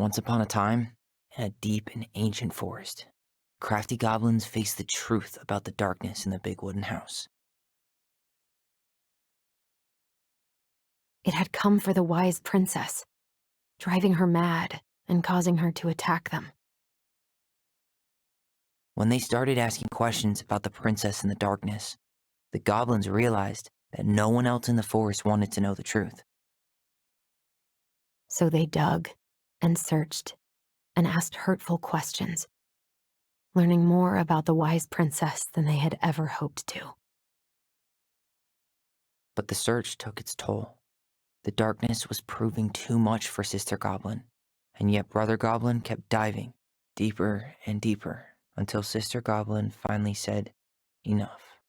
Once upon a time, in a deep and ancient forest, crafty goblins faced the truth about the darkness in the big wooden house. It had come for the wise princess, driving her mad and causing her to attack them. When they started asking questions about the princess in the darkness, the goblins realized that no one else in the forest wanted to know the truth. So they dug and searched and asked hurtful questions, learning more about the wise princess than they had ever hoped to. But the search took its toll. The darkness was proving too much for Sister Goblin, and yet Brother Goblin kept diving deeper and deeper until Sister Goblin finally said, "Enough."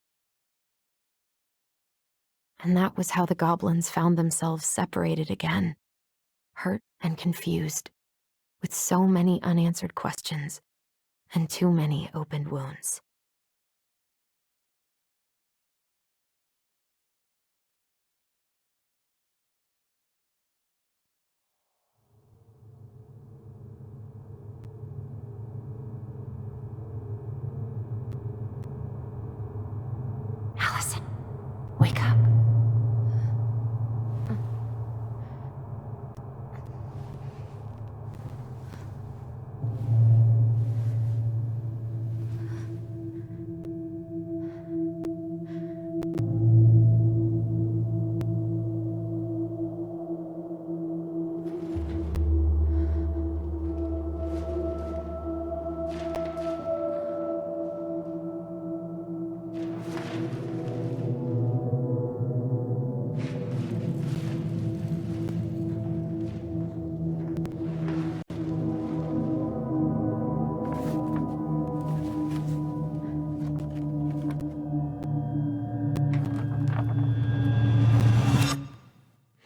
And that was how the goblins found themselves separated again, hurt and confused, with so many unanswered questions and too many opened wounds. Alyson, wake up.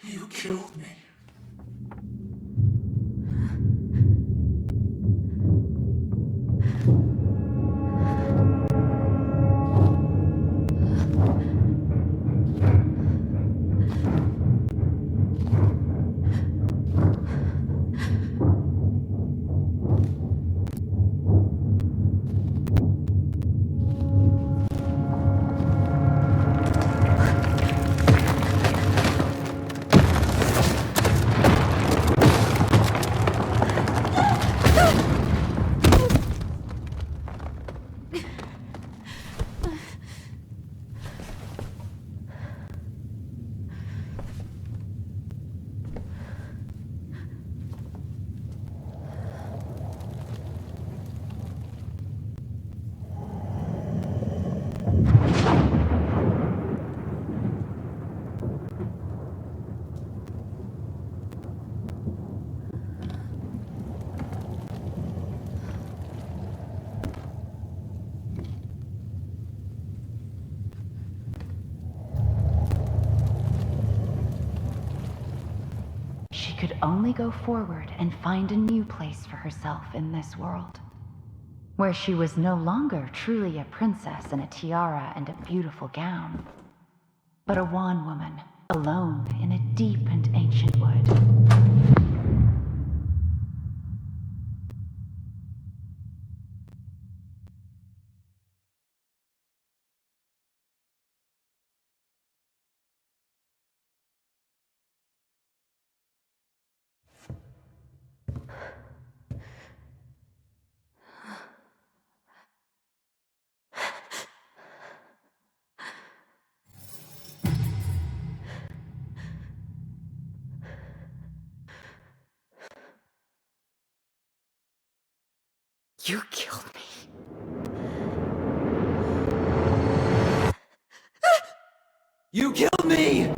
You killed me. She could only go forward and find a new place for herself in this world, where she was no longer truly a princess in a tiara and a beautiful gown, but a wan woman, alone in a deep and ancient wood. You killed me. You killed me!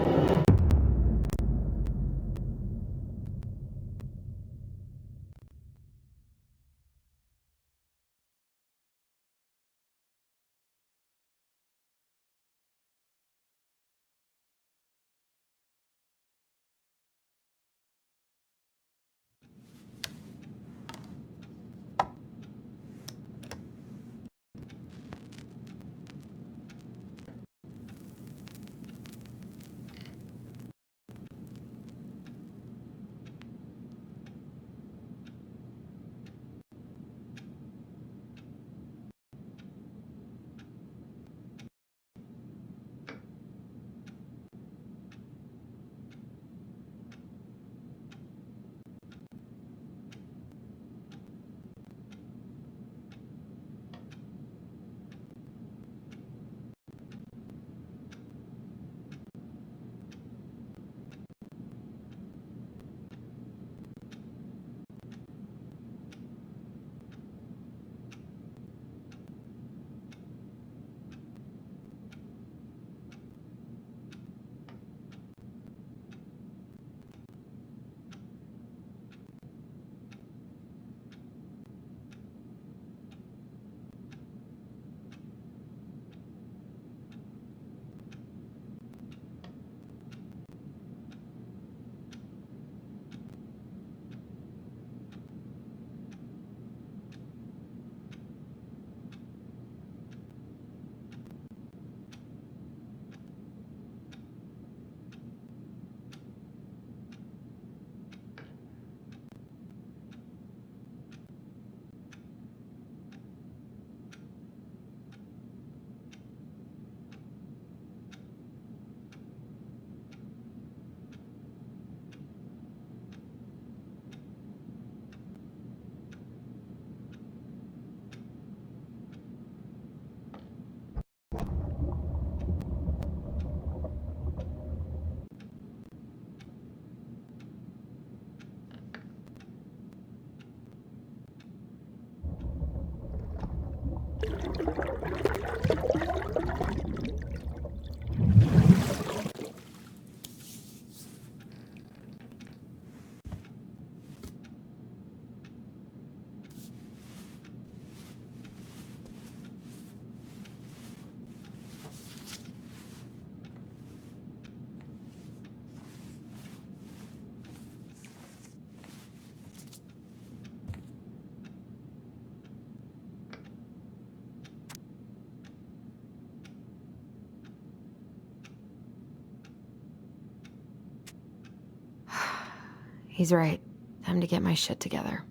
He's right. Time to get my shit together.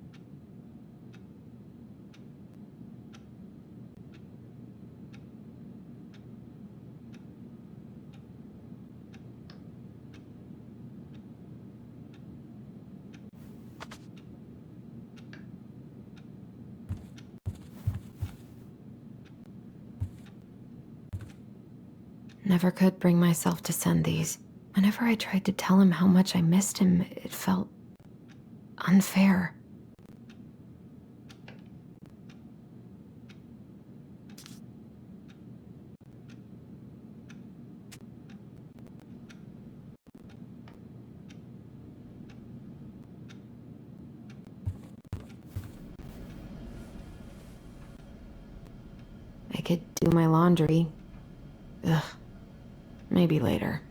Never could bring myself to send these. Whenever I tried to tell him how much I missed him, it felt unfair. I could do my laundry. Ugh. Maybe later.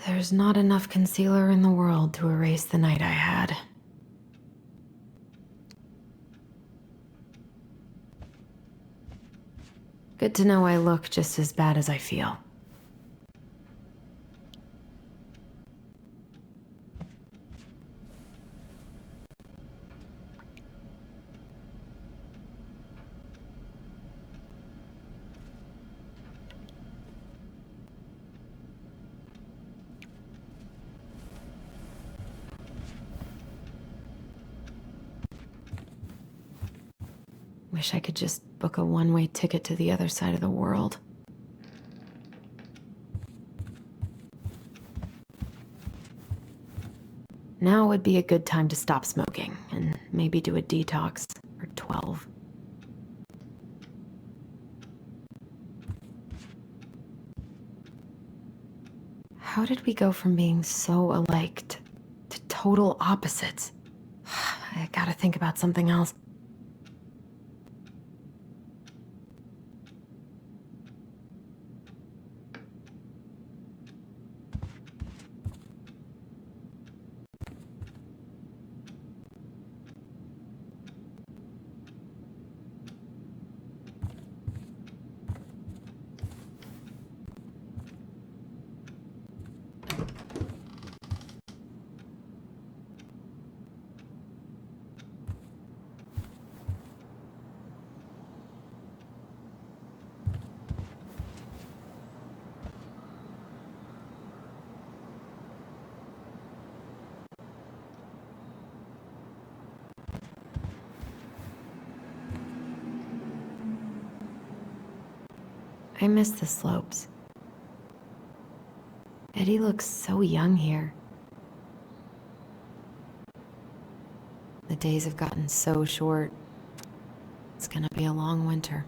There's not enough concealer in the world to erase the night I had. Good to know I look just as bad as I feel. Wish I could just book a one-way ticket to the other side of the world. Now would be a good time to stop smoking, and maybe do a detox for 12. How did we go from being so alike to total opposites? I gotta think about something else. I miss the slopes. Eddie looks so young here. The days have gotten so short. It's gonna be a long winter.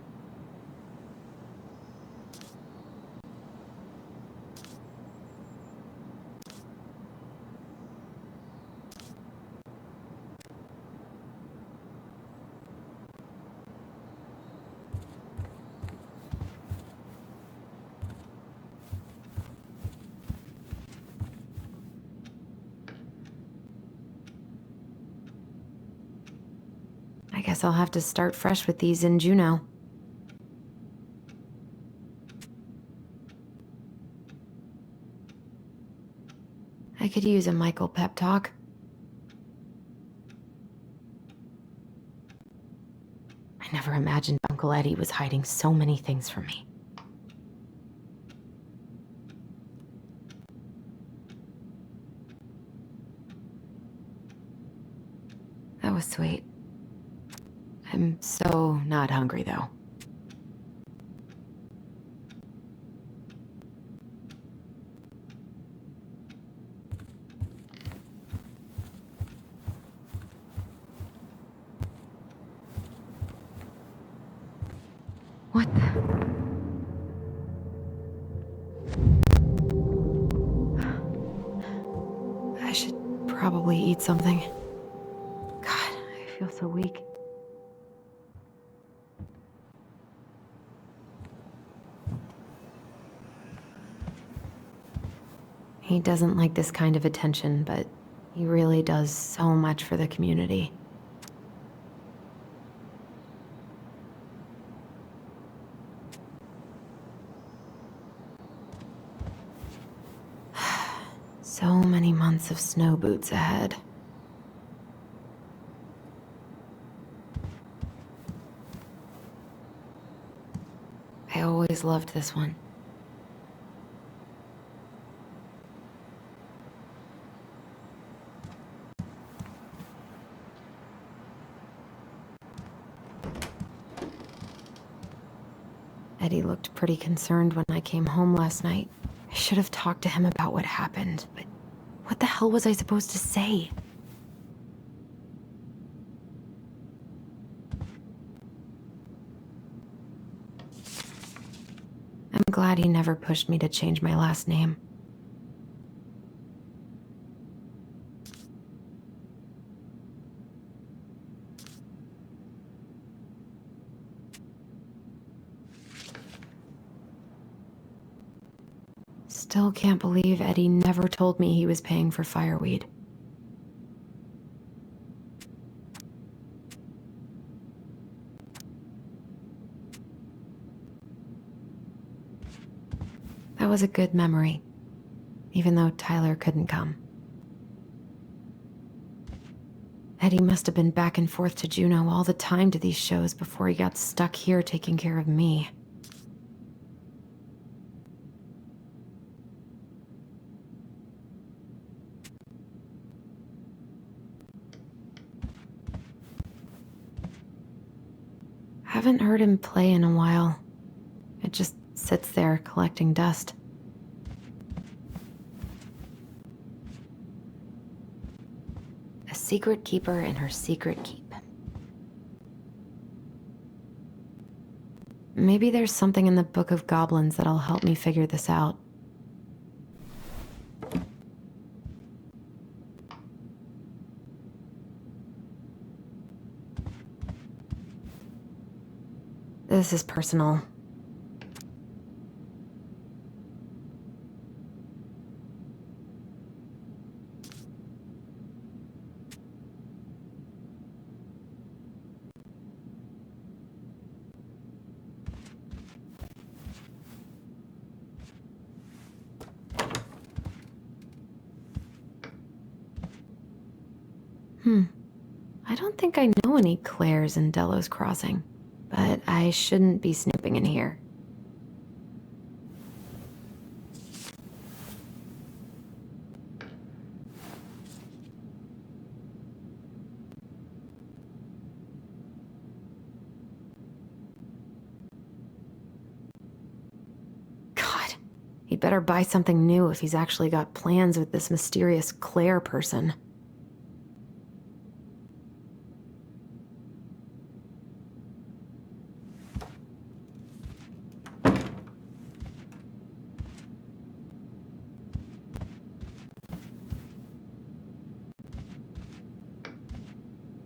I guess I'll have to start fresh with these in Juneau. I could use a Michael pep talk. I never imagined Uncle Eddie was hiding so many things from me. That was sweet. I'm so not hungry, though. What the? I should probably eat something. God, I feel so weak. He doesn't like this kind of attention, but he really does so much for the community. So many months of snow boots ahead. I always loved this one. Eddie looked pretty concerned when I came home last night. I should have talked to him about what happened, but what the hell was I supposed to say? I'm glad he never pushed me to change my last name. Still can't believe Eddie never told me he was paying for fireweed. That was a good memory, even though Tyler couldn't come. Eddie must have been back and forth to Juneau all the time to these shows before he got stuck here taking care of me. Haven't heard him play in a while. It just sits there collecting dust. A secret keeper in her secret keep. Maybe there's something in the Book of Goblins that'll help me figure this out. This is personal. I don't think I know any Claires in Delos Crossing, but I shouldn't be snooping in here. God, he'd better buy something new if he's actually got plans with this mysterious Claire person.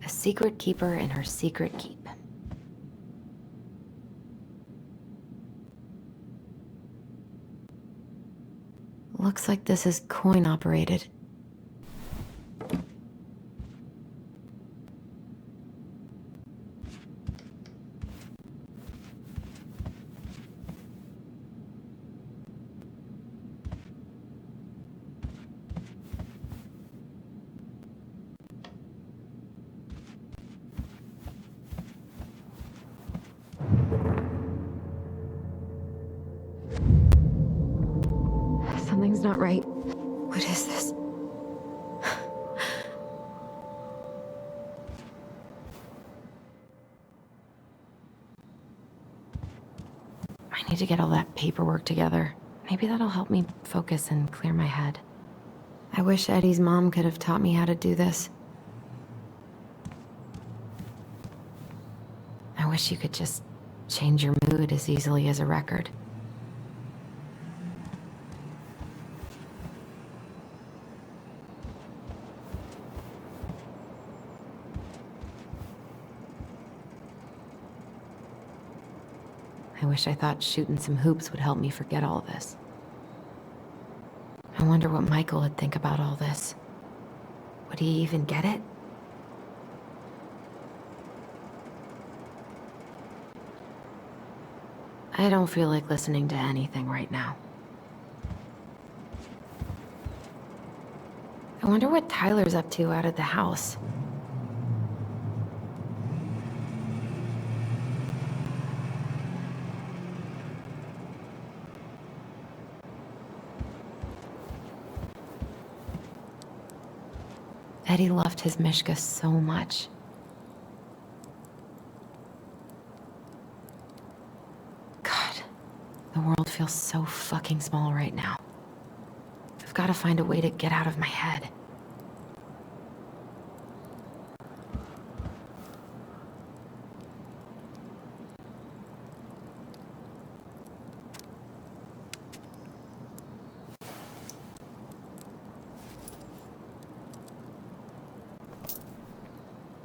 A secret keeper in her secret keep. Looks like this is coin operated. Something's not right. What is this? I need to get all that paperwork together. Maybe that'll help me focus and clear my head. I wish Eddie's mom could have taught me how to do this. I wish you could just change your mood as easily as a record. I wish I thought shooting some hoops would help me forget all this. I wonder what Michael would think about all this. Would he even get it? I don't feel like listening to anything right now. I wonder what Tyler's up to out at the house. Eddie loved his Mishka so much. God, the world feels so fucking small right now. I've got to find a way to get out of my head.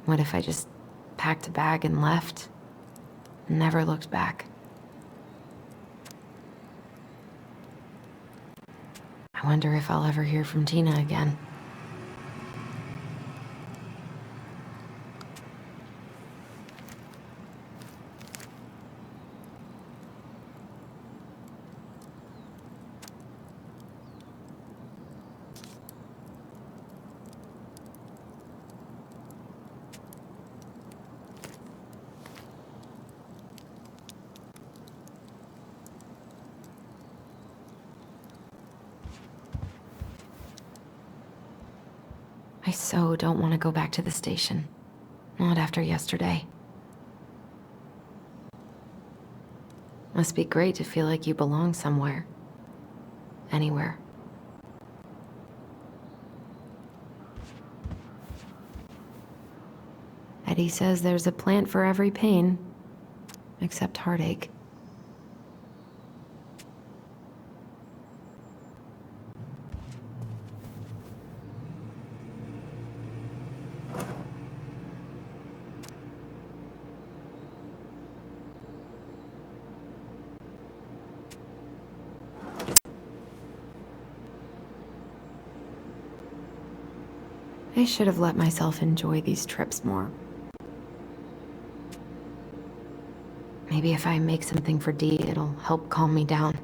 What if I just packed a bag and left? Never looked back. I wonder if I'll ever hear from Tina again. I so don't want to go back to the station. Not after yesterday. Must be great to feel like you belong somewhere. Anywhere. Eddie says there's a plant for every pain, except heartache. I should have let myself enjoy these trips more. Maybe if I make something for Dee, it'll help calm me down.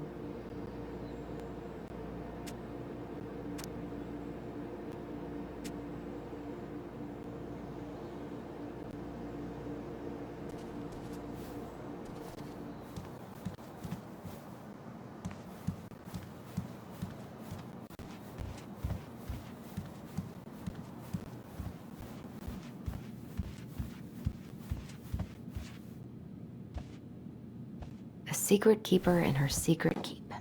A secret keeper in her secret keep.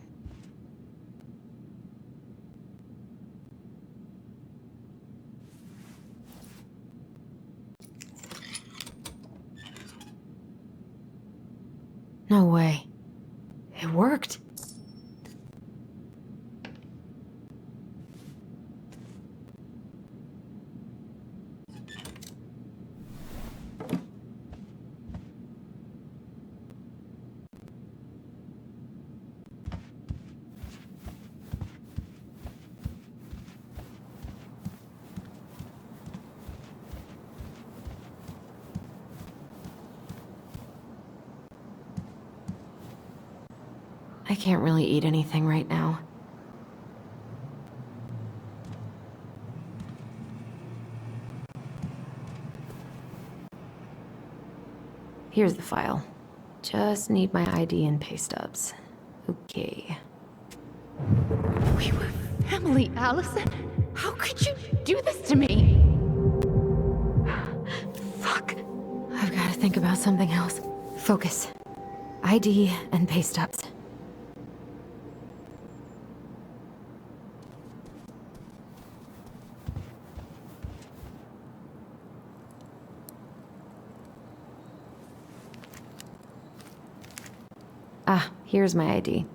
No way. It worked. I can't really eat anything right now. Here's the file. Just need my ID and pay stubs. Okay. We were family, Alyson. How could you do this to me? Fuck. I've got to think about something else. Focus. ID and pay stubs. Here's my ID.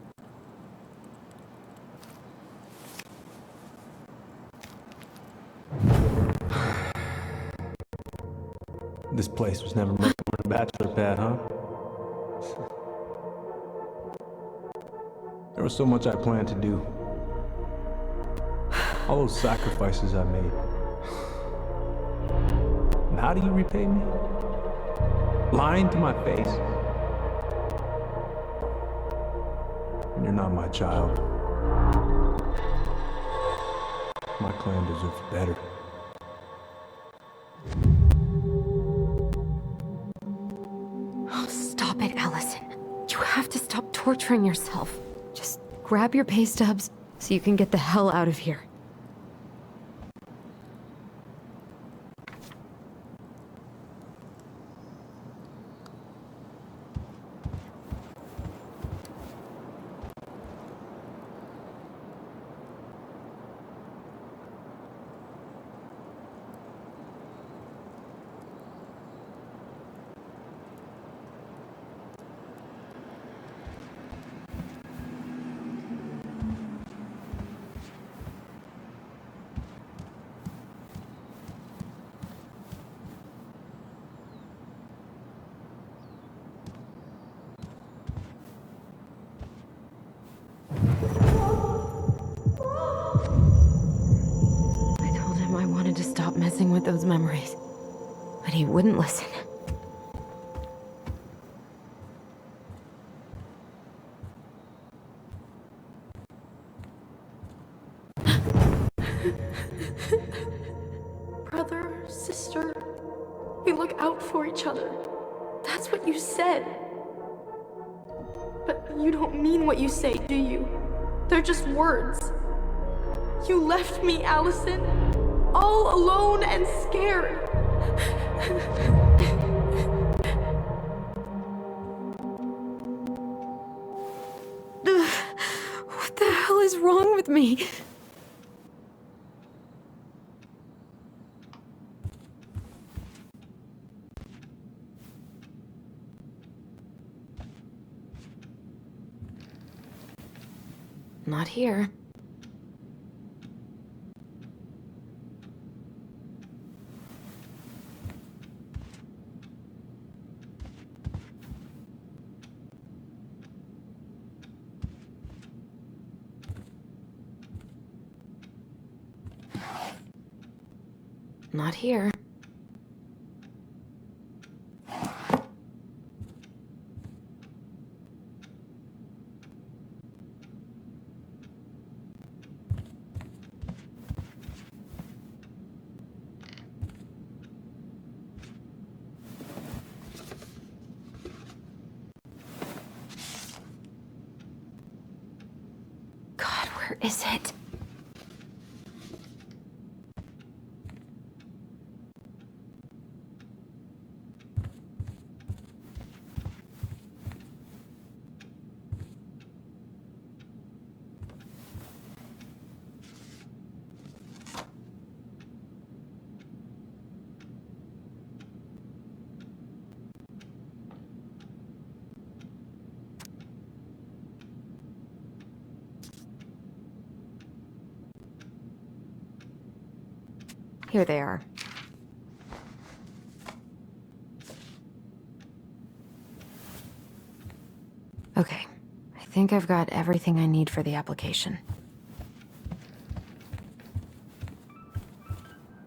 This place was never meant for a bachelor pad, huh? There was so much I planned to do. All those sacrifices I made. And how do you repay me? Lying to my face? You're not my child. My clan deserves better. Oh, stop it, Alyson. You have to stop torturing yourself. Just grab your pay stubs so you can get the hell out of here. I wanted to stop messing with those memories, but he wouldn't listen. Brother, sister, we look out for each other. That's what you said. But you don't mean what you say, do you? They're just words. You left me, Alyson, all alone and scared. What the hell is wrong with me? Not here. Not here. God, where is it? Here they are. Okay, I think I've got everything I need for the application.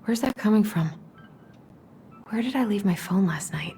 Where's that coming from? Where did I leave my phone last night?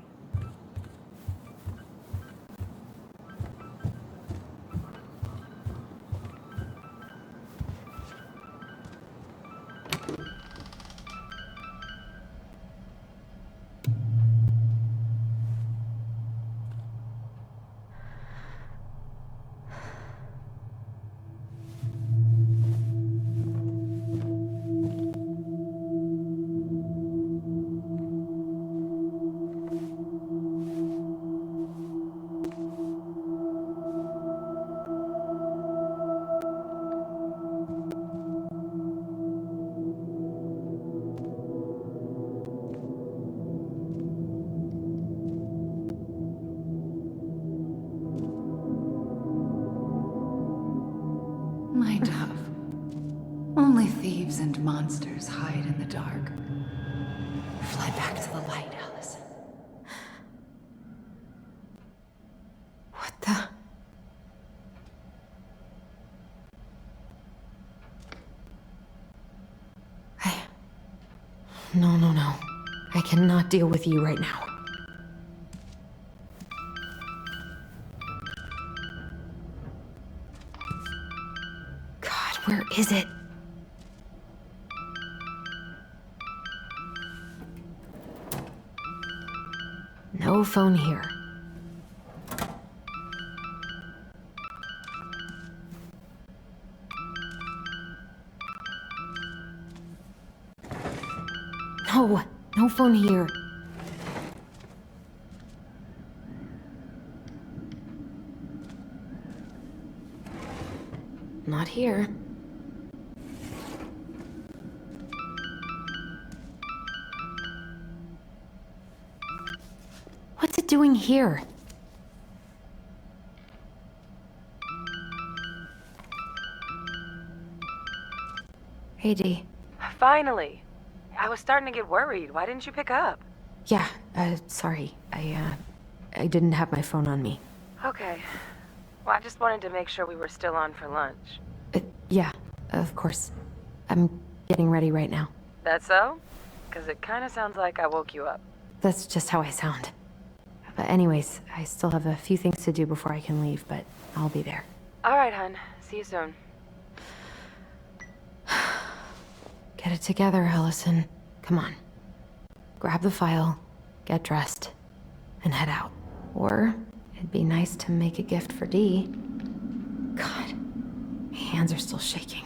monsters hide in the dark. Fly back to the light, Alyson. What the? No. I cannot deal with you right now. God, where is it? No phone here. No phone here. Not here. What's it doing here? Hey, Dee. Finally. I was starting to get worried. Why didn't you pick up? Yeah, sorry. I didn't have my phone on me. Okay. Well, I just wanted to make sure we were still on for lunch. Yeah, of course. I'm getting ready right now. That so? Because it kind of sounds like I woke you up. That's just how I sound. But anyways, I still have a few things to do before I can leave, but I'll be there. All right, hun. See you soon. Get it together, Alyson. Come on. Grab the file, get dressed, and head out. Or it'd be nice to make a gift for Dee. God, my hands are still shaking.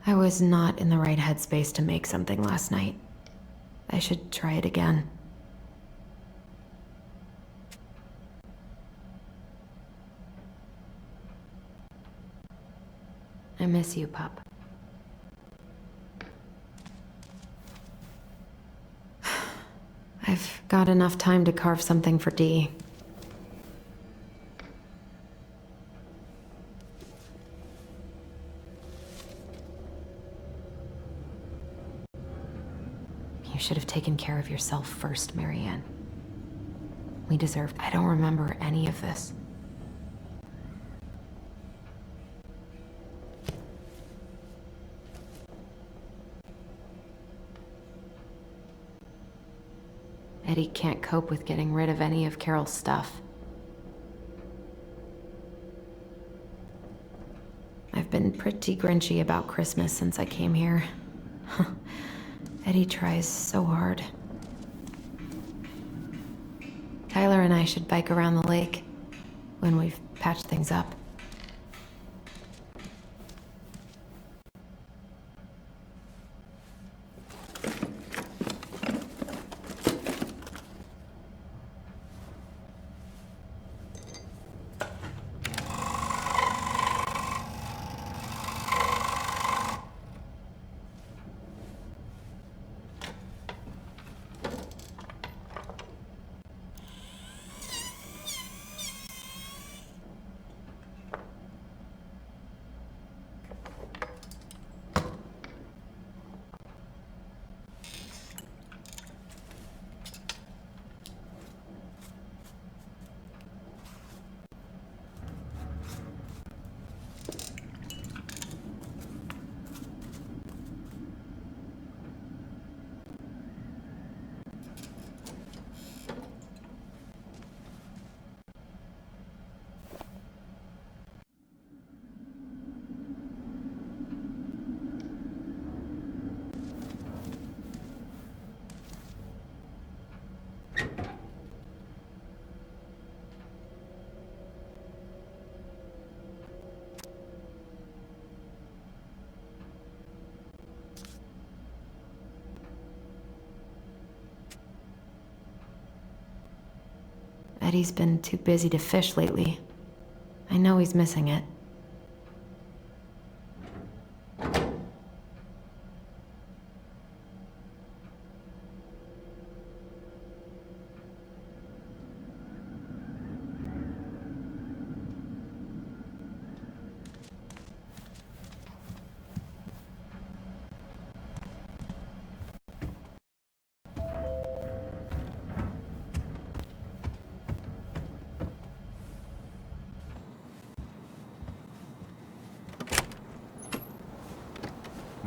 I was not in the right headspace to make something last night. I should try it again. I miss you, pup. I've got enough time to carve something for Dee. You should have taken care of yourself first, Marianne. We deserve... I don't remember any of this. Eddie can't cope with getting rid of any of Carol's stuff. I've been pretty grinchy about Christmas since I came here. Eddie tries so hard. Tyler and I should bike around the lake when we've patched things up. Eddie's been too busy to fish lately. I know he's missing it.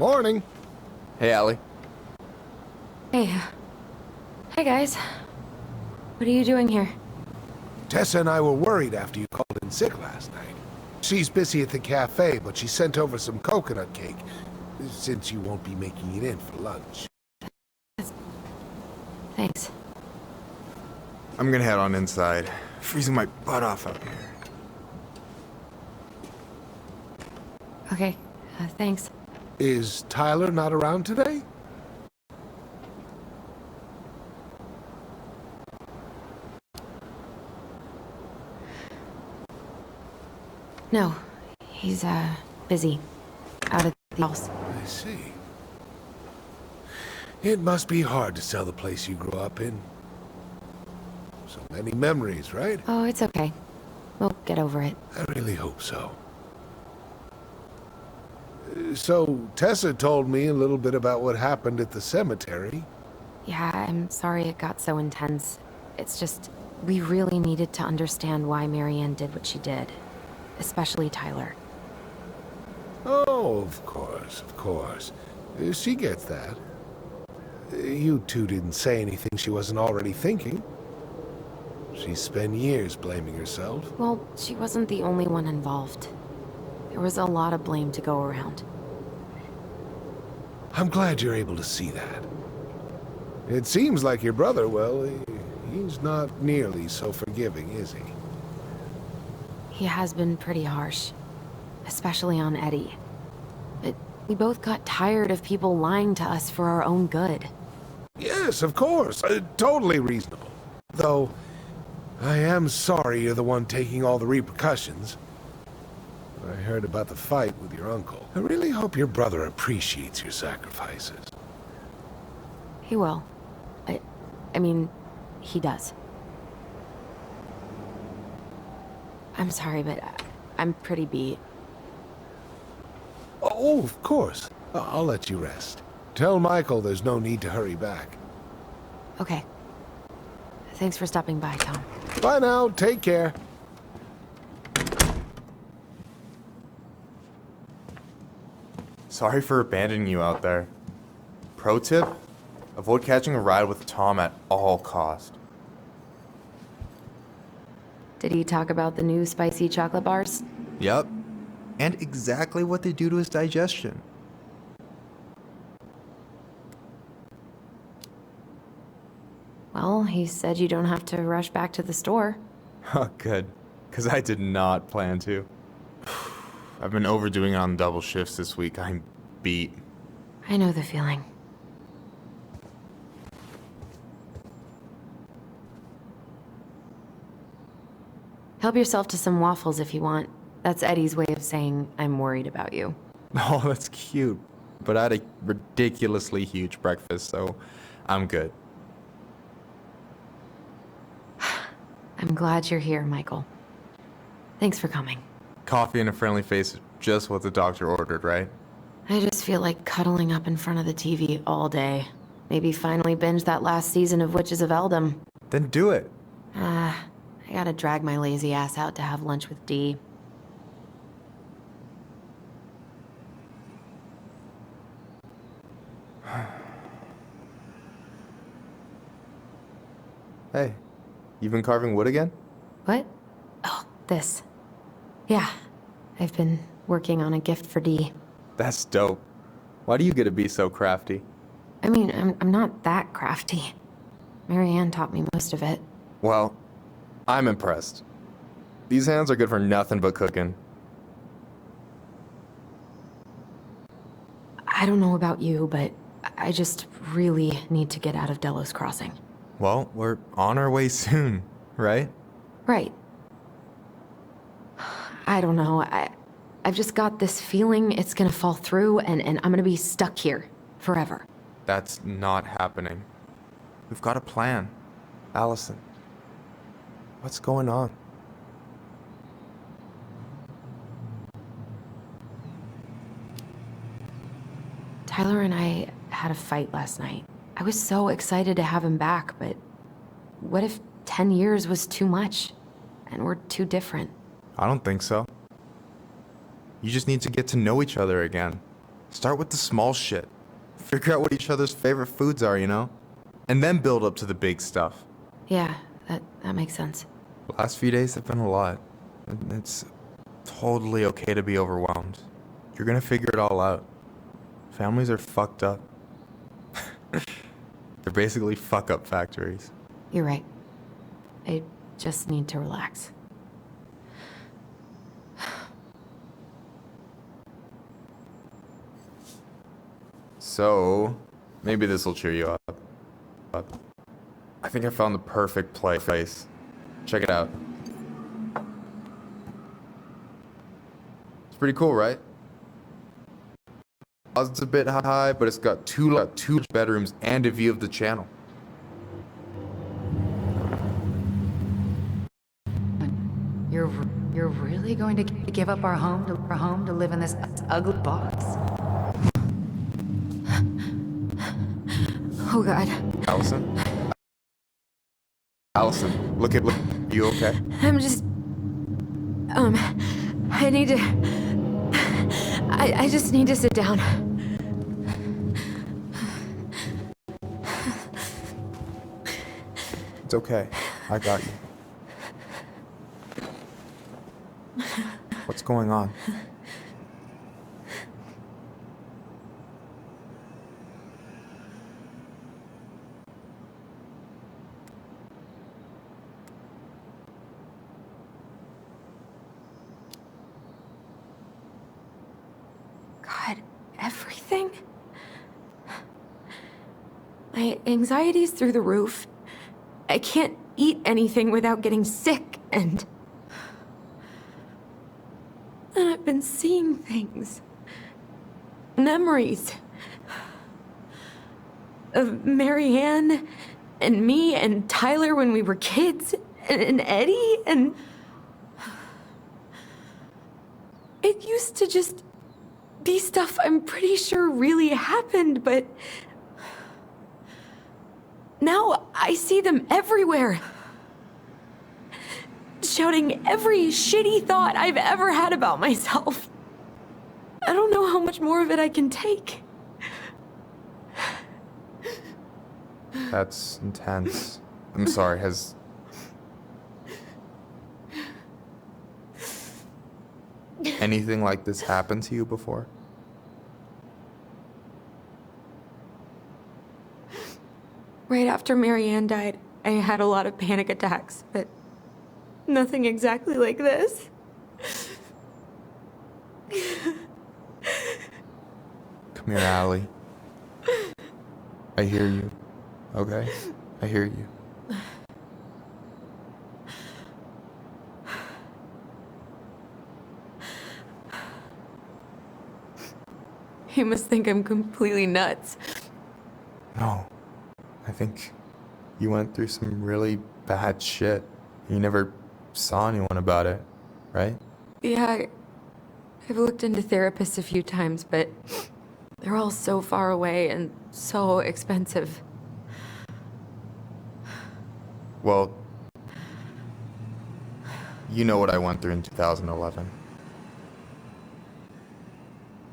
Morning. Hey, Allie. Hey. Hey, guys. What are you doing here? Tessa and I were worried after you called in sick last night. She's busy at the cafe, but she sent over some coconut cake, since you won't be making it in for lunch. Thanks. I'm gonna head on inside. Freezing my butt off out here. Okay, thanks. Is Tyler not around today? No, he's, busy. Out at the house. I see. It must be hard to sell the place you grew up in. So many memories, right? Oh, it's okay. We'll get over it. I really hope so. So, Tessa told me a little bit about what happened at the cemetery. Yeah, I'm sorry it got so intense. It's just, we really needed to understand why Marianne did what she did. Especially Tyler. Oh, of course, of course. She gets that. You two didn't say anything she wasn't already thinking. She spent years blaming herself. Well, she wasn't the only one involved. There was a lot of blame to go around. I'm glad you're able to see that. It seems like your brother, well, he's not nearly so forgiving, is he? He has been pretty harsh. Especially on Eddie. But we both got tired of people lying to us for our own good. Yes, of course. Totally reasonable. Though, I am sorry you're the one taking all the repercussions. I heard about the fight with your uncle. I really hope your brother appreciates your sacrifices. He will. I mean, he does. I'm sorry, but I'm pretty beat. Oh, of course. I'll let you rest. Tell Michael there's no need to hurry back. Okay. Thanks for stopping by, Tom. Bye now. Take care. Sorry for abandoning you out there. Pro tip? Avoid catching a ride with Tom at all cost. Did he talk about the new spicy chocolate bars? Yep. And exactly what they do to his digestion. Well, he said you don't have to rush back to the store. Oh, good. Because I did not plan to. I've been overdoing it on double shifts this week. I'm beat. I know the feeling. Help yourself to some waffles if you want. That's Eddie's way of saying, I'm worried about you. Oh, that's cute. But I had a ridiculously huge breakfast, so I'm good. I'm glad you're here, Michael. Thanks for coming. Coffee and a friendly face is just what the doctor ordered, right? I just feel like cuddling up in front of the TV all day. Maybe finally binge that last season of Witches of Eldom. Then do it. I gotta drag my lazy ass out to have lunch with Dee. Hey, you've been carving wood again? What? Oh, this. Yeah, I've been working on a gift for Dee. That's dope. Why do you get to be so crafty? I mean, I'm not that crafty. Marianne taught me most of it. Well, I'm impressed. These hands are good for nothing but cooking. I don't know about you, but I just really need to get out of Delos Crossing. Well, we're on our way soon, right? Right. I don't know. I've just got this feeling it's gonna fall through and I'm gonna be stuck here forever. That's not happening. We've got a plan. Alyson, what's going on? Tyler and I had a fight last night. I was so excited to have him back, but what if 10 years was too much and we're too different? I don't think so. You just need to get to know each other again. Start with the small shit. Figure out what each other's favorite foods are, you know? And then build up to the big stuff. Yeah, that makes sense. The last few days have been a lot. It's totally okay to be overwhelmed. You're gonna figure it all out. Families are fucked up. They're basically fuck-up factories. You're right. I just need to relax. So, maybe this will cheer you up. I think I found the perfect place. Check it out. It's pretty cool, right? It's a bit high, but it's got two bedrooms and a view of the channel. You're really going to give up our home to live in this ugly box? Oh God. Alyson, look, you okay? I'm just... I need to... I just need to sit down. It's okay. I got you. What's going on? God, everything? My anxiety's through the roof. I can't eat anything without getting sick, and I've been seeing things. Memories. Of Marianne, and me, and Tyler when we were kids, and Eddie, and... It used to just be stuff I'm pretty sure really happened, but... Now I see them everywhere. Shouting every shitty thought I've ever had about myself. I don't know how much more of it I can take. That's intense. I'm sorry, has... anything like this happened to you before? Right after Marianne died, I had a lot of panic attacks, but nothing exactly like this. Come here, Allie. I hear you. Okay? I hear you. You must think I'm completely nuts. No. I think you went through some really bad shit. You never saw anyone about it, right? Yeah, I've looked into therapists a few times, but they're all so far away and so expensive. Well, you know what I went through in 2011.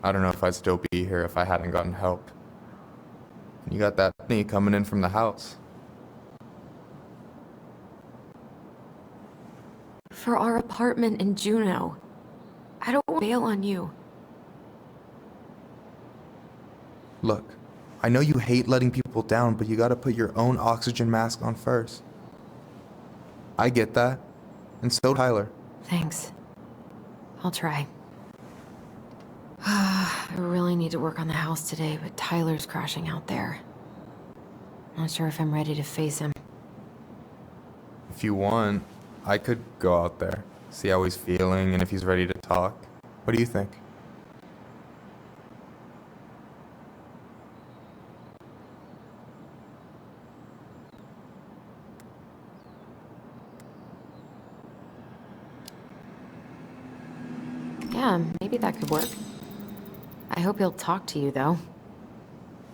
I don't know if I'd still be here if I hadn't gotten help. You got that thing coming in from the house. For our apartment in Juneau. I don't want to bail on you. Look, I know you hate letting people down, but you gotta put your own oxygen mask on first. I get that. And so Tyler. Thanks. I'll try. I really need to work on the house today, but Tyler's crashing out there. Not sure if I'm ready to face him. If you want, I could go out there, see how he's feeling, and if he's ready to talk. What do you think? Yeah, maybe that could work. I hope he'll talk to you, though.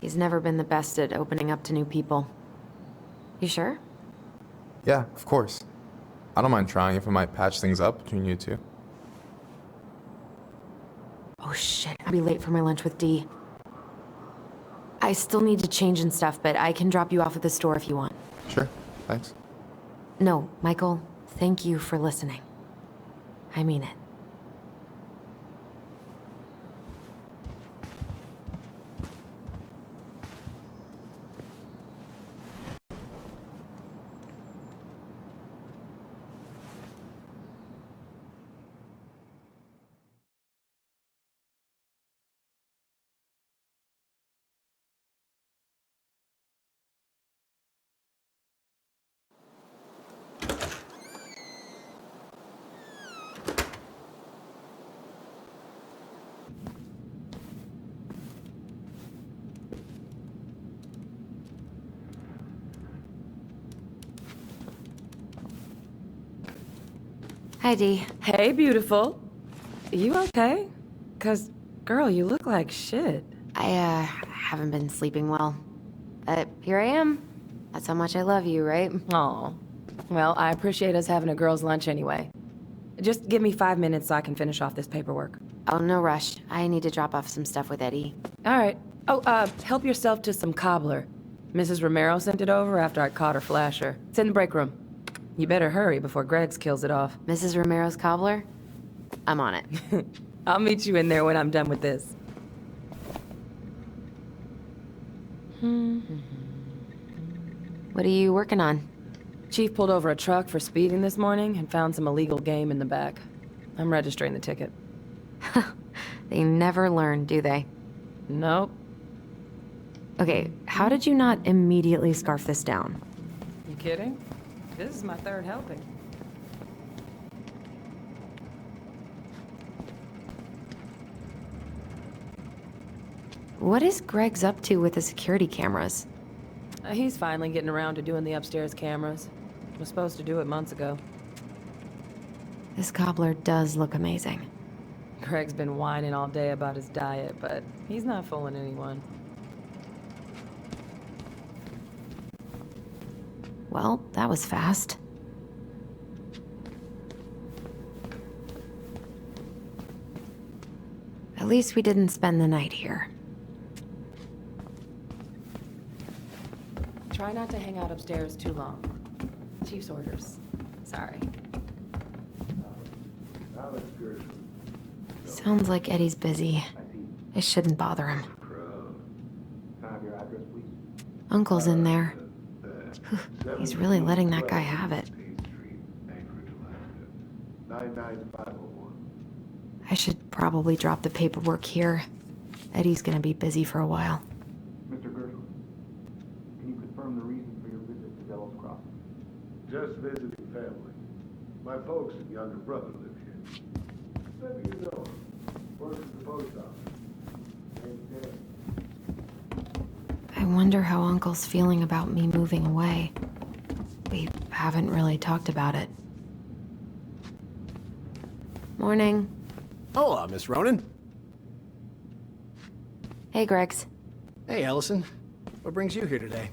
He's never been the best at opening up to new people. You sure? Yeah, of course. I don't mind trying if it might patch things up between you two. Oh shit, I'll be late for my lunch with Dee. I still need to change and stuff, but I can drop you off at the store if you want. Sure, thanks. No, Michael, thank you for listening. I mean it. Hi, Dee. Hey, beautiful. You okay? 'Cause, girl, you look like shit. I, haven't been sleeping well. Here I am. That's how much I love you, right? Aw. Well, I appreciate us having a girls' lunch anyway. Just give me 5 minutes so I can finish off this paperwork. Oh, no rush. I need to drop off some stuff with Eddie. All right. Oh, help yourself to some cobbler. Mrs. Romero sent it over after I caught her flasher. It's in the break room. You better hurry before Greggs kills it off. Mrs. Romero's cobbler? I'm on it. I'll meet you in there when I'm done with this. What are you working on? Chief pulled over a truck for speeding this morning and found some illegal game in the back. I'm registering the ticket. They never learn, do they? Nope. Okay, how did you not immediately scarf this down? You kidding? This is my third helping. What is Greg's up to with the security cameras? He's finally getting around to doing the upstairs cameras. Was supposed to do it months ago. This cobbler does look amazing. Greg's been whining all day about his diet, but he's not fooling anyone. Well, that was fast. At least we didn't spend the night here. Try not to hang out upstairs too long. Chief's orders. Sorry. Sounds like Eddie's busy. I shouldn't bother him. Uncle's in there. He's really letting that guy have it. I should probably drop the paperwork here. Eddie's gonna be busy for a while. Mr. Gershel, can you confirm the reason for your visit to Devil's Crossing? Just visiting family. My folks and younger brother live here. Maybe you know him. Works at the post office. I wonder how Uncle's feeling about me moving away. We haven't really talked about it. Morning. Hola, Miss Ronan. Hey, Greggs. Hey, Alyson. What brings you here today?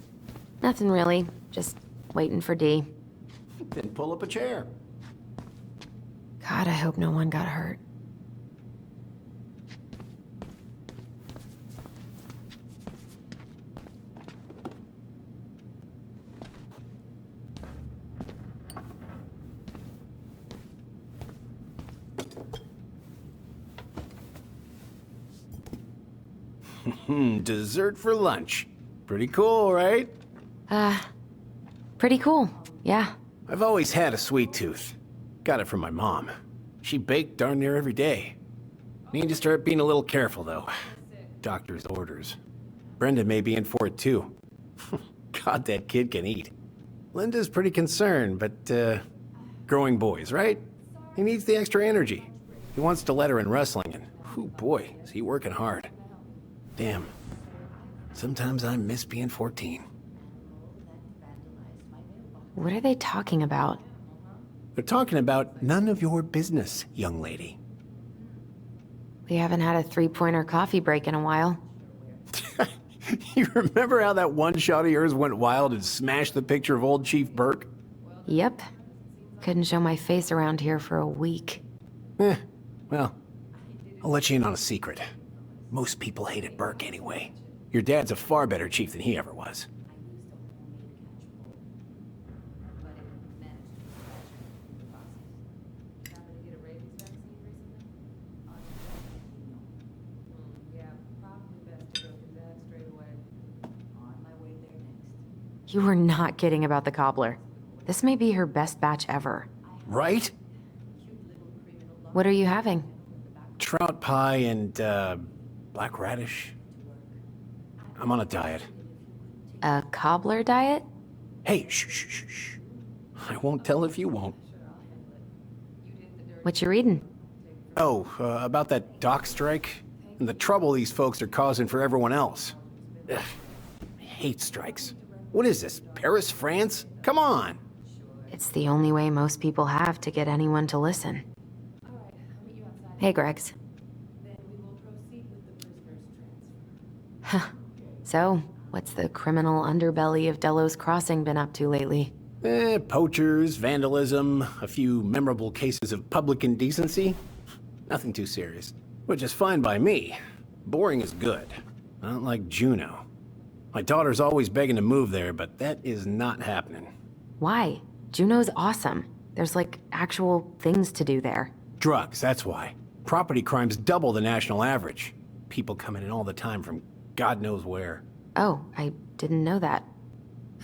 Nothing really. Just waiting for Dee. Then pull up a chair. God, I hope no one got hurt. Dessert for lunch. Pretty cool, right? Pretty cool. Yeah. I've always had a sweet tooth. Got it from my mom. She baked darn near every day. Need to start being a little careful, though. Doctor's orders. Brenda may be in for it, too. God, that kid can eat. Linda's pretty concerned, but, growing boys, right? He needs the extra energy. He wants to let her in wrestling, and, whew, boy, is he working hard. Damn. Sometimes I miss being 14. What are they talking about? They're talking about none of your business, young lady. We haven't had a three-pointer coffee break in a while. You remember how that one shot of yours went wild and smashed the picture of old Chief Burke? Yep. Couldn't show my face around here for a week. Well, I'll let you in on a secret. Most people hated Burke anyway. Your dad's a far better chief than he ever was. You were not kidding about the cobbler. This may be her best batch ever. Right? What are you having? Trout pie and, black radish. I'm on a diet. A cobbler diet? Hey, shh, shh, shh, shh. I won't tell if you won't. What you reading? Oh, about that dock strike? And the trouble these folks are causing for everyone else. Ugh, I hate strikes. What is this, Paris, France? Come on! It's the only way most people have to get anyone to listen. Hey, Gregs. Huh. So, what's the criminal underbelly of Delos Crossing been up to lately? Poachers, vandalism, a few memorable cases of public indecency. Nothing too serious. Which is fine by me. Boring is good. Not like Juneau. My daughter's always begging to move there, but that is not happening. Why? Juneau's awesome. There's like actual things to do there. Drugs, that's why. Property crime's double the national average. People coming in all the time from God knows where. Oh, I didn't know that.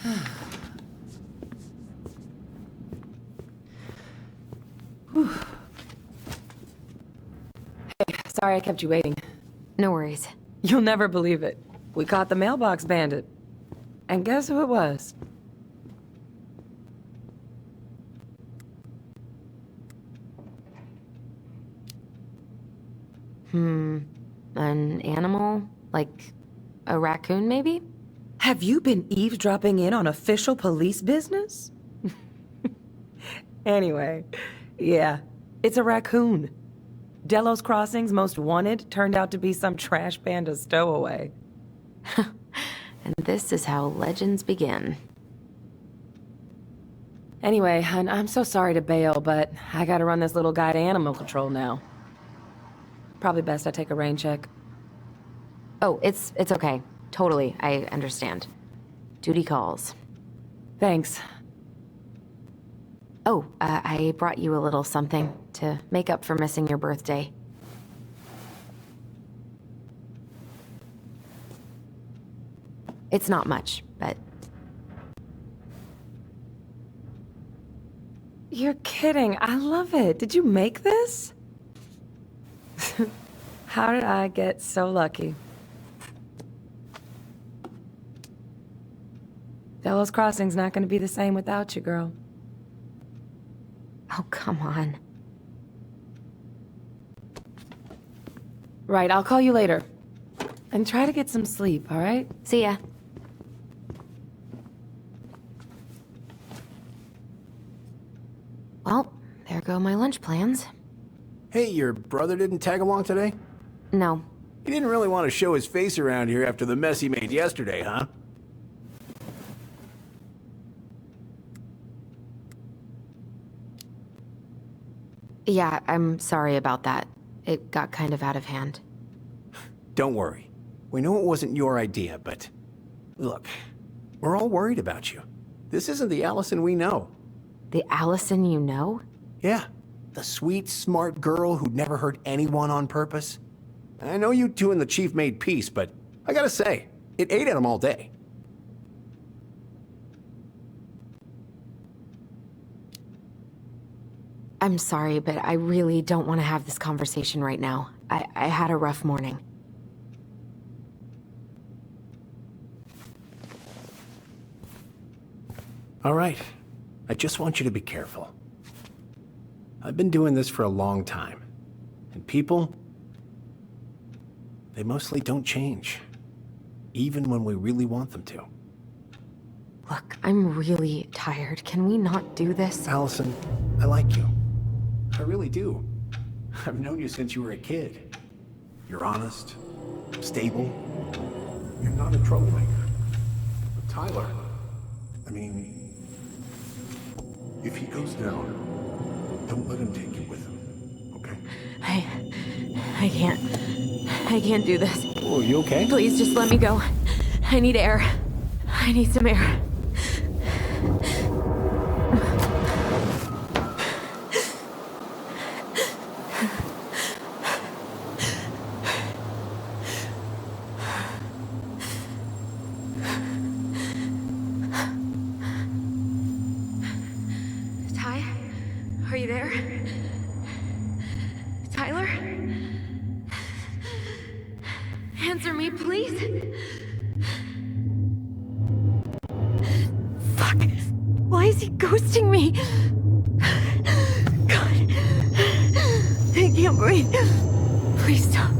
Hey, sorry I kept you waiting. No worries. You'll never believe it. We caught the mailbox bandit. And guess who it was? An animal? Like a raccoon, maybe? Have you been eavesdropping in on official police business? Anyway, yeah, it's a raccoon. Delos Crossing's most wanted turned out to be some trash panda stowaway. And this is how legends begin. Anyway, I'm so sorry to bail, but I gotta run this little guy to animal control now. Probably best I take a rain check. Oh, it's okay. Totally, I understand. Duty calls. Thanks. Oh, I brought you a little something to make up for missing your birthday. It's not much, but... You're kidding. I love it. Did you make this? How did I get so lucky? Delos Crossing's not going to be the same without you, girl. Oh, come on. Right, I'll call you later. And try to get some sleep, all right? See ya. Well, there go my lunch plans. Hey, your brother didn't tag along today? No. He didn't really want to show his face around here after the mess he made yesterday, huh? Yeah, I'm sorry about that. It got kind of out of hand. Don't worry. We know it wasn't your idea, but... Look, we're all worried about you. This isn't the Alyson we know. The Alyson you know? Yeah. The sweet, smart girl who'd never hurt anyone on purpose. I know you two and the chief made peace, but I gotta say, it ate at him all day. I'm sorry, but I really don't want to have this conversation right now. I had a rough morning. All right. I just want you to be careful. I've been doing this for a long time. And people, they mostly don't change. Even when we really want them to. Look, I'm really tired. Can we not do this? Alyson, I like you. I really do. I've known you since you were a kid. You're honest, stable. You're not a troublemaker. But Tyler, I mean, if he goes down, don't let him take you with him, okay? I can't do this. Oh, you okay? Please just let me go. I need air. I need some air. Ty? Are you there? Tyler? Answer me, please. Fuck. Why is he ghosting me? God. I can't breathe. Please stop.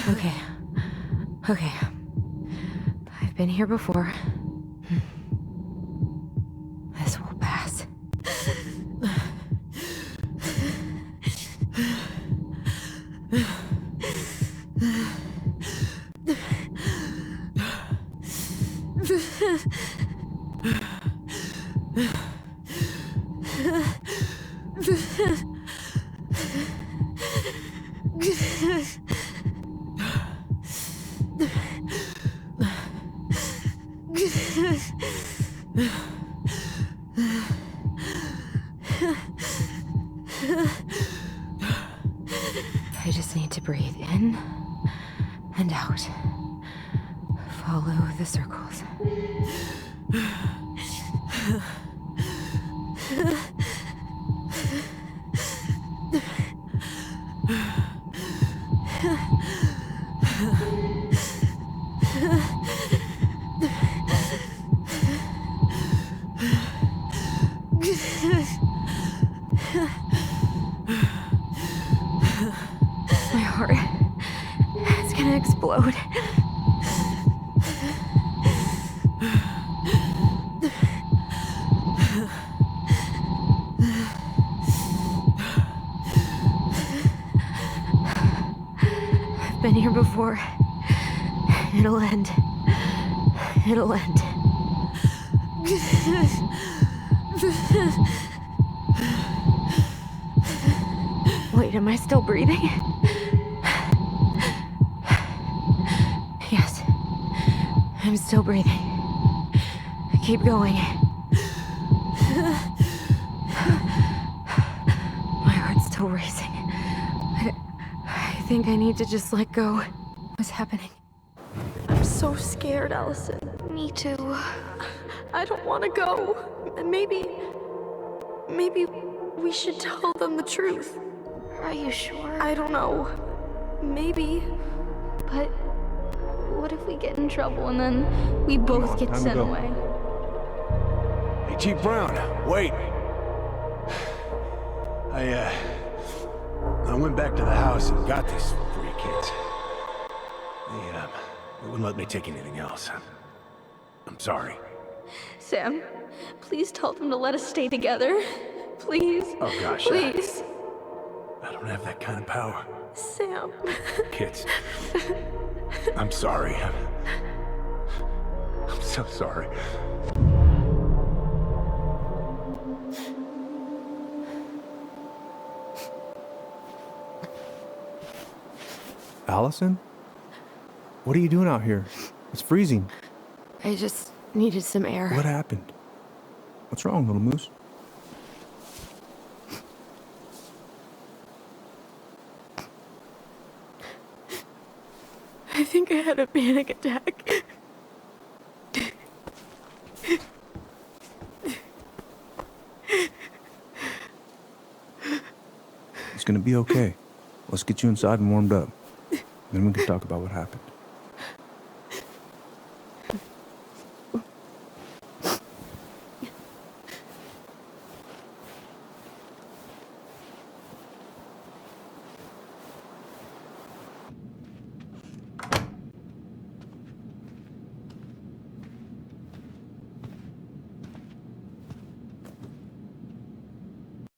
Okay. Okay. I've been here before. This will pass. I just need to breathe in and out. Follow the circles. My heart, it's gonna explode. I've been here before. It'll end. It'll end. Wait, am I still breathing? Yes. I'm still breathing. Keep going. My heart's still racing. I think I need to just let go. What's happening? I'm so scared, Alyson. Me too. I don't want to go. Maybe we should tell them the truth. Are you sure? I don't know. Maybe. But what if we get in trouble and then we both get sent away? Hey, Chief Brown, wait. I went back to the house and got these 3 kids. They wouldn't let me take anything else. I'm sorry. Sam, please tell them to let us stay together. Please. Oh gosh. Please. I don't have that kind of power. Sam. Kids. I'm sorry. I'm so sorry. Alyson? What are you doing out here? It's freezing. I just needed some air. What happened? What's wrong, little moose? I think I had a panic attack. It's gonna be okay. Let's get you inside and warmed up. Then we can talk about what happened.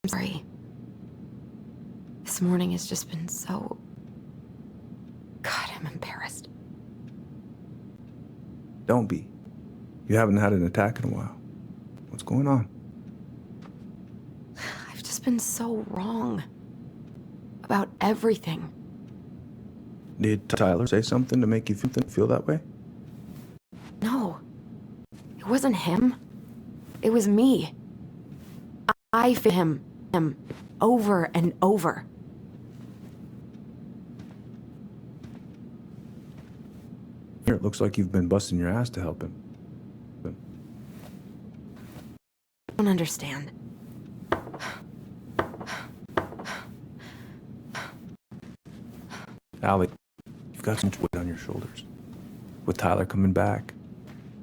I'm sorry. This morning has just been so... God, I'm embarrassed. Don't be. You haven't had an attack in a while. What's going on? just been so wrong. About everything. Did Tyler say something to make you feel that way? No. It wasn't him. It was me. I fit him over and over. Here, it looks like you've been busting your ass to help him. I don't understand. Allie, you've got so much weight on your shoulders. With Tyler coming back,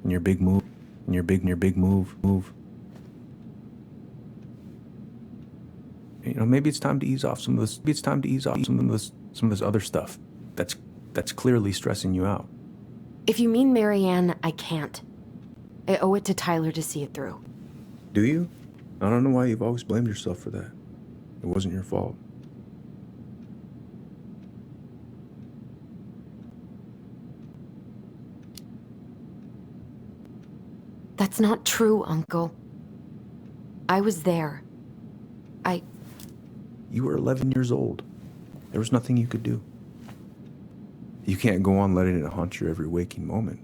and your big move, and your big move. You know, maybe it's time to ease off some of this. Maybe it's time to ease off some of this other stuff that's clearly stressing you out. If you mean Marianne, I can't. I owe it to Tyler to see it through. Do you? I don't know why you've always blamed yourself for that. It wasn't your fault. That's not true, Uncle. I was there. You were 11 years old. There was nothing you could do. You can't go on letting it haunt your every waking moment.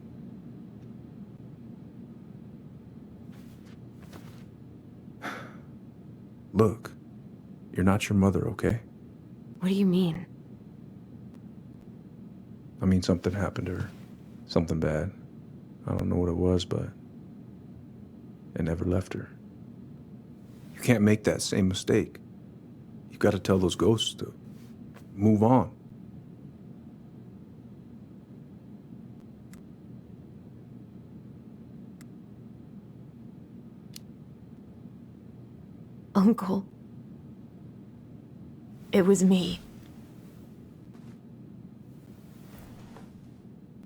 Look, you're not your mother, okay? What do you mean? I mean, something happened to her. Something bad. I don't know what it was, but it never left her. You can't make that same mistake. You've got to tell those ghosts to move on. Uncle. It was me.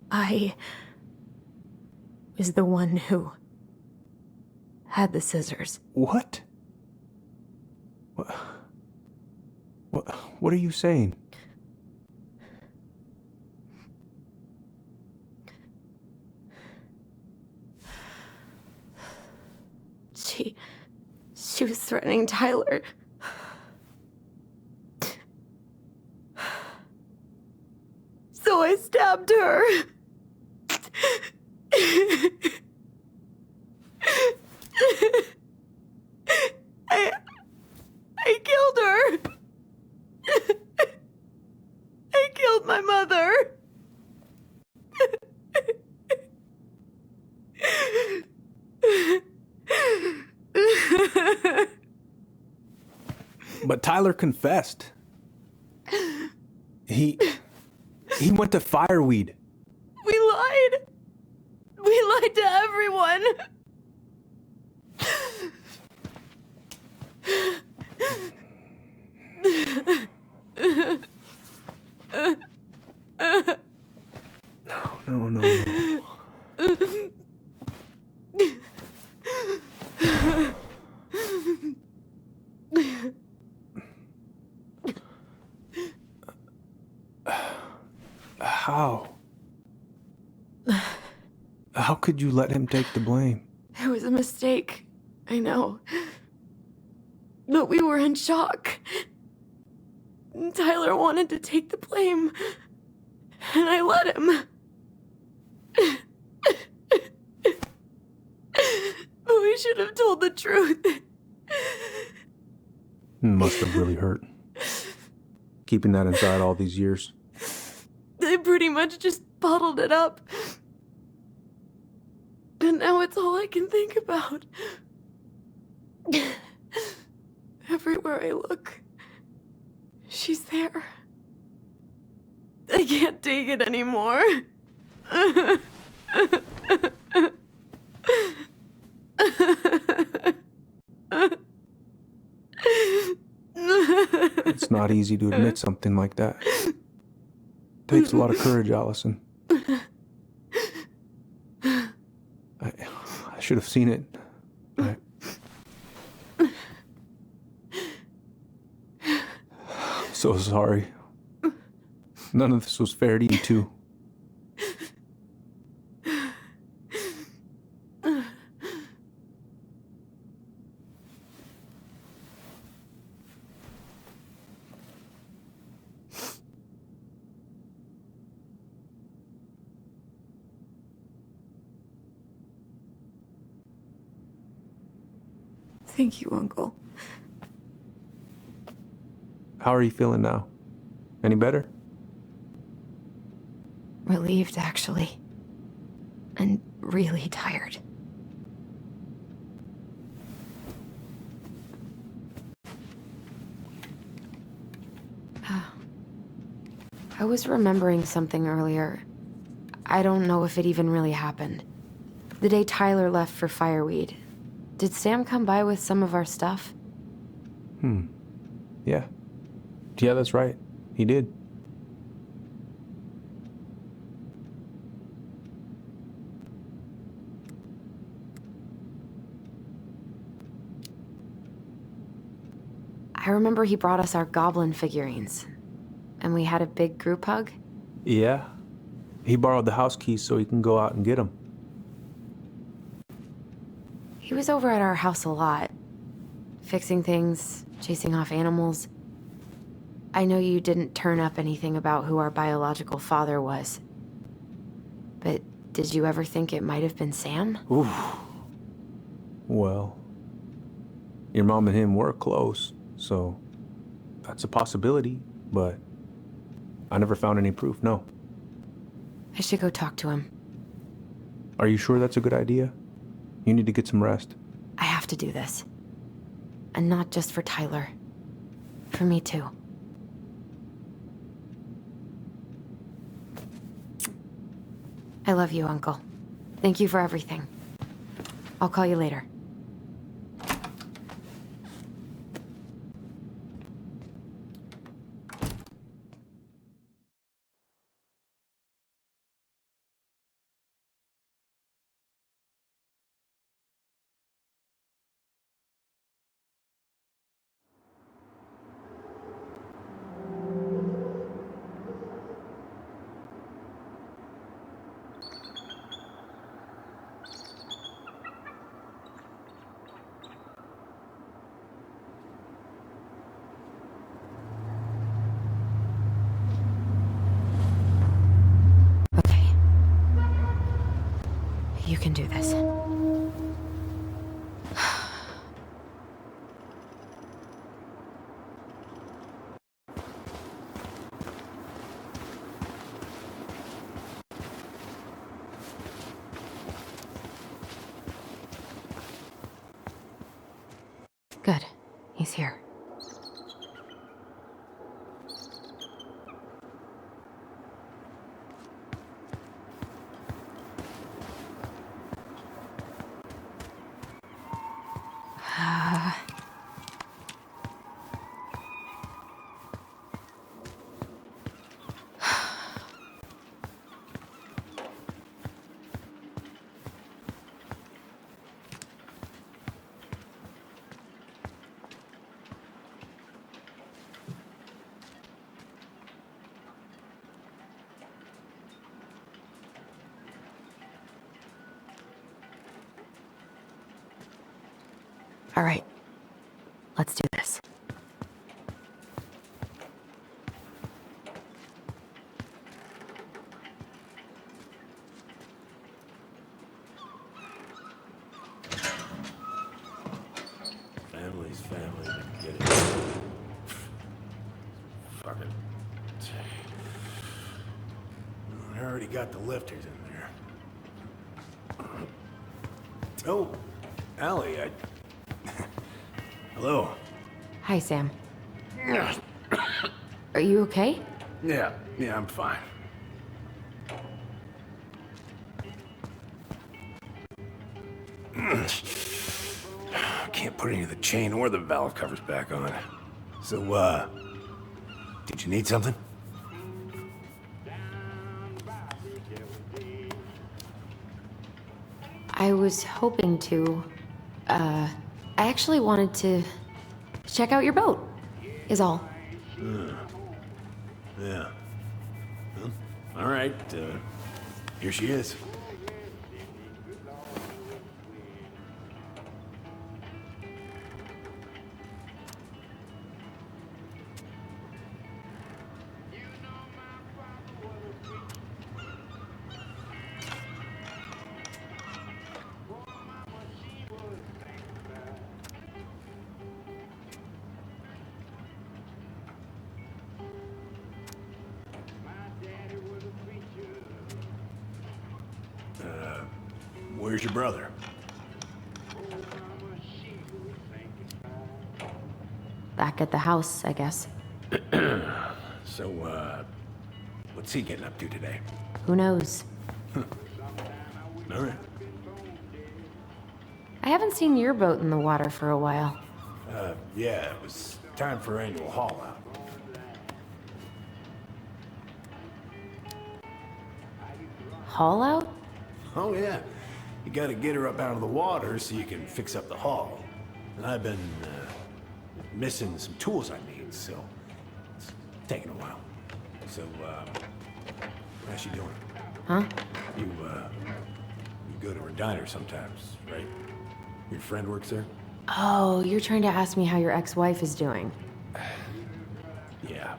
I was the one who had the scissors. What? What are you saying? She was threatening Tyler. So I stabbed her. I killed her. I killed my mother. But Tyler confessed. He went to Fireweed. We lied. We lied to everyone. No. How could you let him take the blame? It was a mistake. I know. But we were in shock. Tyler wanted to take the blame. And I let him. We should have told the truth. Must have really hurt. Keeping that inside all these years. I pretty much just bottled it up. And now it's all I can think about. Everywhere I look, she's there. I can't take it anymore. It's not easy to admit something like that. Takes a lot of courage, Alyson. I should have seen it. I'm so sorry. None of this was fair to you two. Thank you, Uncle. How are you feeling now? Any better? Relieved, actually. And really tired. I was remembering something earlier. I don't know if it even really happened. The day Tyler left for Fireweed, did Sam come by with some of our stuff? Yeah. Yeah, that's right. He did. I remember he brought us our goblin figurines. And we had a big group hug? Yeah. He borrowed the house keys so he can go out and get them. He was over at our house a lot. Fixing things, chasing off animals. I know you didn't turn up anything about who our biological father was. But did you ever think it might have been Sam? Oof. Well, your mom and him were close, so that's a possibility, but I never found any proof, no. I should go talk to him. Are you sure that's a good idea? You need to get some rest. I have to do this. And not just for Tyler. For me too. I love you, Uncle. Thank you for everything. I'll call you later. Okay. You can do this. Good. He's here. All right. Let's do this. Family's family. Get it. Fucking. I already got the lifters in there. Oh, Allie, Hello. Hi, Sam. Are you okay? Yeah, I'm fine. Can't put any of the chain or the valve covers back on. So, did you need something? I was hoping to. I actually wanted to check out your boat, is all. Yeah. Well, all right, here she is. Where's your brother? Back at the house, I guess. So, what's he getting up to today? Who knows? All right. I haven't seen your boat in the water for a while. Yeah, it was time for annual haul out. Haul out? Oh, yeah. You gotta get her up out of the water so you can fix up the hull. And I've been, missing some tools I need, so it's taking a while. So, how's she doing? Huh? You go to her diner sometimes, right? Your friend works there? Oh, you're trying to ask me how your ex-wife is doing. Yeah.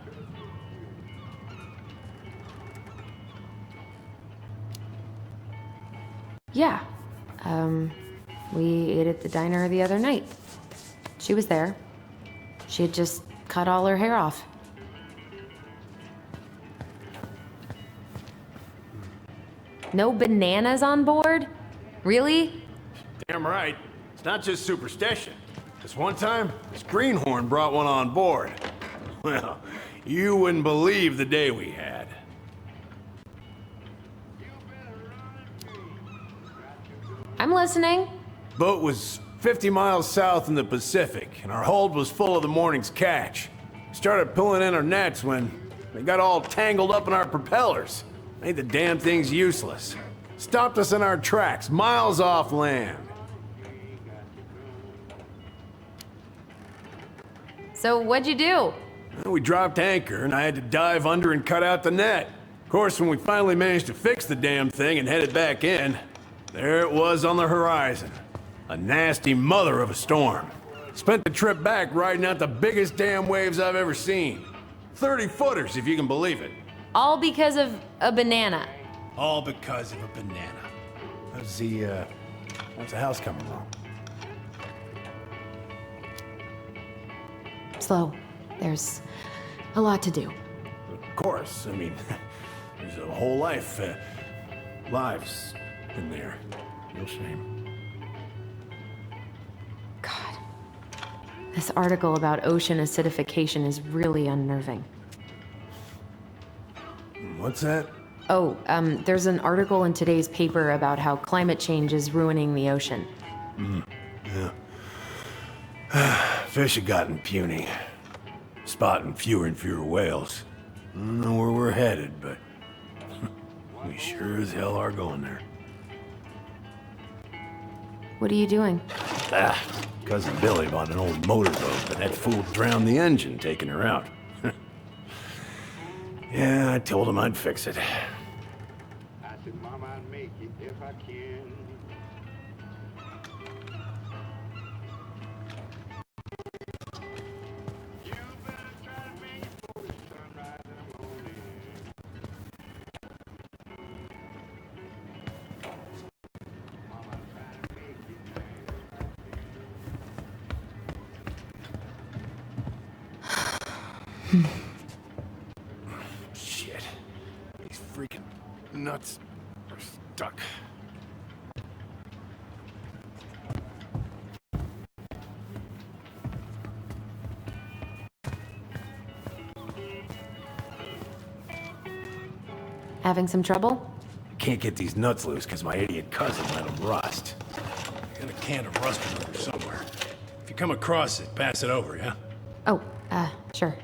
Yeah. We ate at the diner the other night. She was there. She had just cut all her hair off. No bananas on board? Really? Damn right. It's not just superstition. This one time, this greenhorn brought one on board. Well, you wouldn't believe the day we had. I'm listening. Boat was 50 miles south in the Pacific, and our hold was full of the morning's catch. We started pulling in our nets when they got all tangled up in our propellers. Made the damn things useless. Stopped us in our tracks, miles off land. So what'd you do? We dropped anchor, and I had to dive under and cut out the net. Of course, when we finally managed to fix the damn thing and headed back in, there it was on the horizon. A nasty mother of a storm. Spent the trip back riding out the biggest damn waves I've ever seen. 30-footers, if you can believe it. All because of a banana. All because of a banana. How's the house coming along? Slow. There's a lot to do. Of course. I mean, there's a whole lives in there. No shame. God. This article about ocean acidification is really unnerving. What's that? Oh, there's an article in today's paper about how climate change is ruining the ocean. Yeah. Fish have gotten puny. Spotting fewer and fewer whales. I don't know where we're headed, but we sure as hell are going there. What are you doing? Cousin Billy bought an old motorboat, but that fool drowned the engine taking her out. Yeah, I told him I'd fix it. I said, Mama, I'd make it if I can. You better try to make it for the sunrise in the morning. Mama, try to make it. Shit. These freaking nuts are stuck. Having some trouble? Can't get these nuts loose because my idiot cousin let them rust. Got a can of rust remover somewhere. If you come across it, pass it over, yeah? Oh, sure.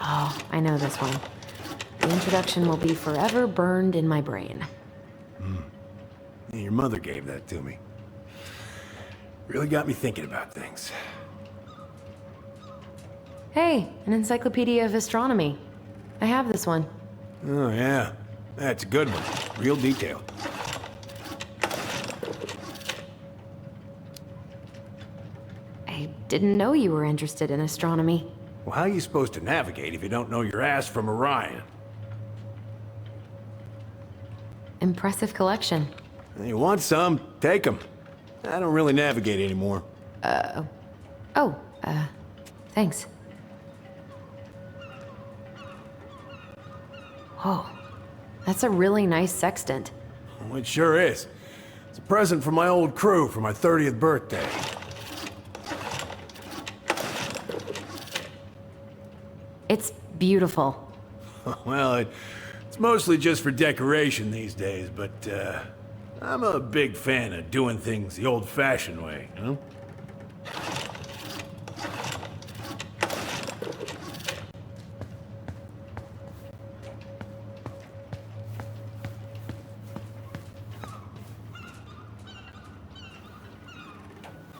Oh, I know this one. The introduction will be forever burned in my brain. Yeah, your mother gave that to me. Really got me thinking about things. Hey, an encyclopedia of astronomy. I have this one. Oh, yeah. That's a good one. Real detailed. I didn't know you were interested in astronomy. Well, how are you supposed to navigate if you don't know your ass from Orion? Impressive collection. You want some? Take them. I don't really navigate anymore. Oh, Thanks. Whoa. That's a really nice sextant. Well, it sure is. It's a present from my old crew for my 30th birthday. It's beautiful. Well, it's mostly just for decoration these days, but I'm a big fan of doing things the old-fashioned way, you know?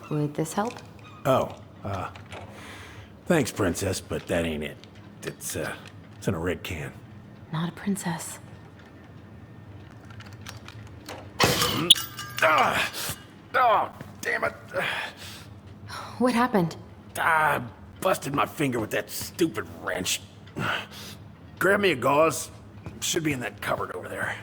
Would this help? Oh, thanks, Princess, but that ain't it. It's in a red can. Not a princess. Oh, damn it. What happened? I busted my finger with that stupid wrench. Grab me a gauze. Should be in that cupboard over there.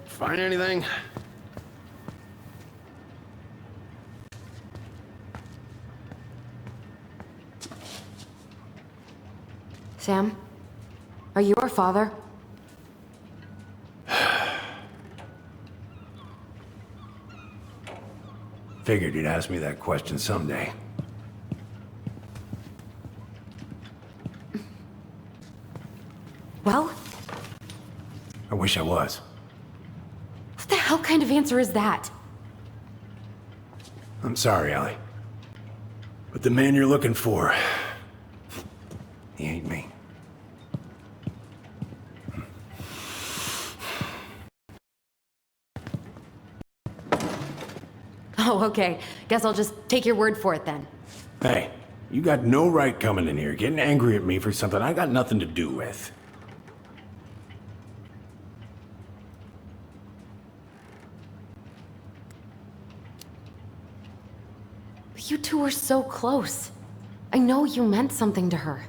Find anything? Sam? Are you our father? Figured you'd ask me that question someday. Well? I wish I was. What the hell kind of answer is that? I'm sorry, Allie. But the man you're looking for, he ain't me. Oh, okay. Guess I'll just take your word for it then. Hey, you got no right coming in here getting angry at me for something I got nothing to do with. But you two were so close. I know you meant something to her.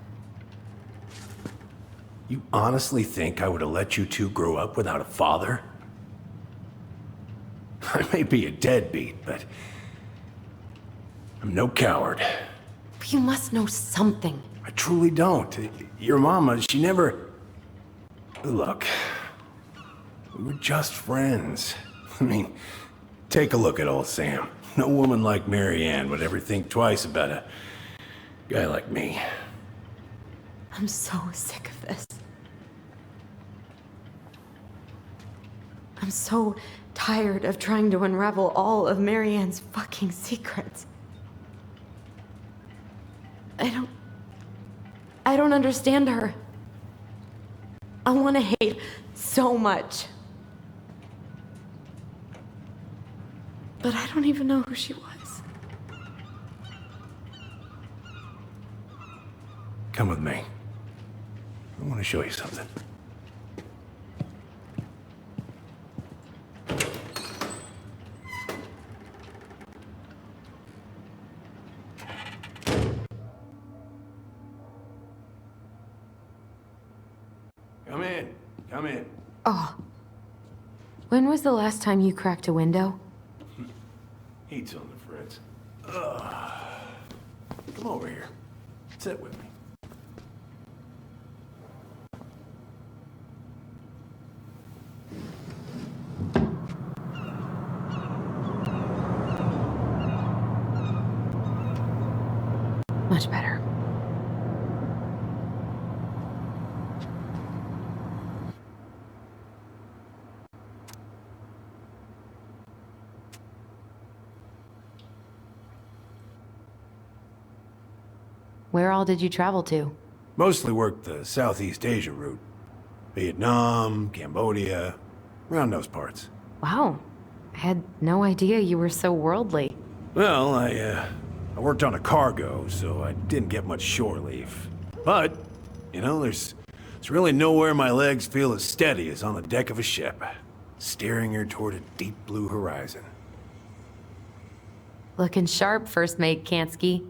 You honestly think I would have let you two grow up without a father? I may be a deadbeat, but I'm no coward. But you must know something. I truly don't. Your mama, she never... Look, we were just friends. I mean, take a look at old Sam. No woman like Mary Ann would ever think twice about a guy like me. I'm so sick of this. I'm so tired of trying to unravel all of Mary Ann's fucking secrets. I don't understand her. I want to hate so much. But I don't even know who she was. Come with me. I want to show you something. Come in. Come in. Oh. When was the last time you cracked a window? Heat's on the fritz. Come over here. Sit with me. Much better. Where all did you travel to? Mostly worked the Southeast Asia route. Vietnam, Cambodia, around those parts. Wow. I had no idea you were so worldly. Well, I worked on a cargo, so I didn't get much shore leave. But You know, there's really nowhere my legs feel as steady as on the deck of a ship, steering her toward a deep blue horizon. Looking sharp, first mate Kansky.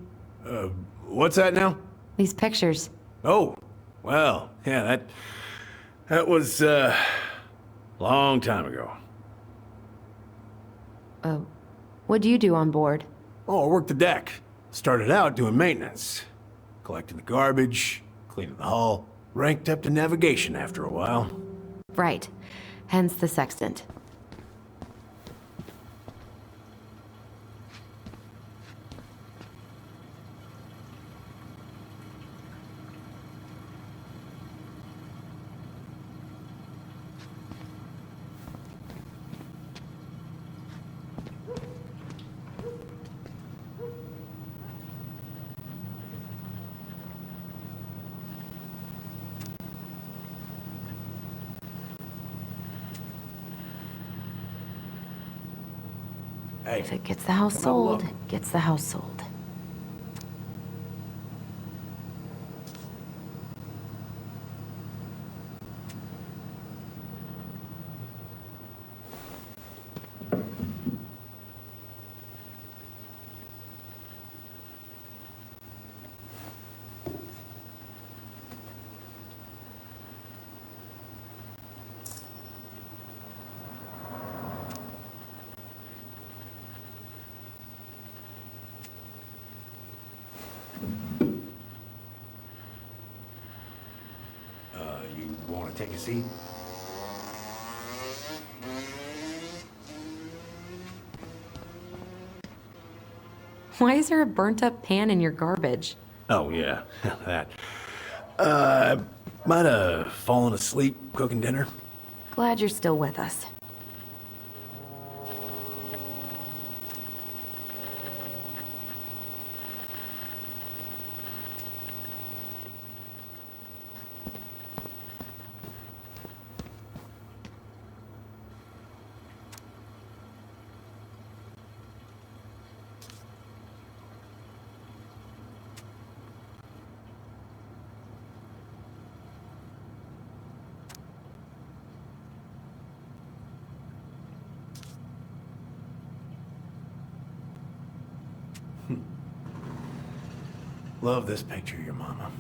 What's that now? These pictures. Oh, well, yeah, that was, long time ago. What do you do on board? Oh, I worked the deck. Started out doing maintenance. Collecting the garbage, cleaning the hull. Ranked up to navigation after a while. Right. Hence the sextant. Hey, If it gets the house come have a look. sold, it gets the house sold. You want to take a seat? Why is there a burnt-up pan in your garbage? Oh, yeah, that. Might have fallen asleep cooking dinner. Glad you're still with us. Love this picture of your mama.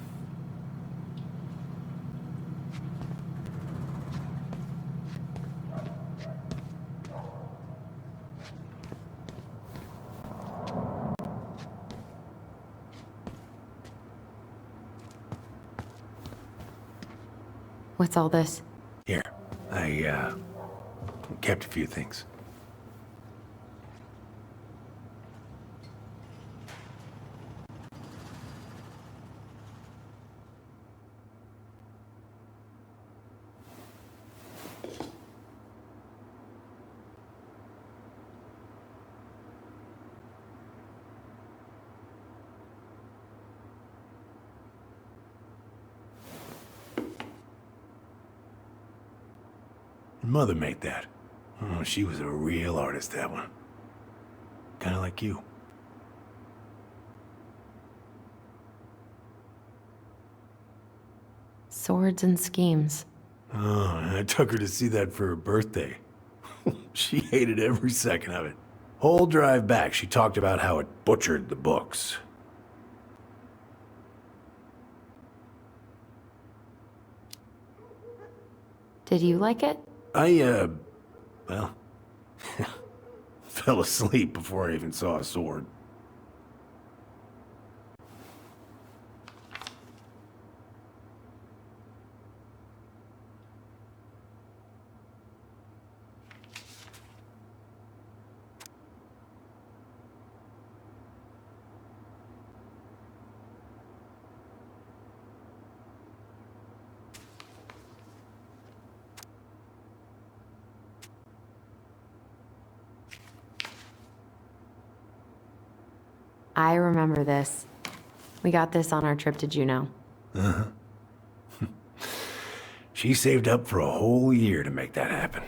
What's all this? Here, I kept a few things. Your mother made that. Oh, she was a real artist, that one. Kinda like you. Swords and schemes. Oh, and I took her to see that for her birthday. She hated every second of it. Whole drive back, she talked about how it butchered the books. Did you like it? Well, fell asleep before I even saw a sword. I remember this. We got this on our trip to Juneau. Uh-huh. She saved up for a whole year to make that happen.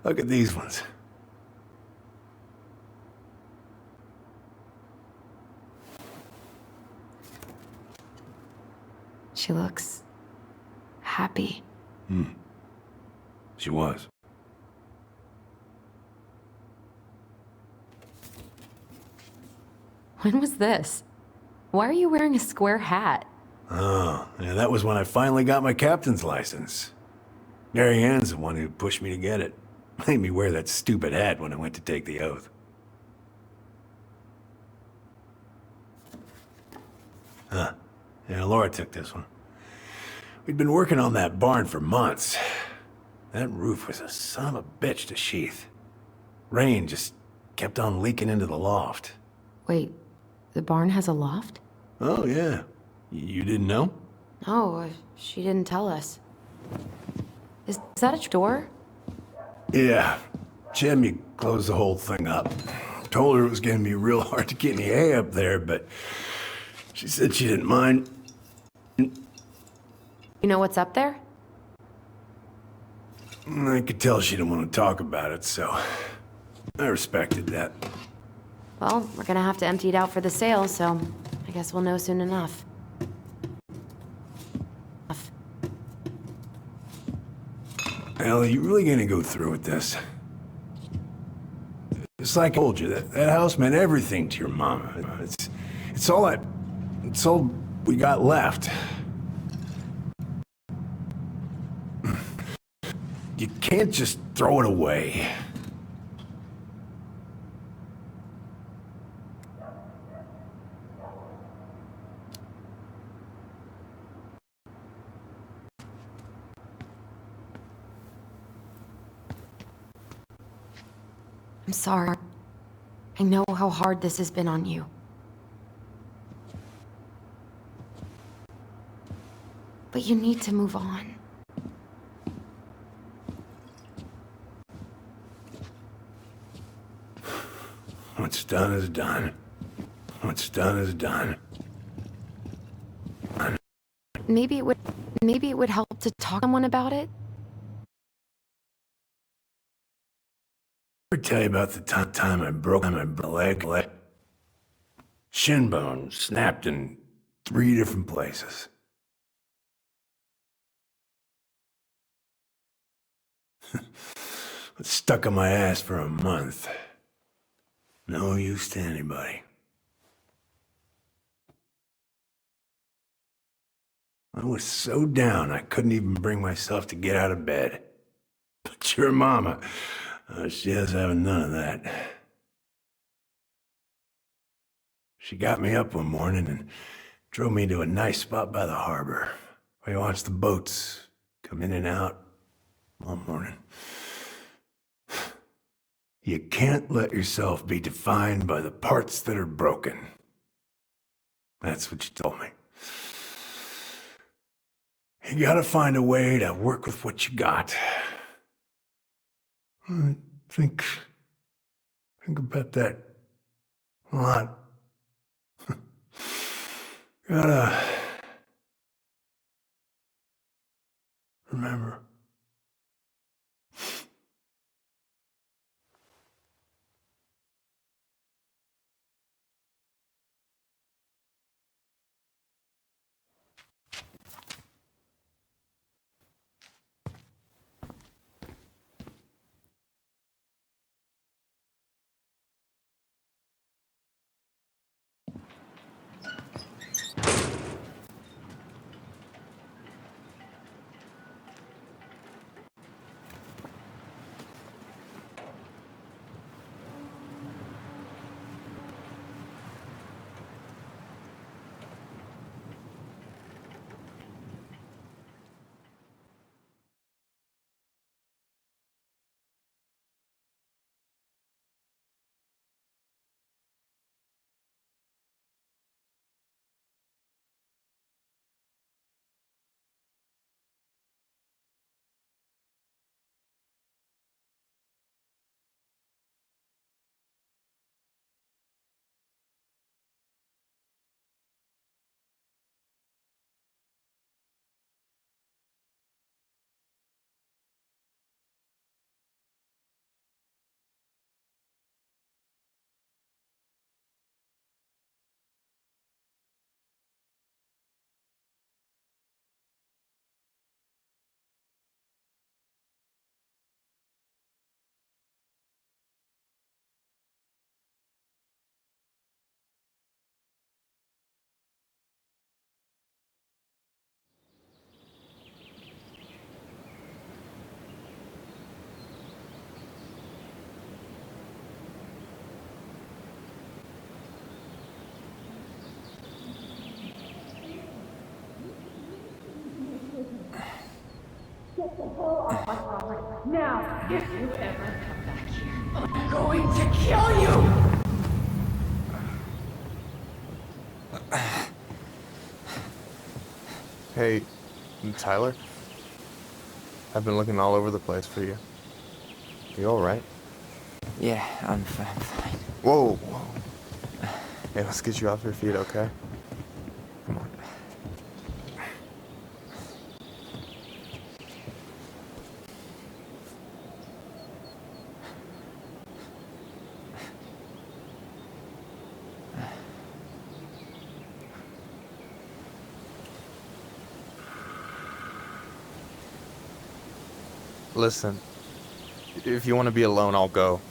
Look at these ones. She looks happy. She was. When was this? Why are you wearing a square hat? Oh, yeah, that was when I finally got my captain's license. Mary Ann's the one who pushed me to get it. Made me wear that stupid hat when I went to take the oath. Huh. Yeah, Laura took this one. We'd been working on that barn for months. That roof was a son of a bitch to sheath. Rain just kept on leaking into the loft. Wait, the barn has a loft? Oh, yeah. You didn't know? Oh, she didn't tell us. Is that a door? Yeah. She had me close the whole thing up. Told her it was gonna be real hard to get any hay up there, but she said she didn't mind. You know what's up there? I could tell she didn't want to talk about it, so I respected that. Well, we're gonna have to empty it out for the sale, so I guess we'll know soon enough. Ellie, you really gonna go through with this? It's like I told you, that house meant everything to your mama. It's all we got left. You can't just throw it away. I'm sorry. I know how hard this has been on you. But you need to move on. What's done is done. What's done is done. Maybe it would help to talk to someone about it. Ever tell you about the time I broke my leg? Shin bone snapped in 3 different places. It stuck on my ass for a month. No use to anybody. I was so down I couldn't even bring myself to get out of bed. But your mama, she has having none of that. She got me up one morning and drove me to a nice spot by the harbor. We watched the boats come in and out all morning. You can't let yourself be defined by the parts that are broken. That's what you told me. You gotta find a way to work with what you got. I think about that a lot. Gotta remember. Get the hell off my property. Now, if you ever come back here, I'm going to kill you! Hey, Tyler? I've been looking all over the place for you. You alright? Yeah, I'm fine. Whoa, whoa. Hey, let's get you off your feet, okay? Come on. Listen, if you want to be alone, I'll go.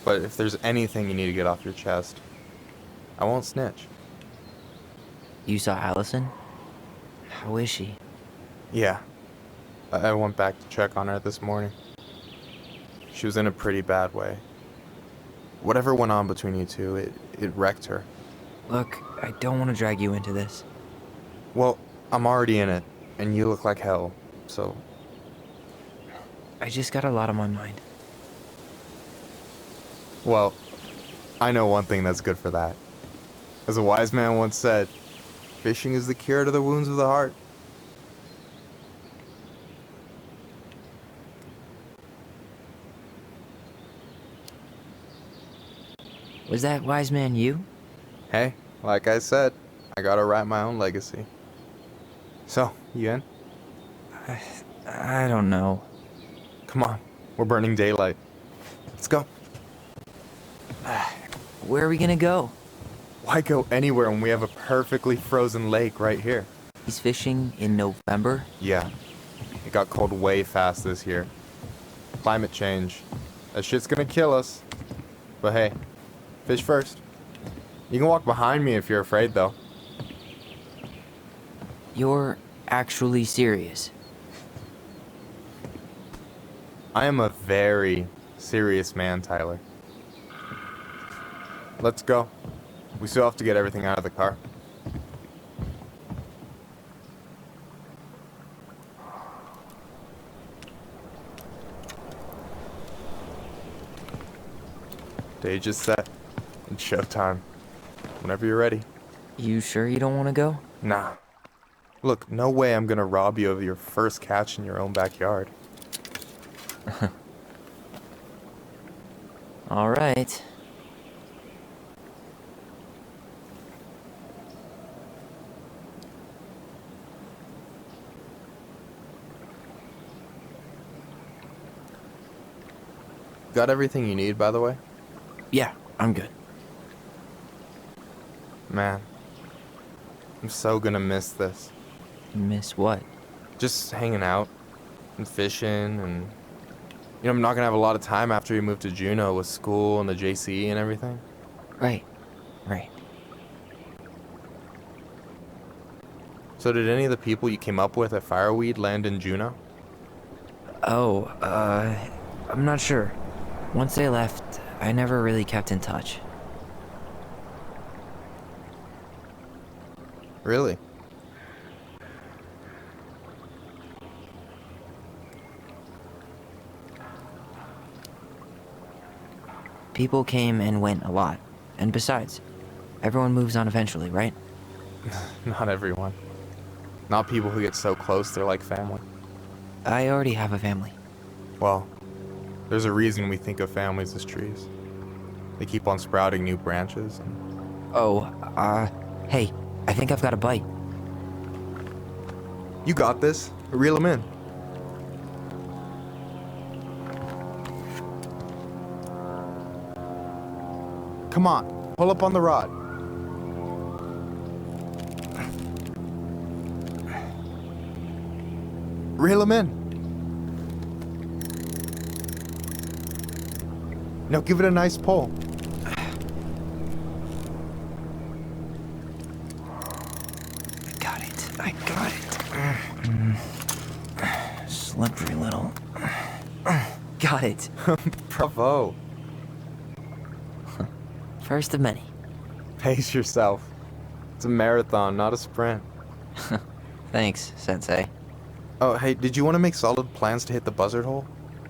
But if there's anything you need to get off your chest, I won't snitch. You saw Alyson? How is she? Yeah. I went back to check on her this morning. She was in a pretty bad way. Whatever went on between you two, it wrecked her. Look, I don't want to drag you into this. Well, I'm already in it, and you look like hell, so... I just got a lot on my mind. Well, I know one thing that's good for that. As a wise man once said, fishing is the cure to the wounds of the heart. Was that wise man you? Hey, like I said, I gotta write my own legacy. So, you in? I don't know. Come on, we're burning daylight. Let's go. Where are we gonna go? Why go anywhere when we have a perfectly frozen lake right here? He's fishing in November? Yeah. It got cold way fast this year. Climate change. That shit's gonna kill us. But hey, fish first. You can walk behind me if you're afraid, though. You're actually serious? I am a very serious man, Tyler. Let's go. We still have to get everything out of the car. Stage is set. It's showtime. Whenever you're ready. You sure you don't want to go? Nah. Look, no way I'm gonna rob you of your first catch in your own backyard. All right. Got everything you need, by the way? Yeah, I'm good. Man, I'm so gonna miss this. Miss what? Just hanging out and fishing and... You know, I'm not gonna have a lot of time after you move to Juneau with school and the JC and everything. Right. So did any of the people you came up with at Fireweed land in Juneau? Oh, I'm not sure. Once they left, I never really kept in touch. Really? People came and went a lot. And besides, everyone moves on eventually, right? Not everyone. Not people who get so close they're like family. I already have a family. Well, there's a reason we think of families as trees. They keep on sprouting new branches. Hey, I think I've got a bite. You got this. Reel them in. Come on, pull up on the rod. Reel them in. Now give it a nice pull. I got it. Slippery little. Got it. Bravo. First of many. Pace yourself. It's a marathon, not a sprint. Thanks, Sensei. Oh, hey, did you want to make solid plans to hit the buzzard hole?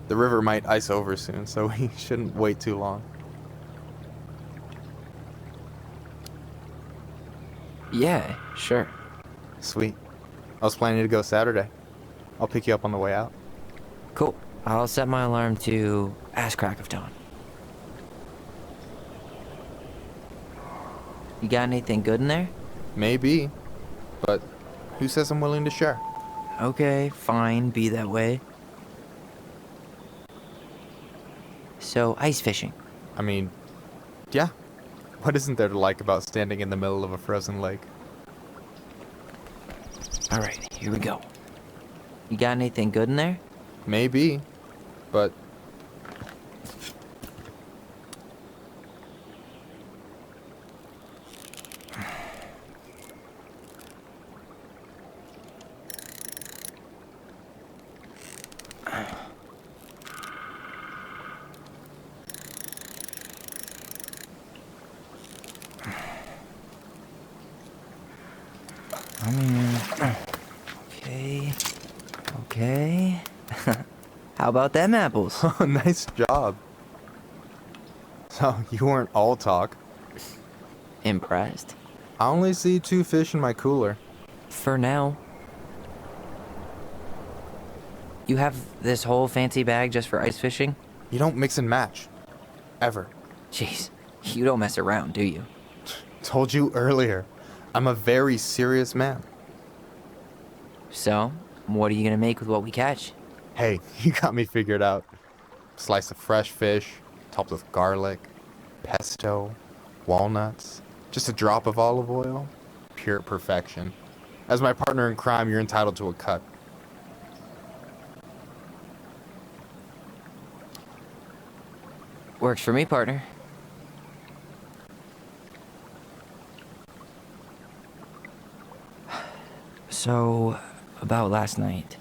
The river might ice over soon, so we shouldn't wait too long. Yeah, sure. Sweet. I was planning to go Saturday. I'll pick you up on the way out. Cool. I'll set my alarm to ass crack of dawn. You got anything good in there? Maybe, but who says I'm willing to share? Okay, fine, be that way. So, ice fishing. I mean, yeah. What isn't there to like about standing in the middle of a frozen lake? Alright, here we go. You got anything good in there? Maybe, but I mean, okay. How about them apples? oh, nice job. So, you weren't all talk. Impressed? I only see 2 fish in my cooler. For now. You have this whole fancy bag just for ice fishing? You don't mix and match. Ever. Jeez, you don't mess around, do you? Told you earlier. I'm a very serious man. So, what are you gonna make with what we catch? Hey, you got me figured out. Slice of fresh fish, topped with garlic, pesto, walnuts, just a drop of olive oil. Pure perfection. As my partner in crime, you're entitled to a cut. Works for me, partner. So, about last night.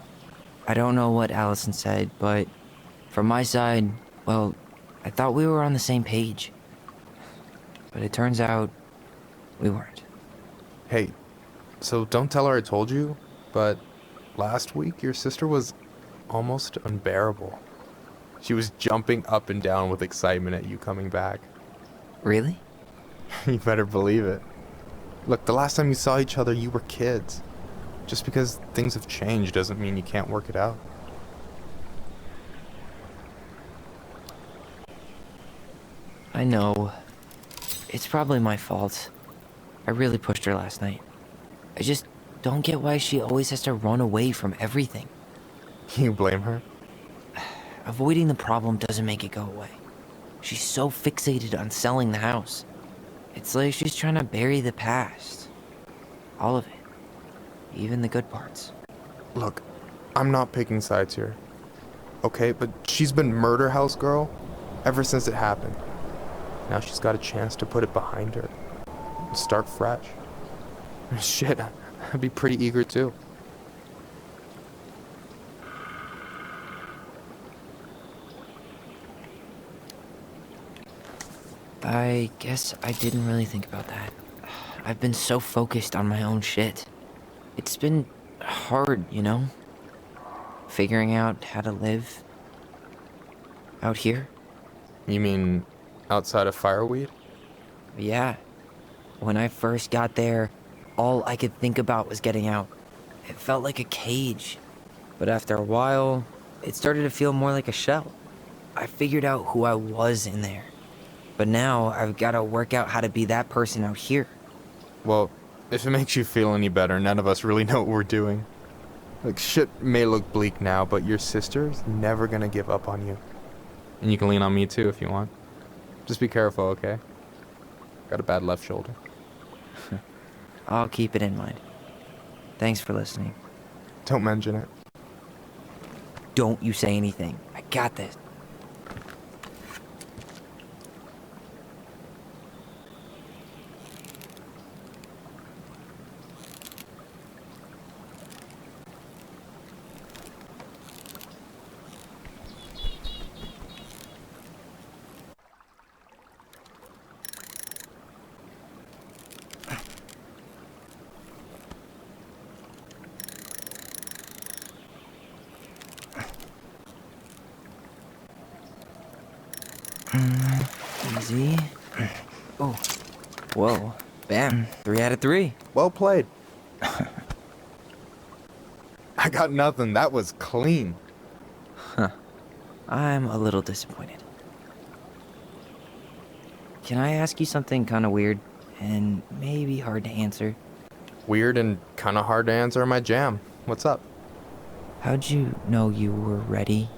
I don't know what Alyson said, but from my side, well, I thought we were on the same page. But it turns out we weren't. Hey, so don't tell her I told you, but last week your sister was almost unbearable. She was jumping up and down with excitement at you coming back. Really? You better believe it. Look, the last time you saw each other, you were kids. Just because things have changed doesn't mean you can't work it out. I know. It's probably my fault. I really pushed her last night. I just don't get why she always has to run away from everything. You blame her? Avoiding the problem doesn't make it go away. She's so fixated on selling the house. It's like she's trying to bury the past. All of it. Even the good parts. Look, I'm not picking sides here. Okay, but she's been murder house girl ever since it happened. Now she's got a chance to put it behind her and start fresh. Shit, I'd be pretty eager too. I guess I didn't really think about that. I've been so focused on my own shit. It's been hard, you know? Figuring out how to live out here. You mean outside of Fireweed? Yeah. When I first got there, all I could think about was getting out. It felt like a cage. But after a while, it started to feel more like a shell. I figured out who I was in there. But now I've got to work out how to be that person out here. Well, if it makes you feel any better, none of us really know what we're doing. Like, shit may look bleak now, but your sister's never gonna give up on you. And you can lean on me too if you want. Just be careful, okay? Got a bad left shoulder. I'll keep it in mind. Thanks for listening. Don't mention it. Don't you say anything. I got this. Easy. Oh. Whoa. Bam. 3 out of 3. Well played. I got nothing. That was clean. Huh. I'm a little disappointed. Can I ask you something kind of weird and maybe hard to answer? Weird and kind of hard to answer my jam. What's up? How'd you know you were ready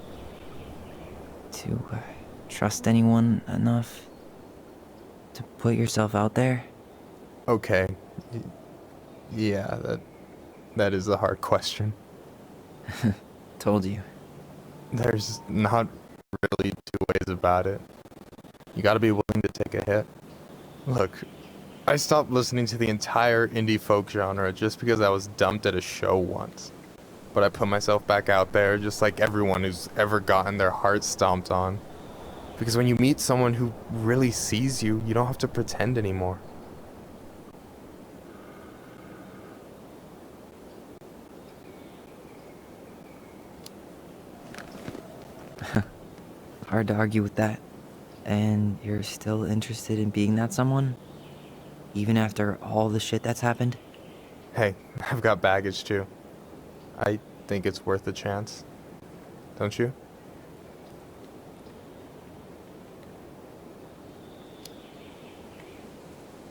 to trust anyone enough to put yourself out there? Okay. Yeah, that is a hard question. Told you. There's not really two ways about it. You gotta be willing to take a hit. Look, I stopped listening to the entire indie folk genre just because I was dumped at a show once. But I put myself back out there just like everyone who's ever gotten their heart stomped on. Because when you meet someone who really sees you, you don't have to pretend anymore. Hard to argue with that. And you're still interested in being that someone? Even after all the shit that's happened? Hey, I've got baggage too. I think it's worth a chance. Don't you?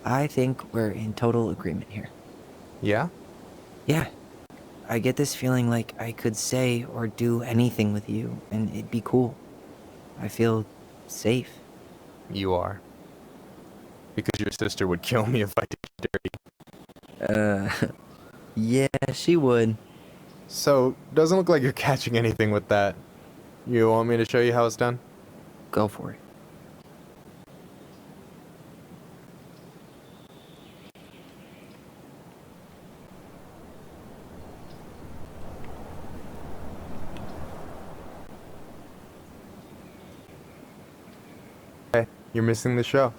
I think we're in total agreement here. Yeah? Yeah. I get this feeling like I could say or do anything with you, and it'd be cool. I feel safe. You are. Because your sister would kill me if I did you dirty. Yeah, she would. So, doesn't look like you're catching anything with that. You want me to show you how it's done? Go for it. Hey, you're missing the show.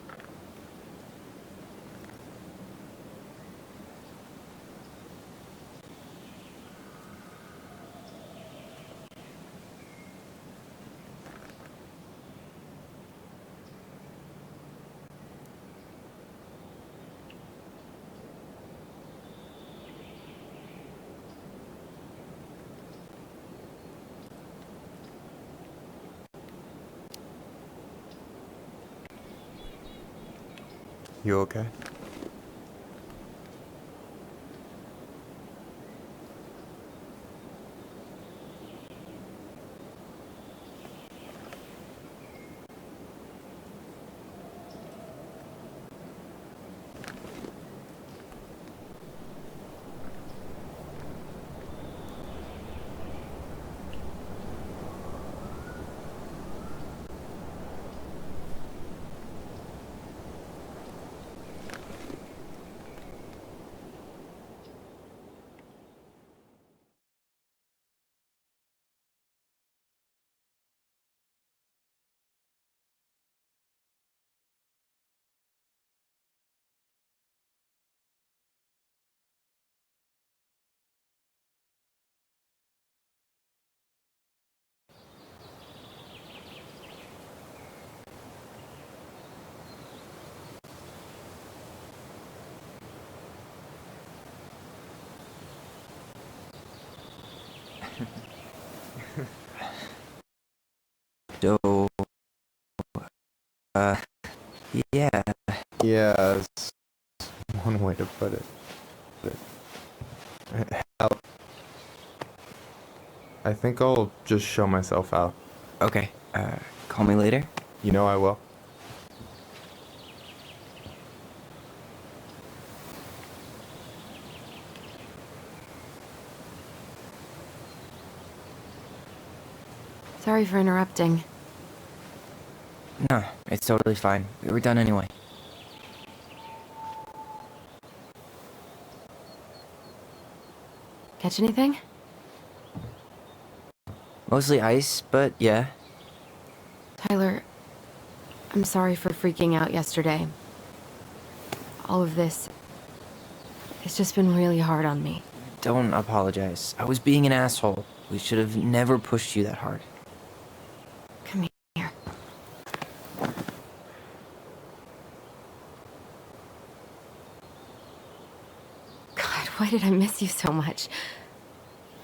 You okay? So, yeah. Yeah, it's one way to put it. Hell, I think I'll just show myself out. Okay, call me later? You know I will. Sorry for interrupting. No, it's totally fine. We were done anyway. Catch anything? Mostly ice, but yeah. Tyler, I'm sorry for freaking out yesterday. All of this, it's just been really hard on me. Don't apologize. I was being an asshole. We should have never pushed you that hard. Come here. Why did I miss you so much?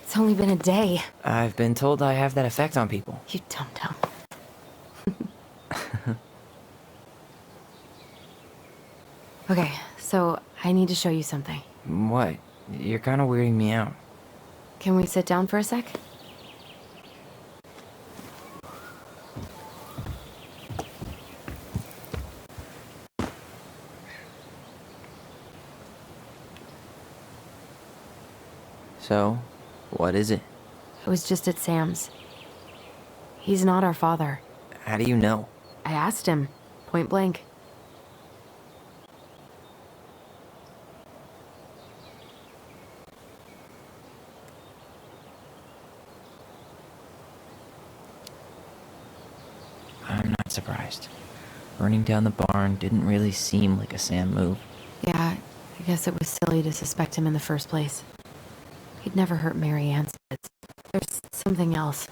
It's only been a day. I've been told I have that effect on people. You dum-dum. Okay, so I need to show you something. What? You're kind of weirding me out. Can we sit down for a sec? So, what is it? I was just at Sam's. He's not our father. How do you know? I asked him, point blank. I'm not surprised. Burning down the barn didn't really seem like a Sam move. Yeah, I guess it was silly to suspect him in the first place. He'd never hurt Mary Ann's kids. There's something else.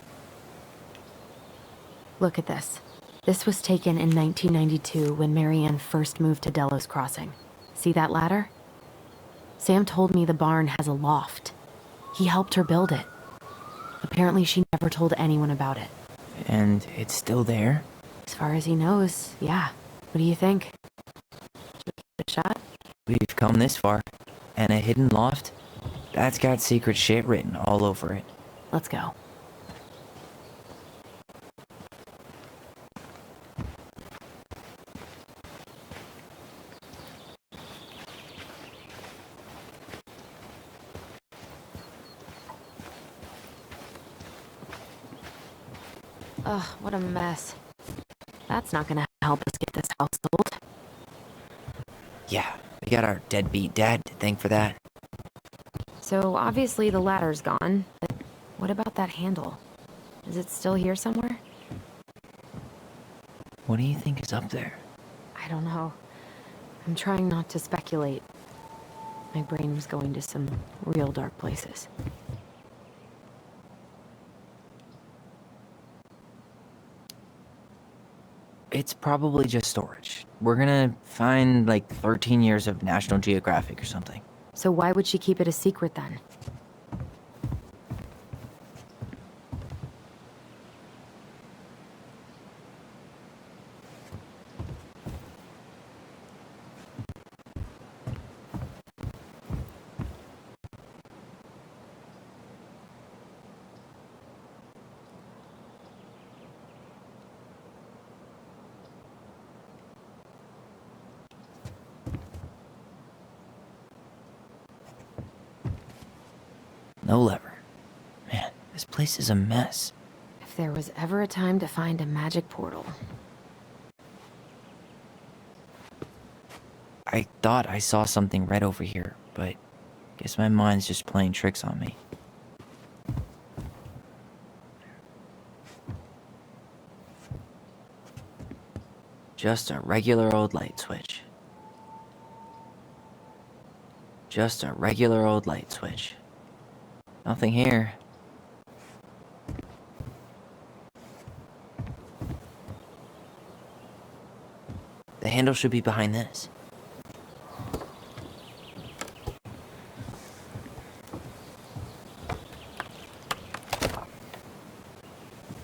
Look at this. This was taken in 1992 when Mary Ann first moved to Delos Crossing. See that ladder? Sam told me the barn has a loft. He helped her build it. Apparently she never told anyone about it. And it's still there? As far as he knows, yeah. What do you think? Should we give it a shot? We've come this far. And a hidden loft? That's got secret shit written all over it. Let's go. Ugh, what a mess. That's not gonna help us get this house sold. Yeah, we got our deadbeat dad to thank for that. So obviously the ladder's gone, but what about that handle? Is it still here somewhere? What do you think is up there? I don't know. I'm trying not to speculate. My brain was going to some real dark places. It's probably just storage. We're gonna find like 13 years of National Geographic or something. So why would she keep it a secret then? No lever. Man, this place is a mess. If there was ever a time to find a magic portal. I thought I saw something red over here, but guess my mind's just playing tricks on me. Just a regular old light switch. Just a regular old light switch. Nothing here. The handle should be behind this.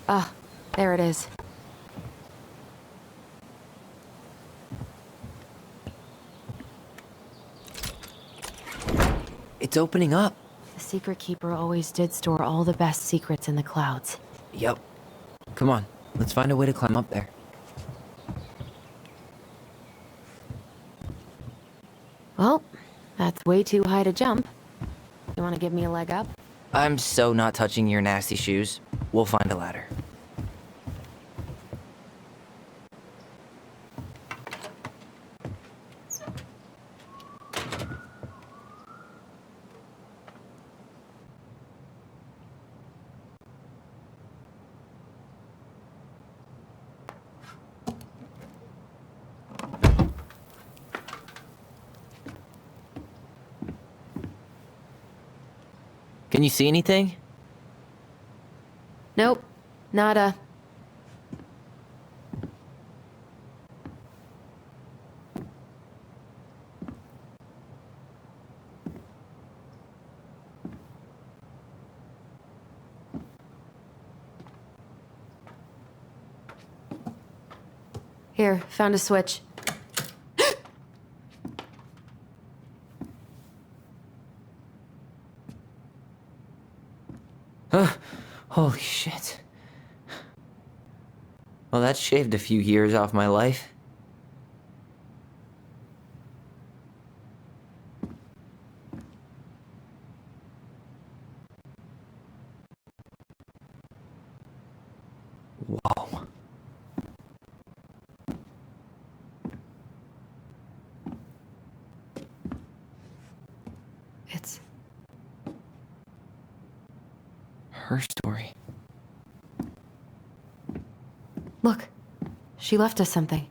Ah, there it is. It's opening up. The Secret Keeper always did store all the best secrets in the clouds. Yep. Come on, let's find a way to climb up there. Well, that's way too high to jump. You want to give me a leg up? I'm so not touching your nasty shoes. We'll find a ladder. Can you see anything? Nope. Nada. Here, found a switch. Holy shit. Well, that shaved a few years off my life. Whoa. It's her story. Look, she left us something.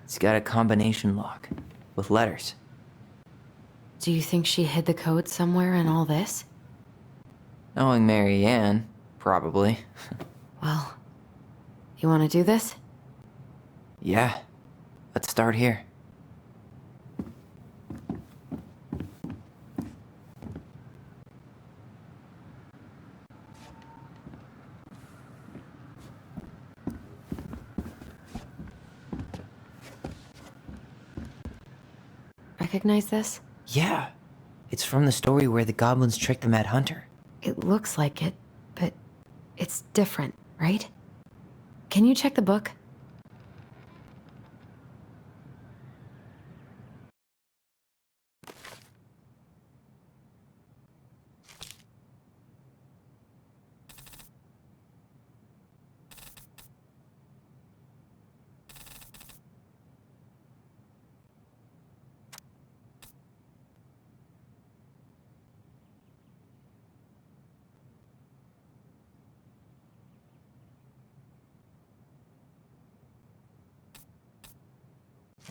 It's got a combination lock with letters. Do you think she hid the code somewhere in all this? Knowing Mary Ann, probably. Well, you want to do this? Yeah, let's start here. Recognize this? Yeah, it's from the story where the goblins tricked the Mad Hunter. It looks like it, but it's different, right? Can you check the book?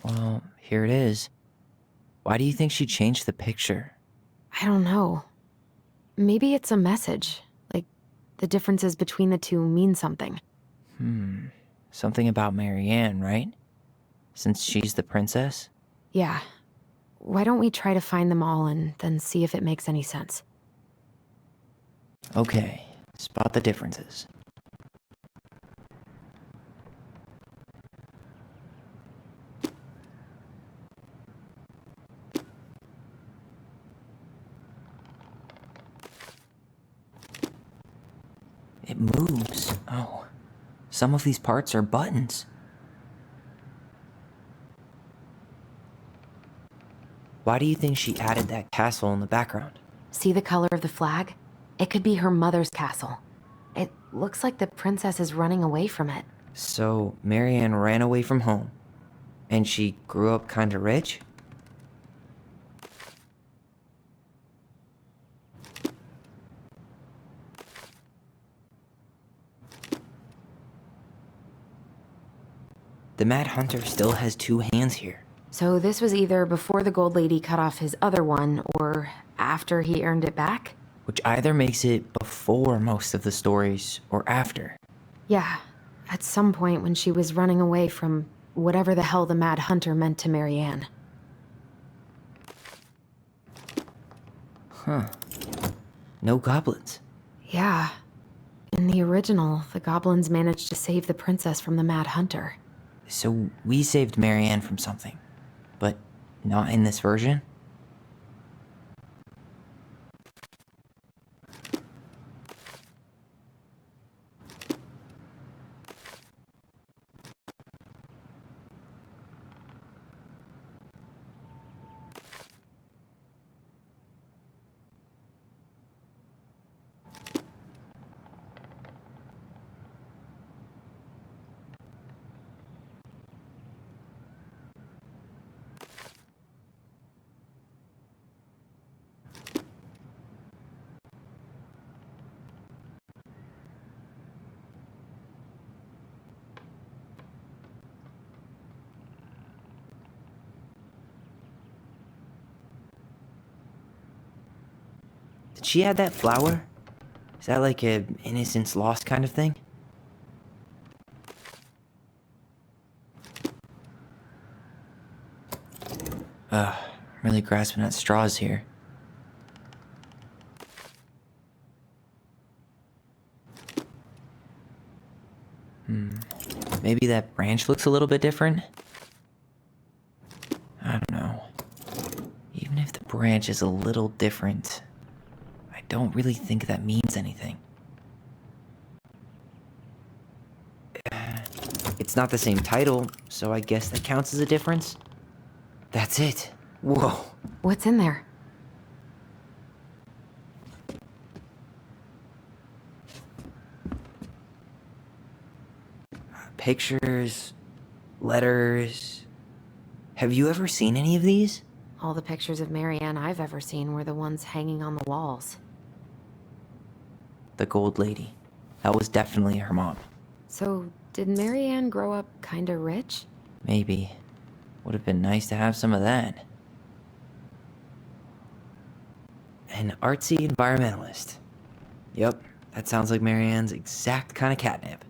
Well, here it is. Why do you think she changed the picture? I don't know. Maybe it's a message. Like, the differences between the two mean something. Something about Mary Ann, right? Since she's the princess? Yeah. Why don't we try to find them all and then see if it makes any sense? Okay, spot the differences. It moves. Oh, some of these parts are buttons. Why do you think she added that castle in the background? See the color of the flag? It could be her mother's castle. It looks like the princess is running away from it. So, Mary Ann ran away from home, and she grew up kinda rich? The Mad Hunter still has two hands here. So this was either before the Gold Lady cut off his other one, or after he earned it back? Which either makes it before most of the stories, or after. Yeah, at some point when she was running away from whatever the hell the Mad Hunter meant to Mary Ann. Huh. No goblins. Yeah. In the original, the goblins managed to save the princess from the Mad Hunter. So we saved Mary Ann from something, but not in this version? Did she add that flower? Is that like a innocence lost kind of thing? I'm really grasping at straws here. Maybe that branch looks a little bit different? I don't know. Even if the branch is a little different, I don't really think that means anything. It's not the same title, so I guess that counts as a difference. That's it. Whoa. What's in there? Pictures, letters. Have you ever seen any of these? All the pictures of Marianne I've ever seen were the ones hanging on the walls. The Gold Lady. That was definitely her mom. So, did Marianne grow up kinda rich? Maybe. Would have been nice to have some of that. An artsy environmentalist. Yep, that sounds like Marianne's exact kind of catnip.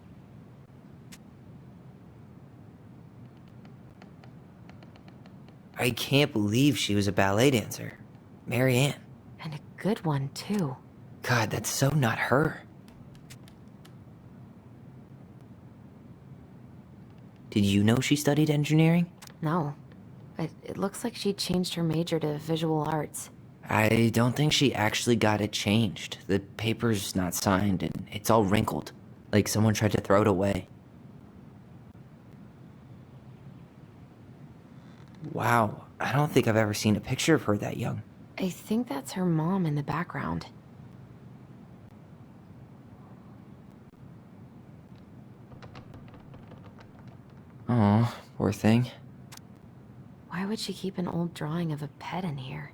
I can't believe she was a ballet dancer. Marianne. And a good one, too. God, that's so not her. Did you know she studied engineering? No. But it looks like she changed her major to visual arts. I don't think she actually got it changed. The paper's not signed and it's all wrinkled. Like someone tried to throw it away. Wow, I don't think I've ever seen a picture of her that young. I think that's her mom in the background. Oh, poor thing. Why would she keep an old drawing of a pet in here?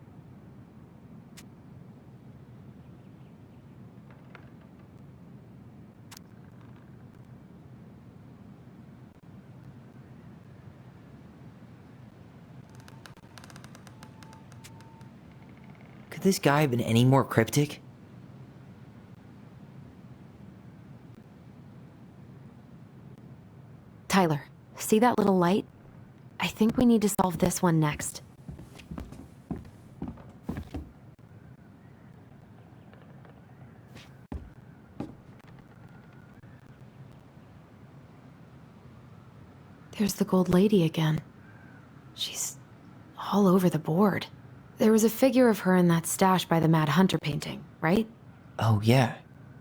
Could this guy have been any more cryptic? Tyler, see that little light? I think we need to solve this one next. There's the Gold Lady again. She's all over the board. There was a figure of her in that stash by the Mad Hunter painting, right? Oh, yeah.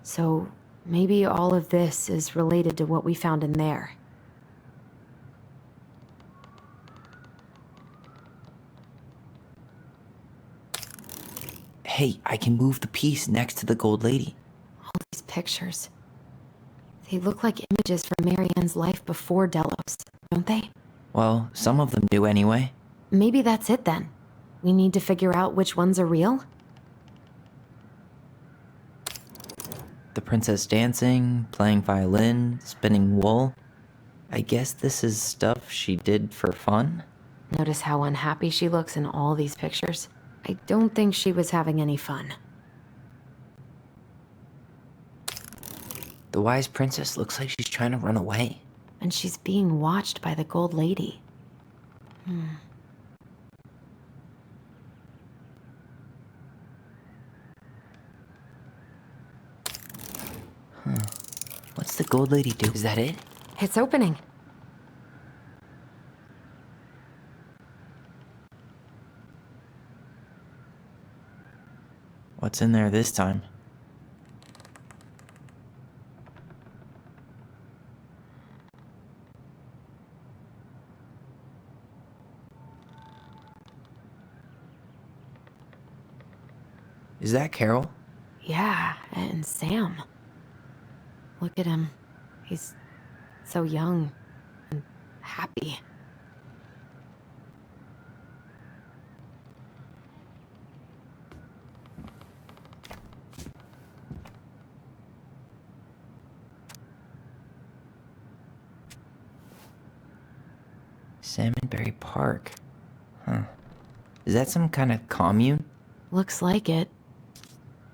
So maybe all of this is related to what we found in there. Hey, I can move the piece next to the Gold Lady. All these pictures. They look like images from Marianne's life before Delos, don't they? Well, some of them do anyway. Maybe that's it then. We need to figure out which ones are real? The princess dancing, playing violin, spinning wool. I guess this is stuff she did for fun? Notice how unhappy she looks in all these pictures? I don't think she was having any fun. The wise princess looks like she's trying to run away. And she's being watched by the Gold Lady. What's the Gold Lady do? Is that it? It's opening. What's in there this time? Is that Carol? Yeah, and Sam. Look at him. He's so young and happy. Salmonberry Park. Huh. Is that some kind of commune? Looks like it.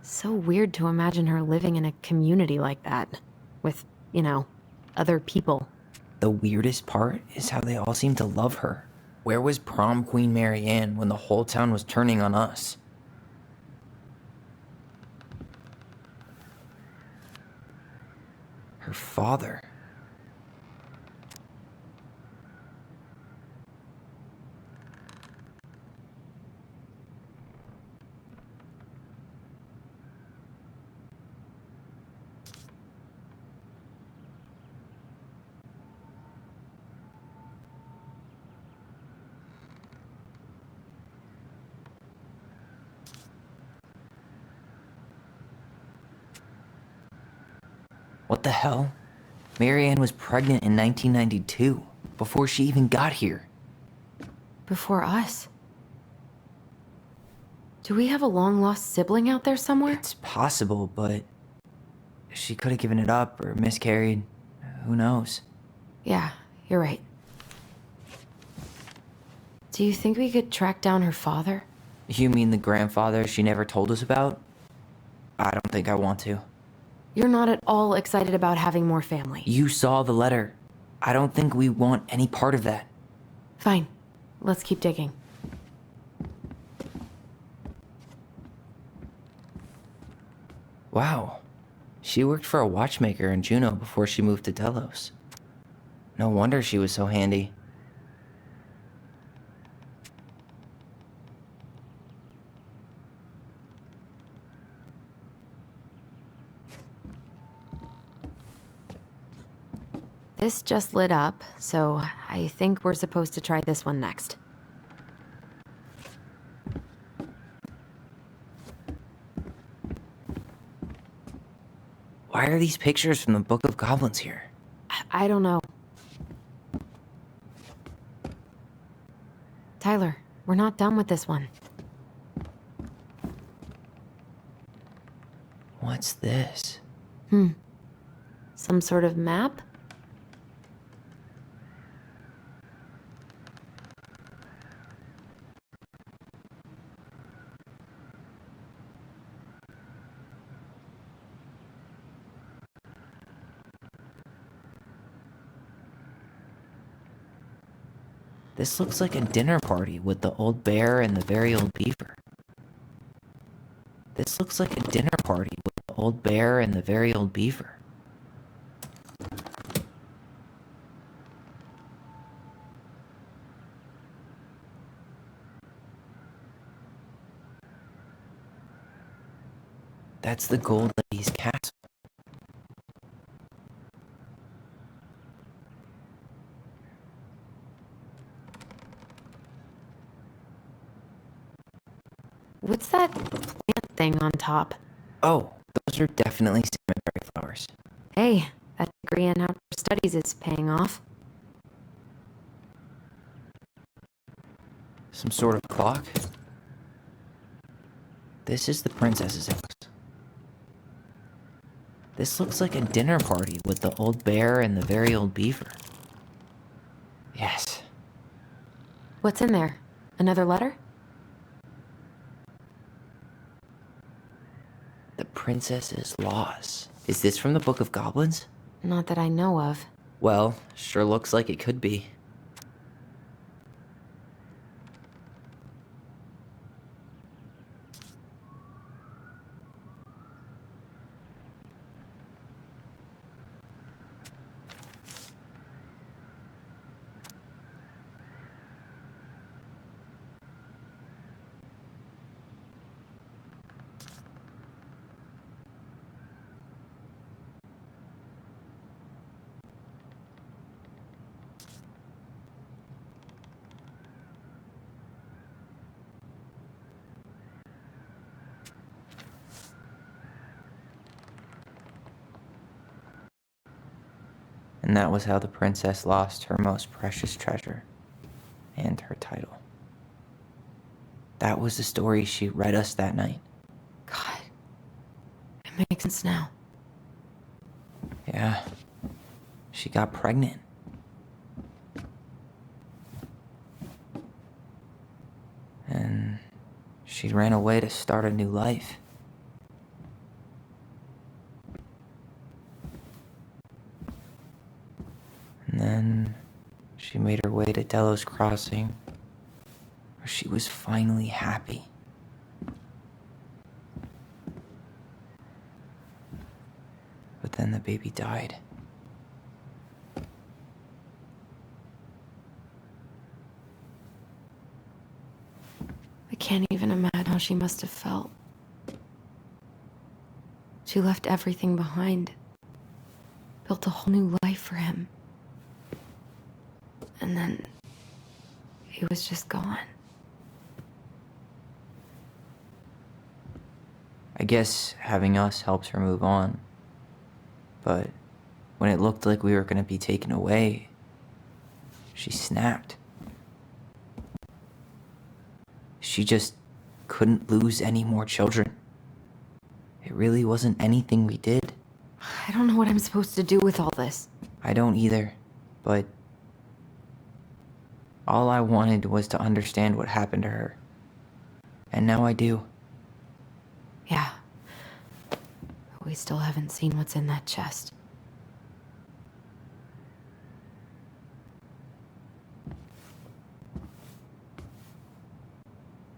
So weird to imagine her living in a community like that. With, other people. The weirdest part is how they all seem to love her. Where was prom queen Marianne when the whole town was turning on us? Her father. What the hell? Marianne was pregnant in 1992, before she even got here. Before us? Do we have a long-lost sibling out there somewhere? It's possible, but she could have given it up or miscarried. Who knows? Yeah, you're right. Do you think we could track down her father? You mean the grandfather she never told us about? I don't think I want to. You're not at all excited about having more family. You saw the letter. I don't think we want any part of that. Fine. Let's keep digging. Wow. She worked for a watchmaker in Juneau before she moved to Delos. No wonder she was so handy. This just lit up, so I think we're supposed to try this one next. Why are these pictures from the Book of Goblins here? I don't know. Tyler, we're not done with this one. What's this? Some sort of map? This looks like a dinner party with the old bear and the very old beaver. This looks like a dinner party with the old bear and the very old beaver. That's the Gold Lady's castle. What's that plant thing on top? Oh, those are definitely cemetery flowers. Hey, that degree in outdoor studies is paying off. Some sort of clock? This is the princess's house. This looks like a dinner party with the old bear and the very old beaver. Yes. What's in there? Another letter? The princess's loss. Is this from the Book of Goblins? Not that I know of. Well, sure looks like it could be. And that was how the princess lost her most precious treasure and her title. That was the story she read us that night. God. It makes sense now. Yeah. She got pregnant. And she ran away to start a new life. And then she made her way to Delos Crossing, where she was finally happy. But then the baby died. I can't even imagine how she must have felt. She left everything behind. Built a whole new life for him. And then he was just gone. I guess having us helps her move on. But when it looked like we were going to be taken away, she snapped. She just couldn't lose any more children. It really wasn't anything we did. I don't know what I'm supposed to do with all this. I don't either, but all I wanted was to understand what happened to her. And now I do. Yeah. But we still haven't seen what's in that chest.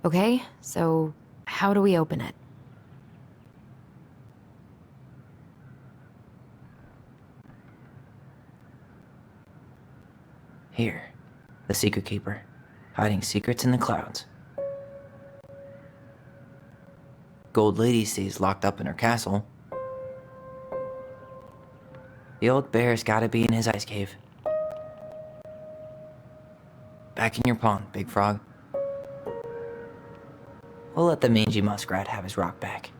Okay, so how do we open it? Here, the Secret Keeper, hiding secrets in the clouds. Gold Lady stays locked up in her castle. The old bear's gotta be in his ice cave. Back in your pond, Big Frog. We'll let the mangy muskrat have his rock back.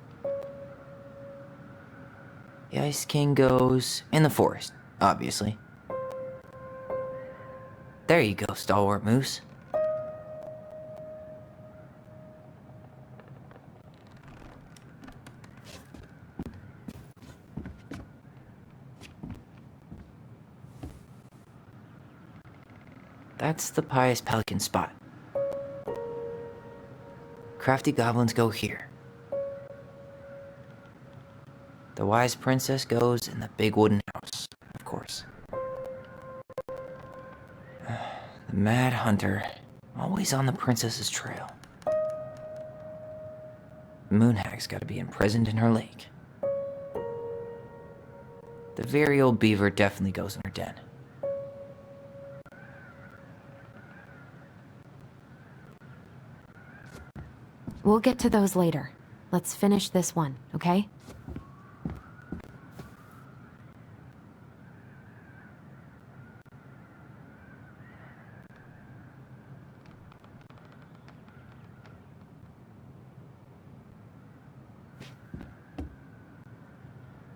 The Ice King goes in the forest, obviously. There you go, stalwart moose. That's the pious pelican spot. Crafty goblins go here. The wise princess goes in the big wooden house, of course. The mad hunter, always on the princess's trail. The moon hag's gotta be imprisoned in her lake. The very old beaver definitely goes in her den. We'll get to those later. Let's finish this one, okay?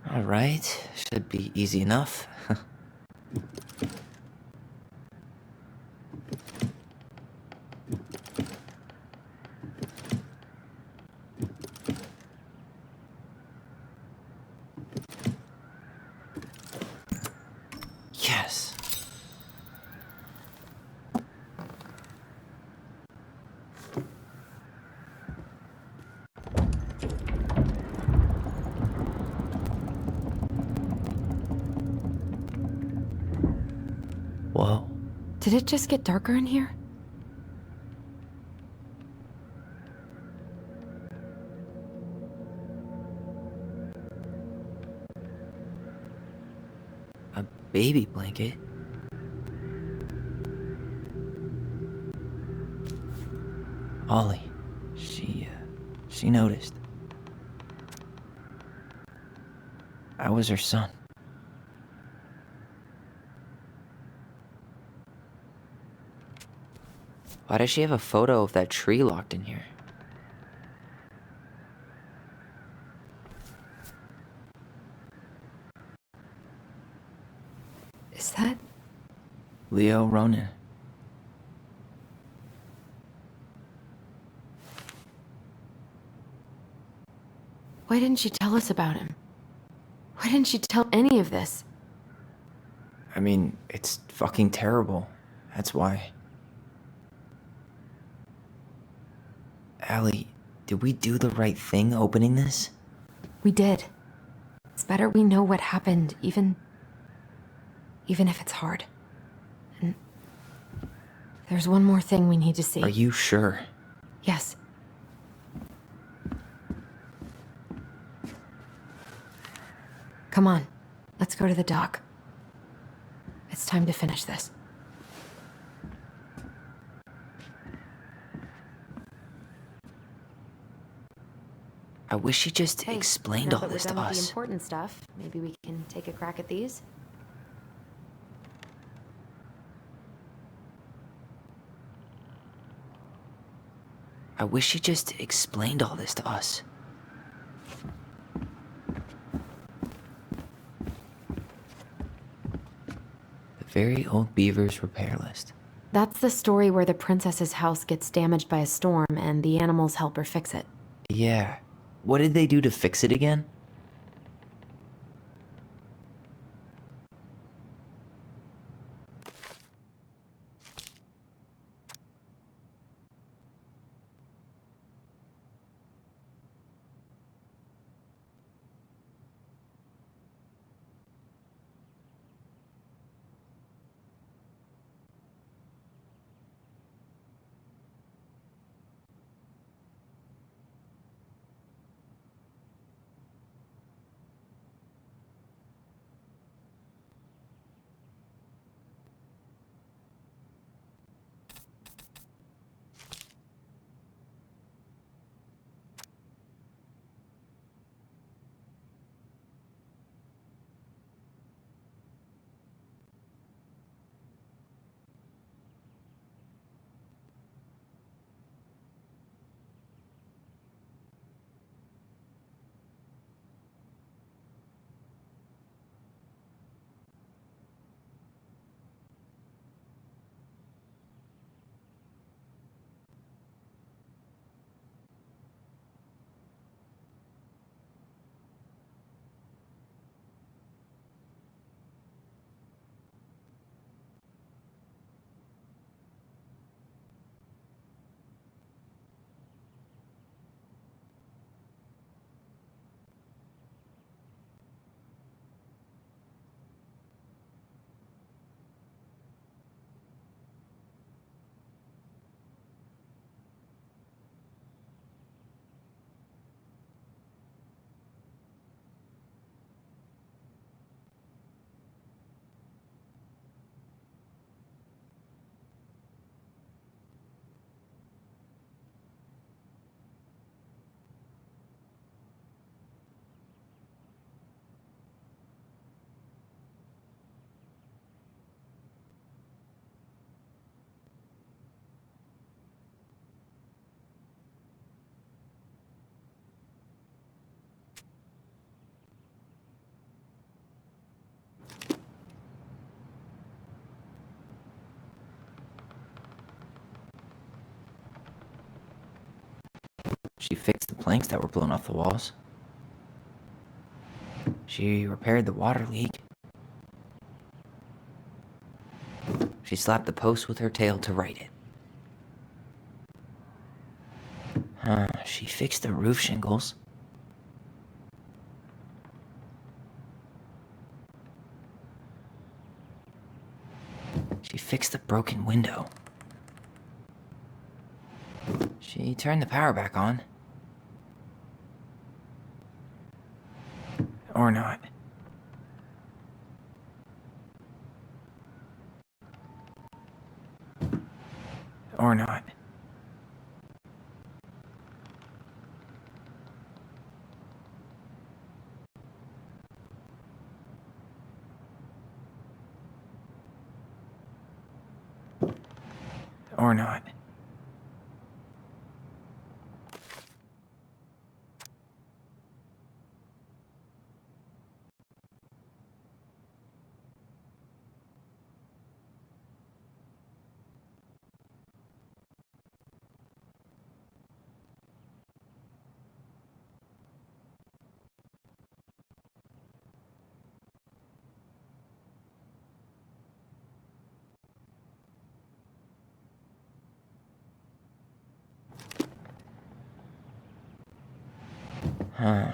All right, should be easy enough. Yes. Whoa. Did it just get darker in here? A baby blanket? Ollie. She noticed. I was her son. Why does she have a photo of that tree locked in here? Is that... Leo Ronan. Why didn't she tell us about him? Why didn't she tell any of this? I mean, it's fucking terrible. That's why. Allie, did we do the right thing opening this? We did. It's better we know what happened, even if it's hard. And there's one more thing we need to see. Are you sure? Yes. Come on, let's go to the dock. It's time to finish this. I wish she just explained all this to Now that we're done with the us. important stuff, maybe we can take a crack at these? I wish she just explained all this to us. very old beaver's repair list. That's the story where the princess's house gets damaged by a storm and the animals help her fix it. Yeah. What did they do to fix it again? She fixed the planks that were blown off the walls. She repaired the water leak. She slapped the post with her tail to right it. She fixed the roof shingles. She fixed the broken window. She turned the power back on. Or not. Or not. Or not.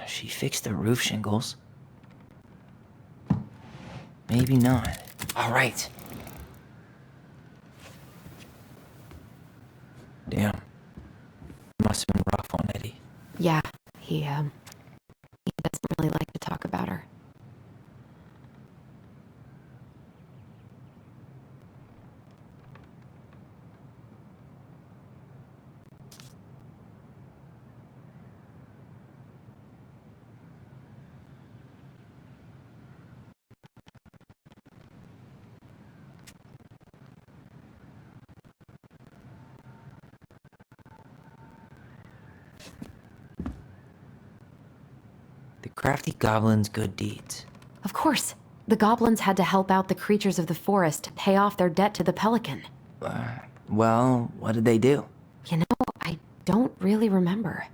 She fixed the roof shingles. Maybe not. All right. Damn. Must have been rough on Eddie. Yeah, he doesn't really like to talk about her. The crafty goblin's good deeds. Of course. The goblins had to help out the creatures of the forest to pay off their debt to the pelican. Well, what did they do? You know, I don't really remember.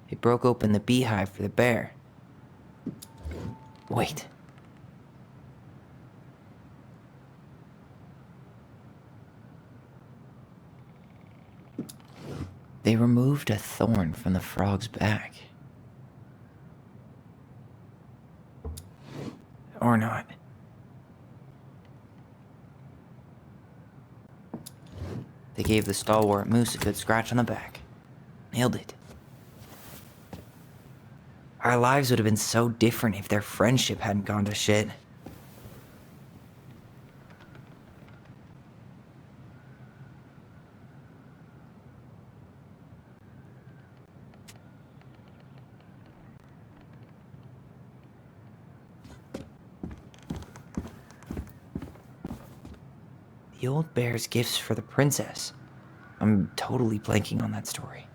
They broke open the beehive for the bear. Wait. They removed a thorn from the frog's back. Or not. They gave the stalwart moose a good scratch on the back. Nailed it. Our lives would have been so different if their friendship hadn't gone to shit. The old bear's gifts for the princess. I'm totally blanking on that story.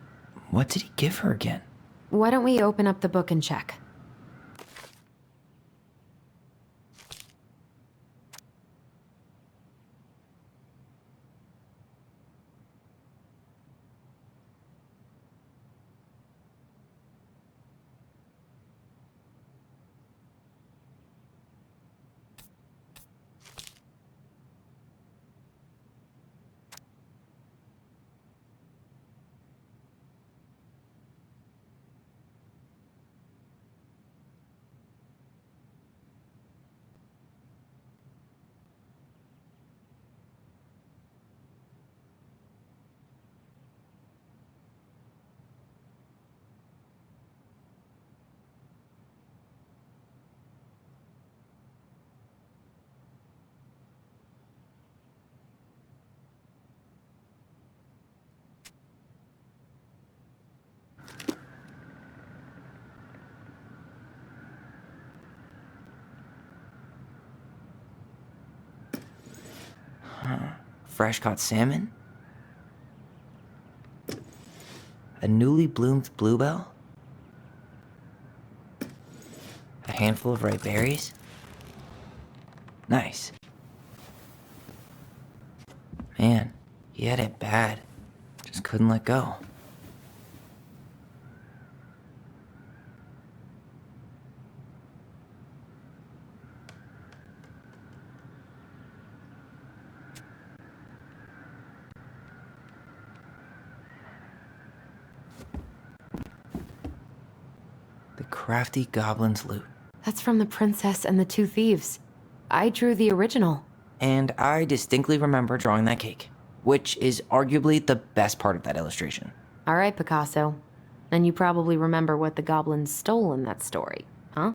What did he give her again? Why don't we open up the book and check? Fresh caught salmon? A newly bloomed bluebell? A handful of ripe berries? Nice. Man, he had it bad. Just couldn't let go. The crafty goblin's loot. That's from The Princess and the Two Thieves. I drew the original. And I distinctly remember drawing that cake, which is arguably the best part of that illustration. All right, Picasso. Then you probably remember what the goblins stole in that story, huh?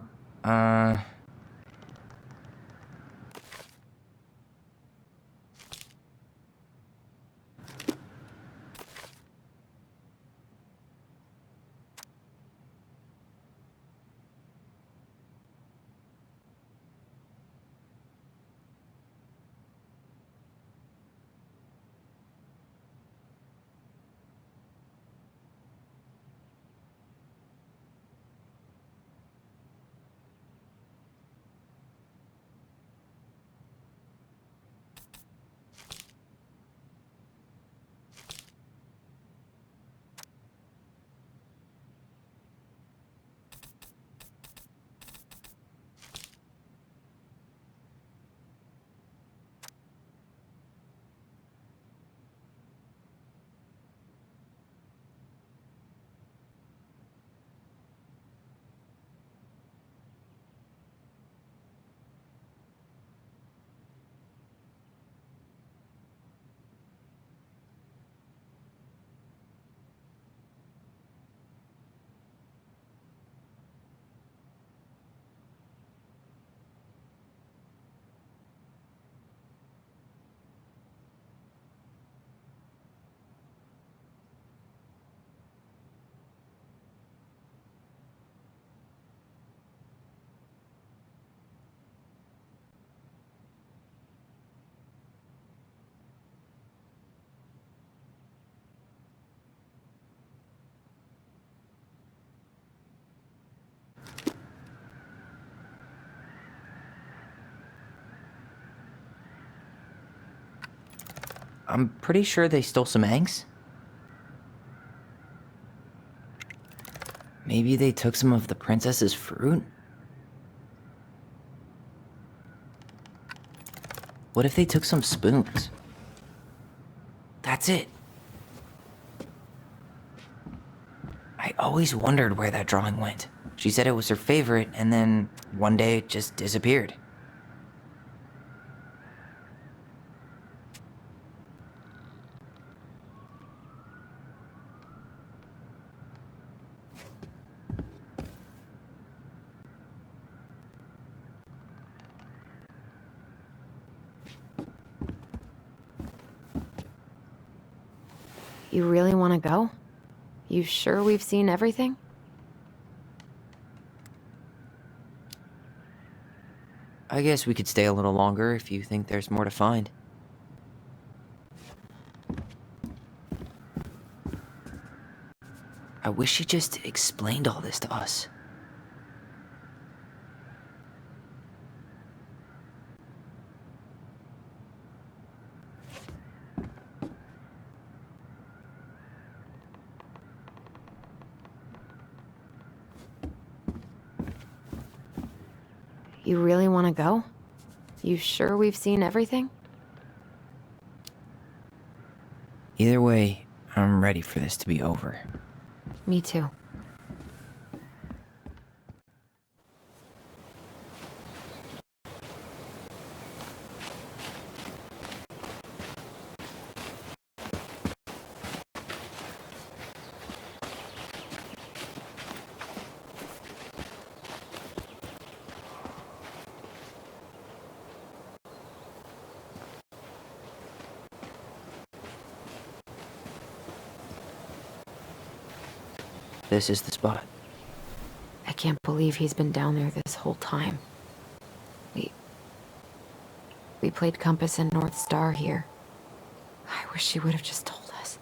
I'm pretty sure they stole some eggs. Maybe they took some of the princess's fruit? What if they took some spoons? That's it. I always wondered where that drawing went. She said it was her favorite, and then one day it just disappeared. You really want to go? You sure we've seen everything? I guess we could stay a little longer if you think there's more to find. I wish she just explained all this to us. You really want to go? You sure we've seen everything? Either way, I'm ready for this to be over. Me too. This is the spot. I can't believe he's been down there this whole time. We played Compass and North Star here. I wish she would have just told us.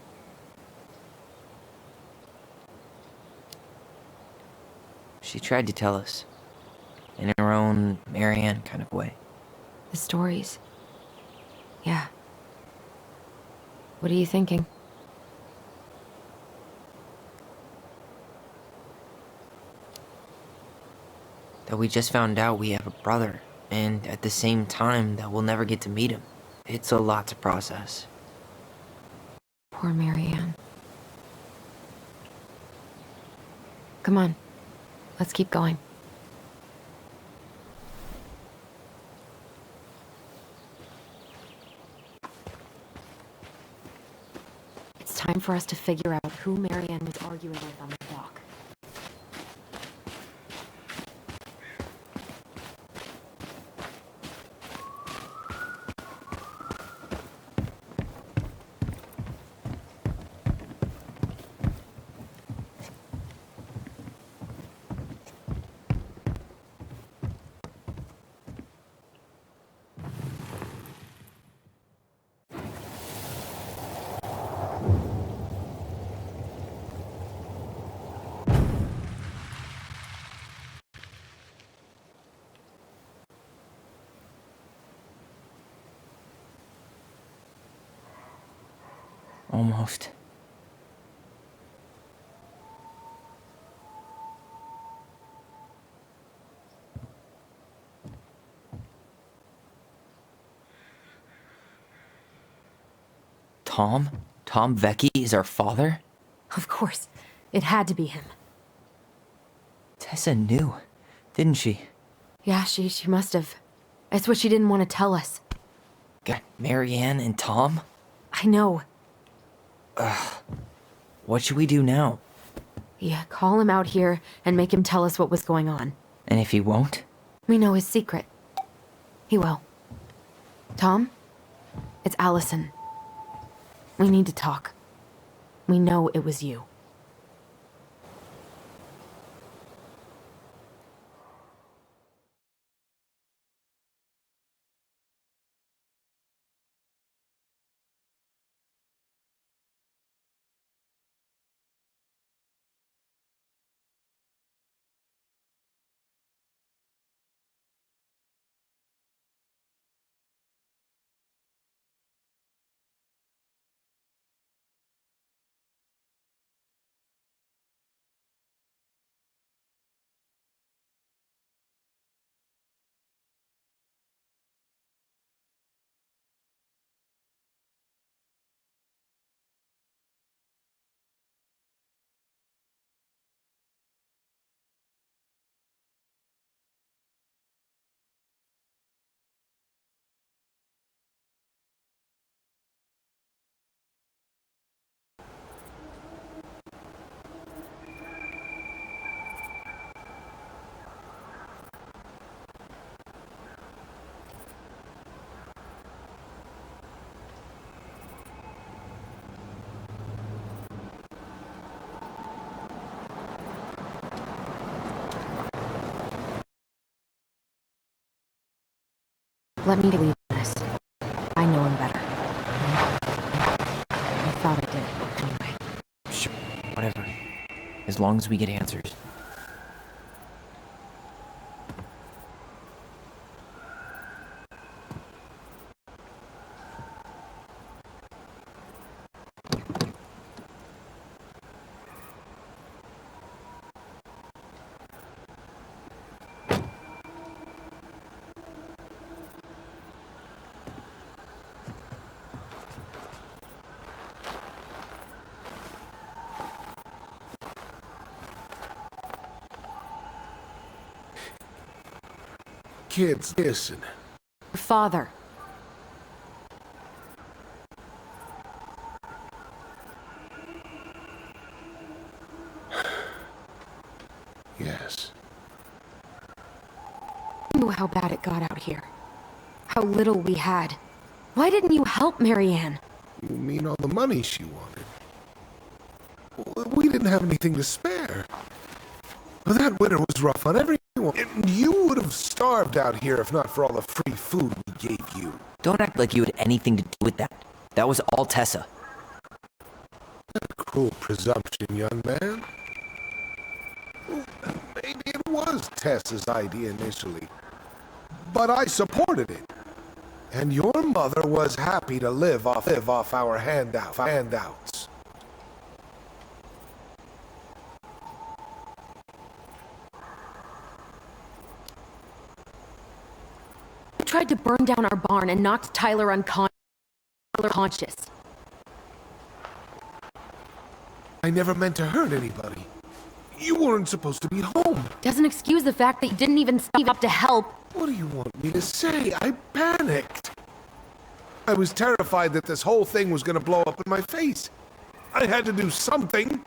She tried to tell us. In her own Marianne kind of way. The stories. Yeah. What are you thinking? That we just found out we have a brother, and at the same time that we'll never get to meet him. It's a lot to process. Poor Marianne. Come on. Let's keep going. It's time for us to figure out who Marianne was arguing with on the dock. Almost. Tom? Tom Vecchi is our father? Of course. It had to be him. Tessa knew, didn't she? Yeah, she must have. It's what she didn't want to tell us. Got Marianne and Tom? I know. What should we do now? Yeah, call him out here and make him tell us what was going on. And if he won't? We know his secret. He will. Tom? It's Alyson. We need to talk. We know it was you. Let me believe this. I know him better. I thought I did, anyway. Sure, whatever. As long as we get answers. Kids, listen. Your father. Yes. You knew how bad it got out here. How little we had. Why didn't you help Marianne? You mean all the money she wanted? We didn't have anything to spare. That winter was rough on everyone. You would have starved out here if not for all the free food we gave you. Don't act like you had anything to do with that. That was all Tessa. A cruel presumption, young man. Maybe it was Tessa's idea initially, but I supported it. And your mother was happy to live off our handouts. Tried to burn down our barn and knocked Tyler unconscious. I never meant to hurt anybody. You weren't supposed to be home. Doesn't excuse the fact that you didn't even step up to help. What do you want me to say? I panicked. I was terrified that this whole thing was going to blow up in my face. I had to do something.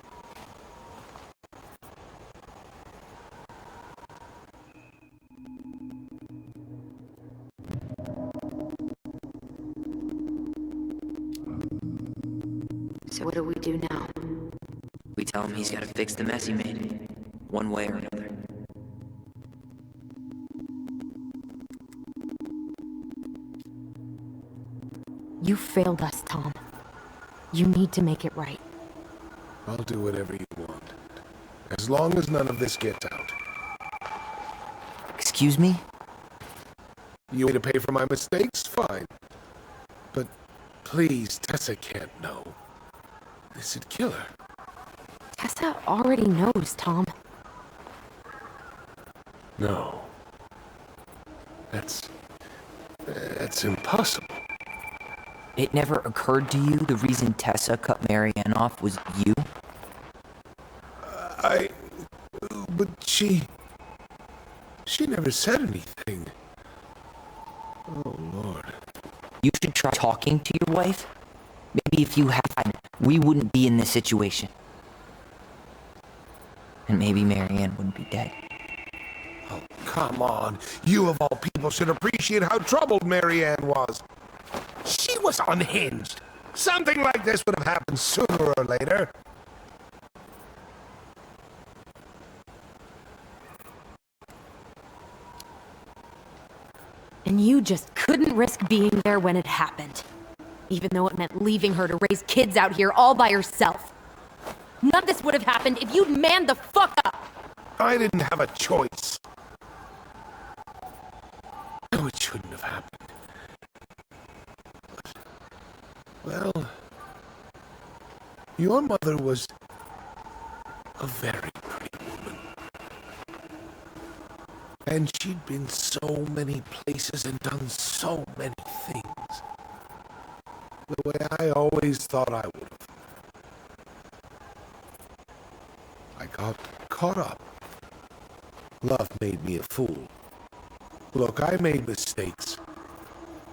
So what do we do now? We tell him he's got to fix the mess he made, one way or another. You failed us, Tom. You need to make it right. I'll do whatever you want. As long as none of this gets out. Excuse me? You want me to pay for my mistakes? Fine. But please, Tessa can't know. This would kill her. Tessa already knows, Tom. No. That's impossible. It never occurred to you the reason Tessa cut Marianne off was you? But she never said anything. Oh, Lord. You should try talking to your wife. Maybe if you had, we wouldn't be in this situation. And maybe Marianne wouldn't be dead. Oh, come on. You of all people should appreciate how troubled Marianne was. She was unhinged. Something like this would have happened sooner or later. And you just couldn't risk being there when it happened. Even though it meant leaving her to raise kids out here all by herself. None of this would have happened if you'd manned the fuck up! I didn't have a choice. No, it shouldn't have happened. Well, your mother was a very pretty woman. And she'd been so many places and done so many things. The way I always thought I would have. I got caught up. Love made me a fool. Look, I made mistakes.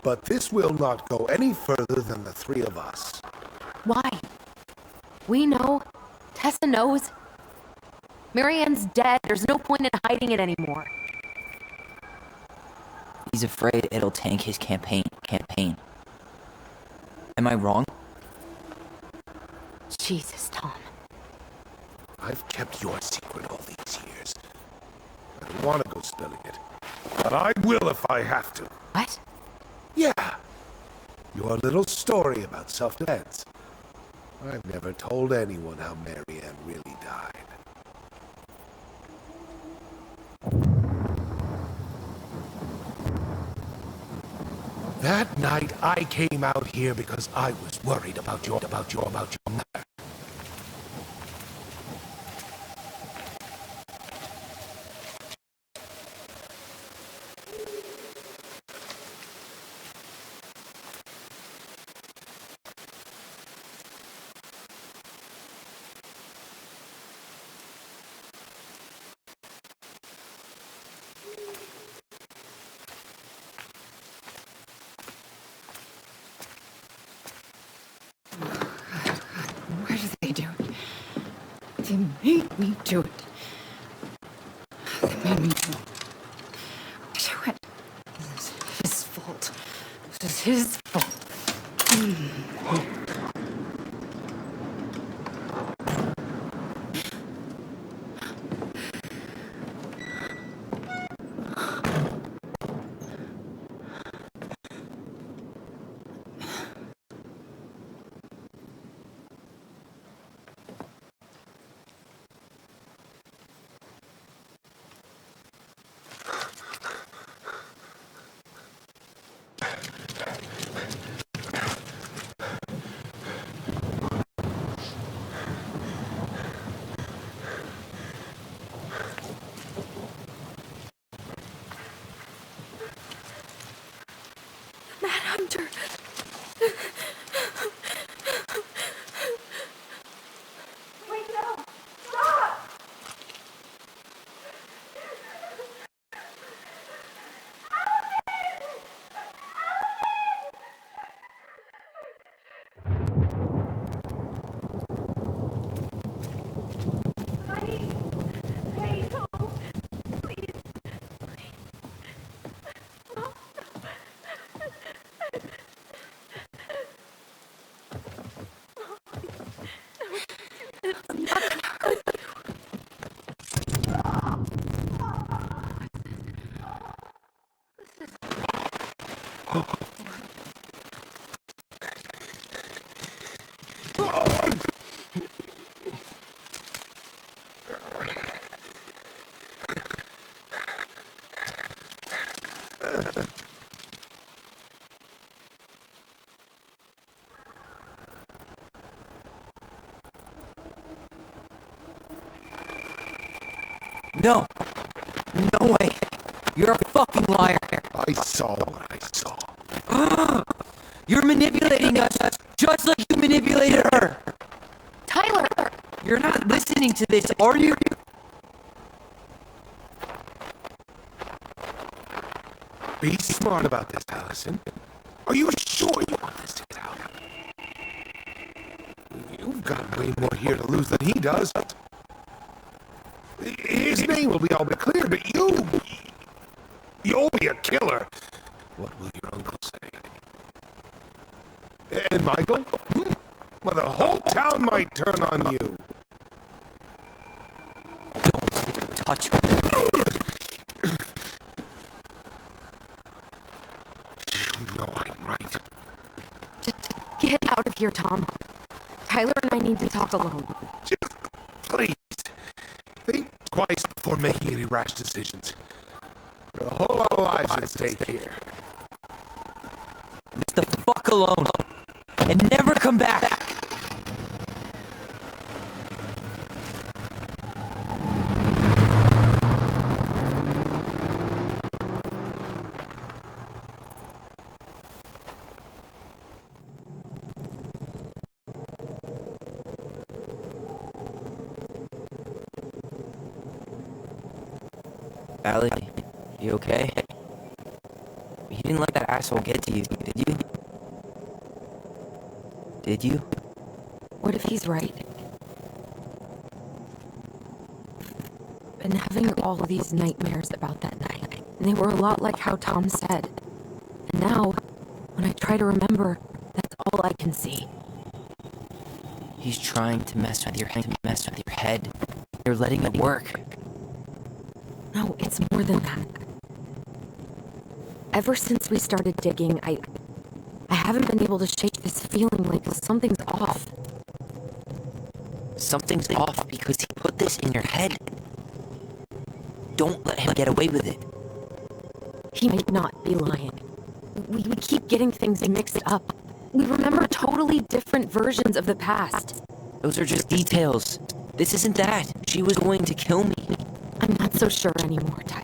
But this will not go any further than the three of us. Why? We know. Tessa knows. Marianne's dead. There's no point in hiding it anymore. He's afraid it'll tank his campaign. Am I wrong? Jesus, Tom. I've kept your secret all these years. I don't want to go spilling it. But I will if I have to. What? Yeah. Your little story about self-defense. I've never told anyone how Mary Ann really died. That night, I came out here because I was worried about your mother. Why did they do it? They made me do it. They made me do it. This is his fault. This is his fault. Hunter. Wait, no! Stop! Hey, no! Please. No! No way! You're a fucking liar! I saw what I saw. You're manipulating us just like you manipulated her! Tyler! You're not listening to this, are you? Be smart about this, Alyson. Are you sure you want this to get out? You've got way more here to lose than he does. His name will be all but clear, but you'll be a killer. What will your uncle say? And Michael? Well, the whole town might turn on you. Don't touch me. You know I'm right. Just get out of here, Tom. Tyler and I need to talk alone. Just please, think twice before making any rash decisions. There are a whole lot of lives at stake here. Leave the fuck alone. And never come back. Allie, you okay? You didn't let that asshole get to you, did you? Did you? What if he's right? Been having all of these nightmares about that night, and they were a lot like how Tom said. And now, when I try to remember, that's all I can see. He's trying to mess with your head. You're letting it work. No, it's more than that. Ever since we started digging, I haven't been able to shake this feeling like something's off. Something's off because he put this in your head. Don't let him get away with it. He might not be lying. We keep getting things mixed up. We remember totally different versions of the past. Those are just details. This isn't that. She was going to kill me. I'm not so sure anymore, Tyler.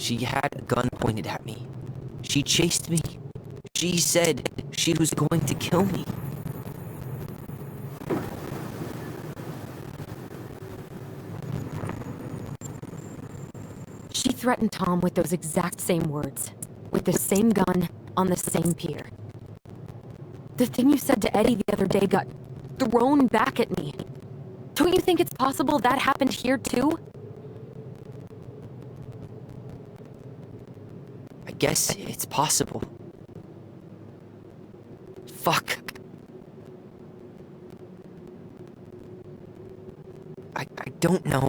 She had a gun pointed at me. She chased me. She said she was going to kill me. She threatened Tom with those exact same words, with the same gun, on the same pier. The thing you said to Eddie the other day got thrown back at me. Don't you think it's possible that happened here too? I guess it's possible. Fuck. I don't know.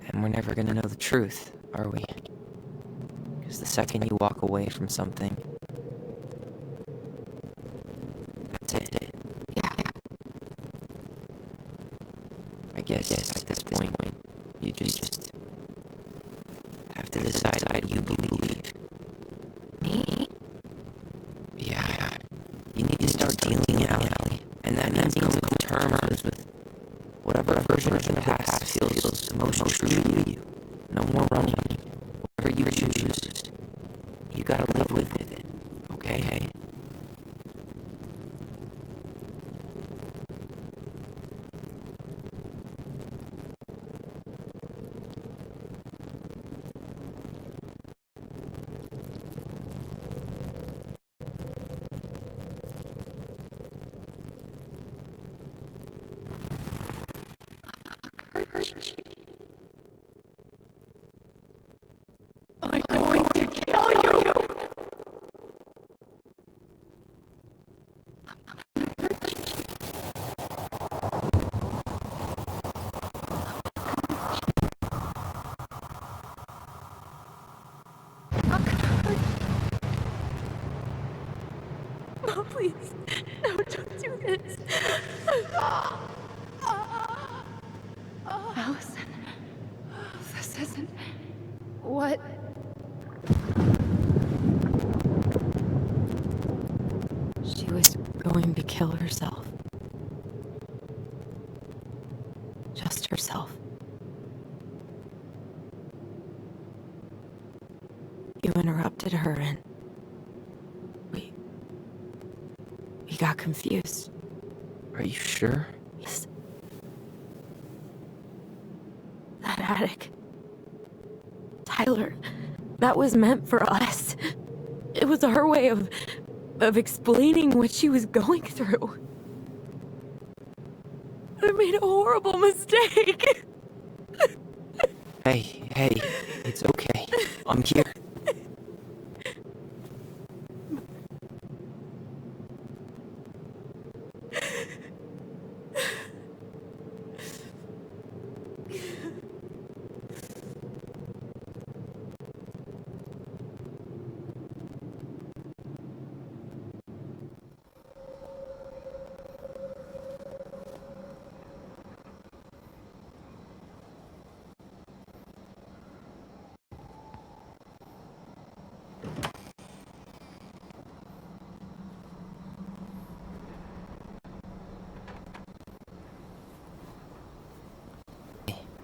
And we're never gonna know the truth, are we? Because the second you walk away from something, that's it. Yeah. I guess at this point, you just have to decide what you believe. Me? Yeah. You need to start dealing it out, and that means coming to terms with whatever version of the past feels the most true to you. No more running. Whatever you choose, you gotta live with it. Okay? I'm going to kill you! No, please. No, don't do this. Alyson. This isn't... What? She was going to kill herself. Just herself. You interrupted her and got confused. Are you sure? Yes. That attic. Tyler, that was meant for us. It was her way of explaining what she was going through. I made a horrible mistake. Hey, it's okay. I'm here.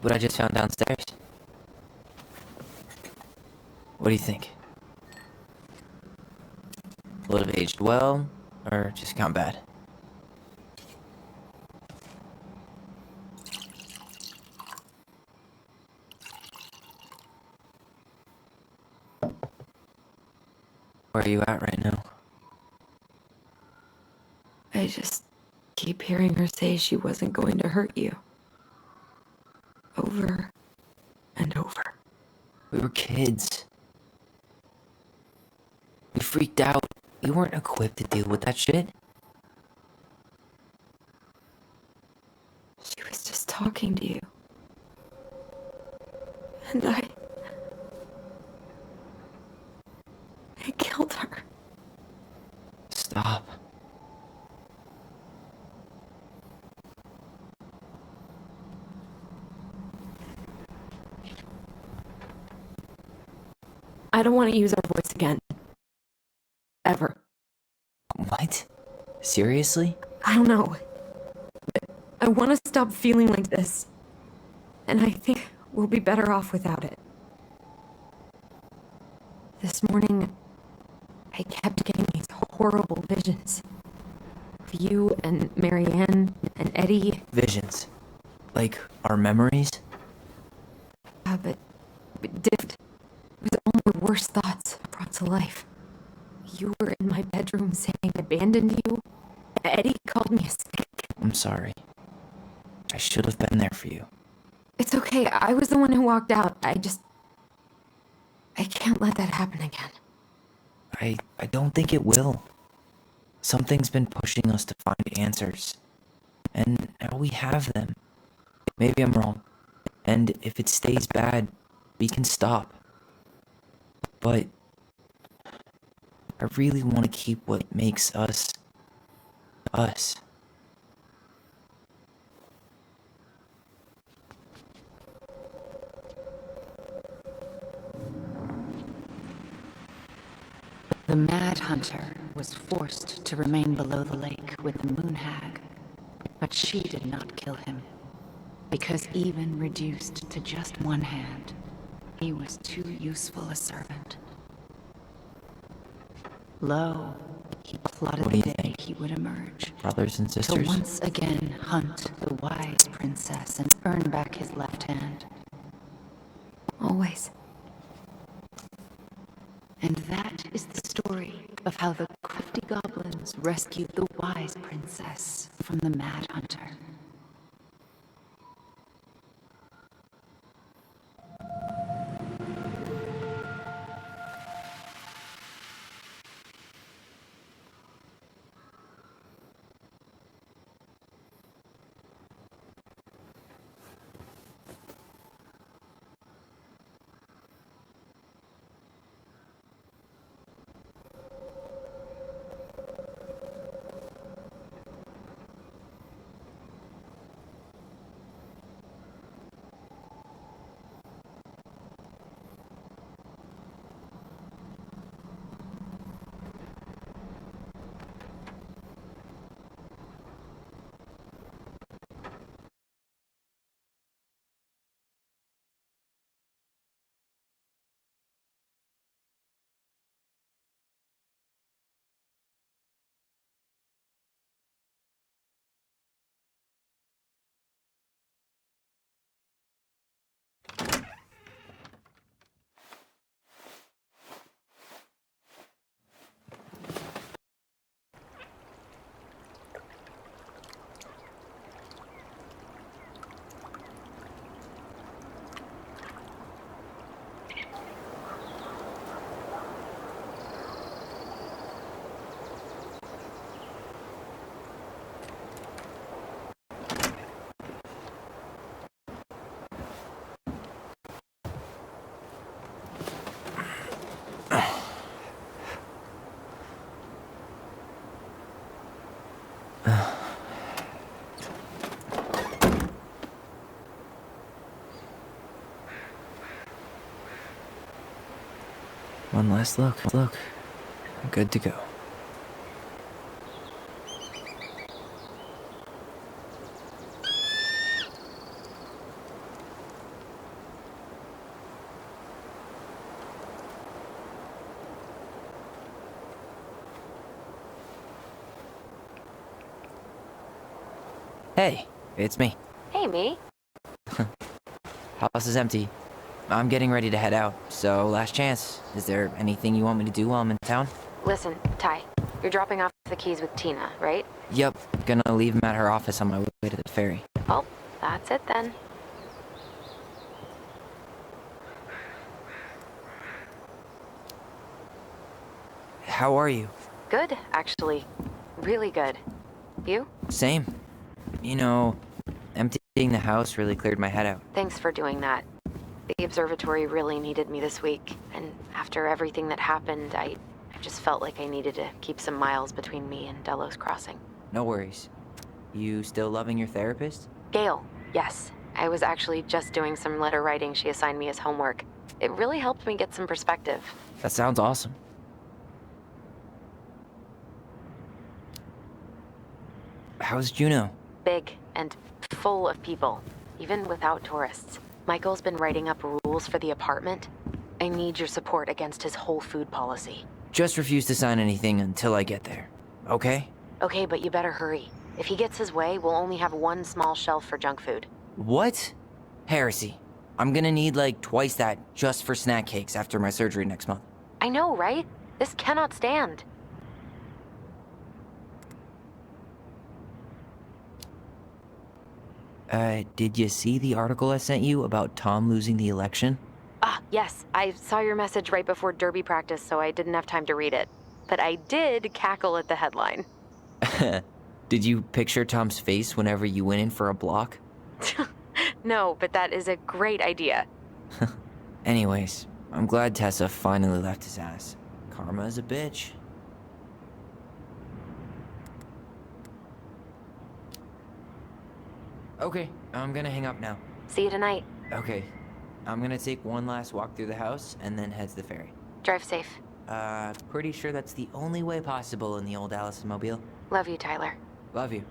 What I just found downstairs? What do you think? Would have aged well, or just gone bad? Where are you at right now? I just keep hearing her say she wasn't going to hurt you. Over and over. We were kids. We freaked out. We weren't equipped to deal with that shit. She was just talking to you. And I killed her. Stop. I don't want to use our voice again. Ever. What? Seriously? I don't know. I want to stop feeling like this. And I think we'll be better off without it. This morning, I kept getting these horrible visions. Of you and Marianne and Eddie. Visions. Like our memories? Yeah, but different. It was all my worst thoughts brought to life. You were in my bedroom saying I abandoned you. Eddie called me a stick. I'm sorry. I should have been there for you. It's okay. I was the one who walked out. I can't let that happen again. I don't think it will. Something's been pushing us to find answers. And now we have them. Maybe I'm wrong. And if it stays bad, we can stop. But I really want to keep what makes us us. The Mad Hunter was forced to remain below the lake with the Moon Hag, but she did not kill him, because even reduced to just one hand, he was too useful a servant. Lo, he plotted the day he would emerge, Brothers and to sisters? once again hunt the wise princess and earn back his left hand. Always. And that is the story of how the crafty goblins rescued the wise princess from the Mad Hunter. One last look. Good to go. Hey, it's me. Hey, me. House is empty. I'm getting ready to head out, so last chance. Is there anything you want me to do while I'm in town? Listen, Ty, you're dropping off the keys with Tina, right? Yep, gonna leave them at her office on my way to the ferry. Well, that's it then. How are you? Good, actually. Really good. You? Same. You know, emptying the house really cleared my head out. Thanks for doing that. The observatory really needed me this week, and after everything that happened, I just felt like I needed to keep some miles between me and Delos Crossing. No worries. You still loving your therapist? Gail, yes. I was actually just doing some letter writing she assigned me as homework. It really helped me get some perspective. That sounds awesome. How's Juneau? Big and full of people, even without tourists. Michael's been writing up rules for the apartment. I need your support against his whole food policy. Just refuse to sign anything until I get there, okay? Okay, but you better hurry. If he gets his way, we'll only have one small shelf for junk food. What? Heresy. I'm gonna need like twice that just for snack cakes after my surgery next month. I know, right? This cannot stand. Did you see the article I sent you about Tom losing the election? Ah, yes. I saw your message right before derby practice, so I didn't have time to read it. But I did cackle at the headline. Did you picture Tom's face whenever you went in for a block? No, but that is a great idea. Anyways, I'm glad Tessa finally left his ass. Karma is a bitch. Okay, I'm gonna hang up now. See you tonight. Okay, I'm gonna take one last walk through the house and then head to the ferry. Drive safe. Pretty sure that's the only way possible in the old Alyson mobile. Love you, Tyler. Love you.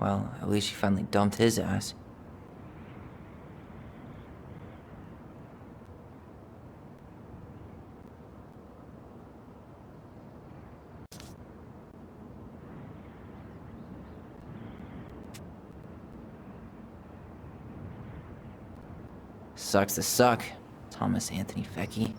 Well, at least she finally dumped his ass. Sucks to suck, Thomas Anthony Fecky.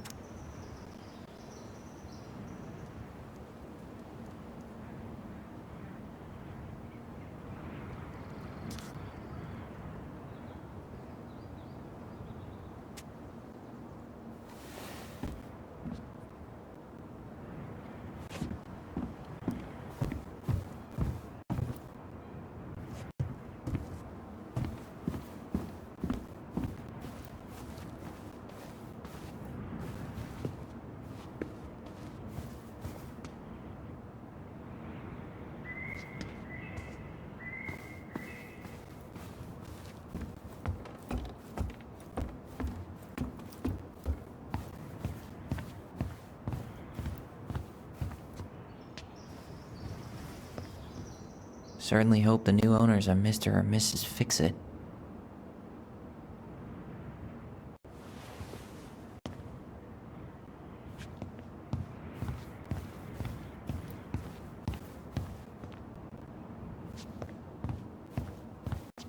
Certainly hope the new owners are Mr. or Mrs. Fix-It.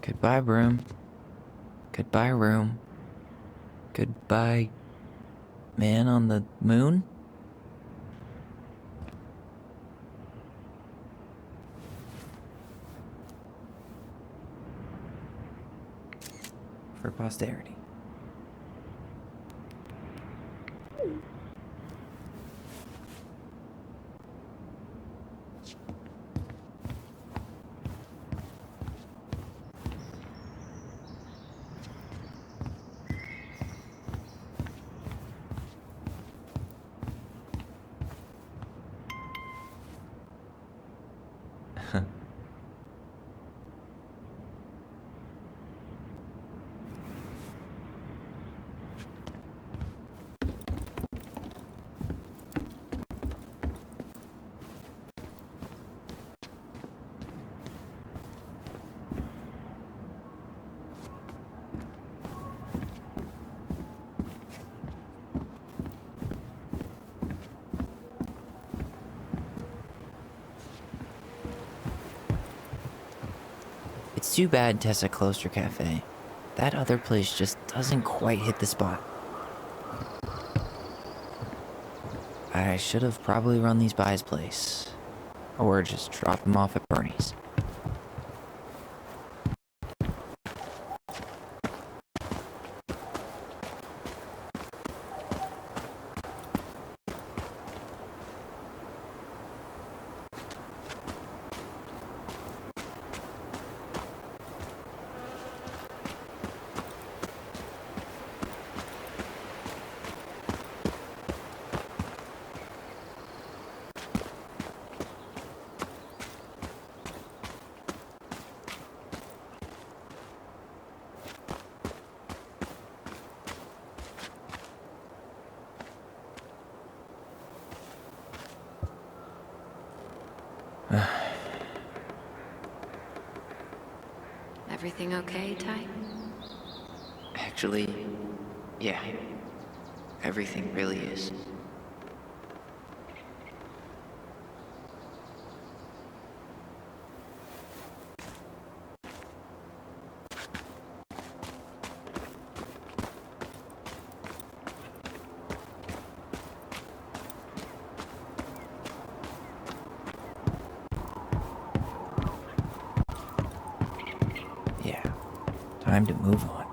Goodbye, broom. Goodbye, room. Goodbye, man on the moon? For posterity. It's too bad Tessa closed her cafe. That other place just doesn't quite hit the spot. I should have probably run these by his place. Or just drop him off at Bernie's. Everything okay, Ty? Actually, yeah. Everything really is. Time to move on.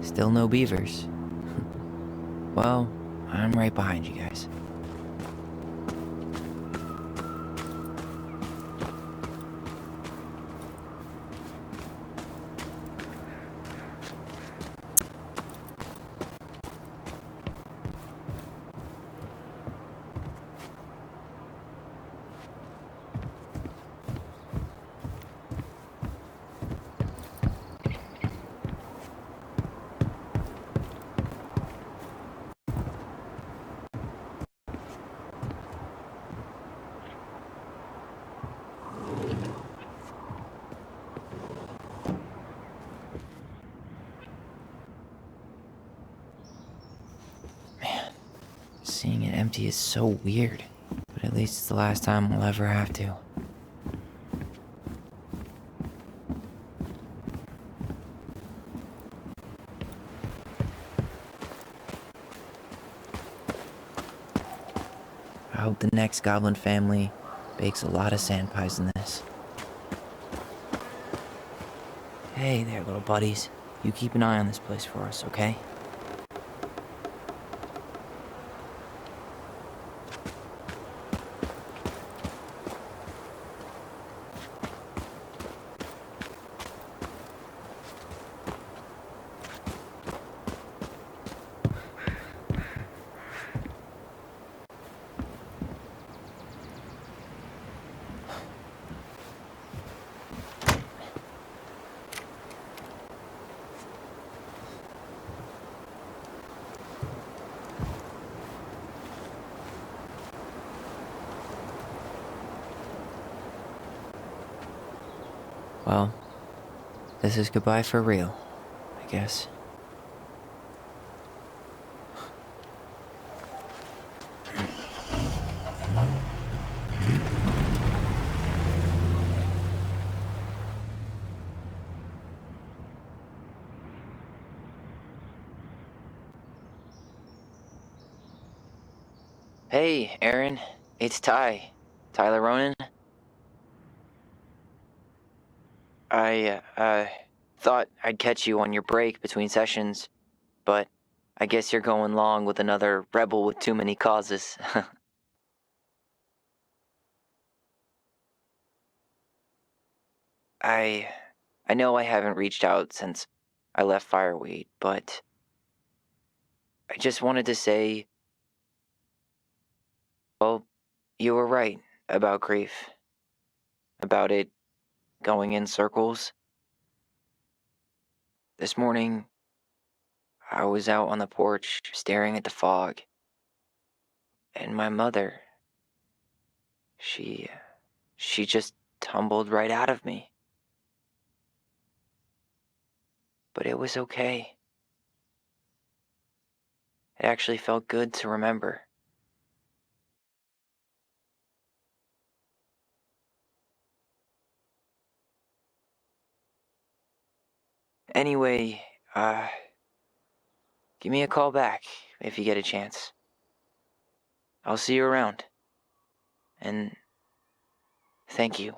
Still no beavers. Well, I'm right behind you guys. Seeing it empty is so weird, but at least it's the last time we'll ever have to. I hope the next goblin family bakes a lot of sand pies in this. Hey there, little buddies. You keep an eye on this place for us, okay? Well, this is goodbye for real, I guess. Hey, Aaron. It's Tyler Ronan. I thought I'd catch you on your break between sessions, but I guess you're going long with another rebel with too many causes. I know I haven't reached out since I left Fireweed, but I just wanted to say, well, you were right about grief. About it going in circles. This morning, I was out on the porch staring at the fog, and my mother, she just tumbled right out of me. But it was okay. It actually felt good to remember. Anyway, give me a call back if you get a chance. I'll see you around. And thank you.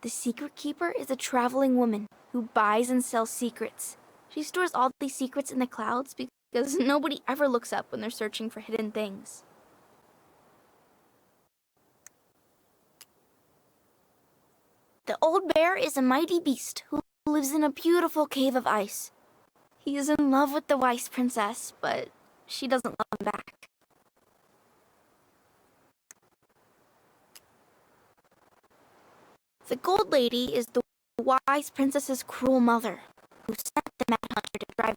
The secret keeper is a traveling woman who buys and sells secrets. She stores all these secrets in the clouds because nobody ever looks up when they're searching for hidden things. The old bear is a mighty beast who lives in a beautiful cave of ice. He is in love with the wise princess, but she doesn't love him back. The Gold Lady is the wise princess's cruel mother, who sent the Mad Hunter to drive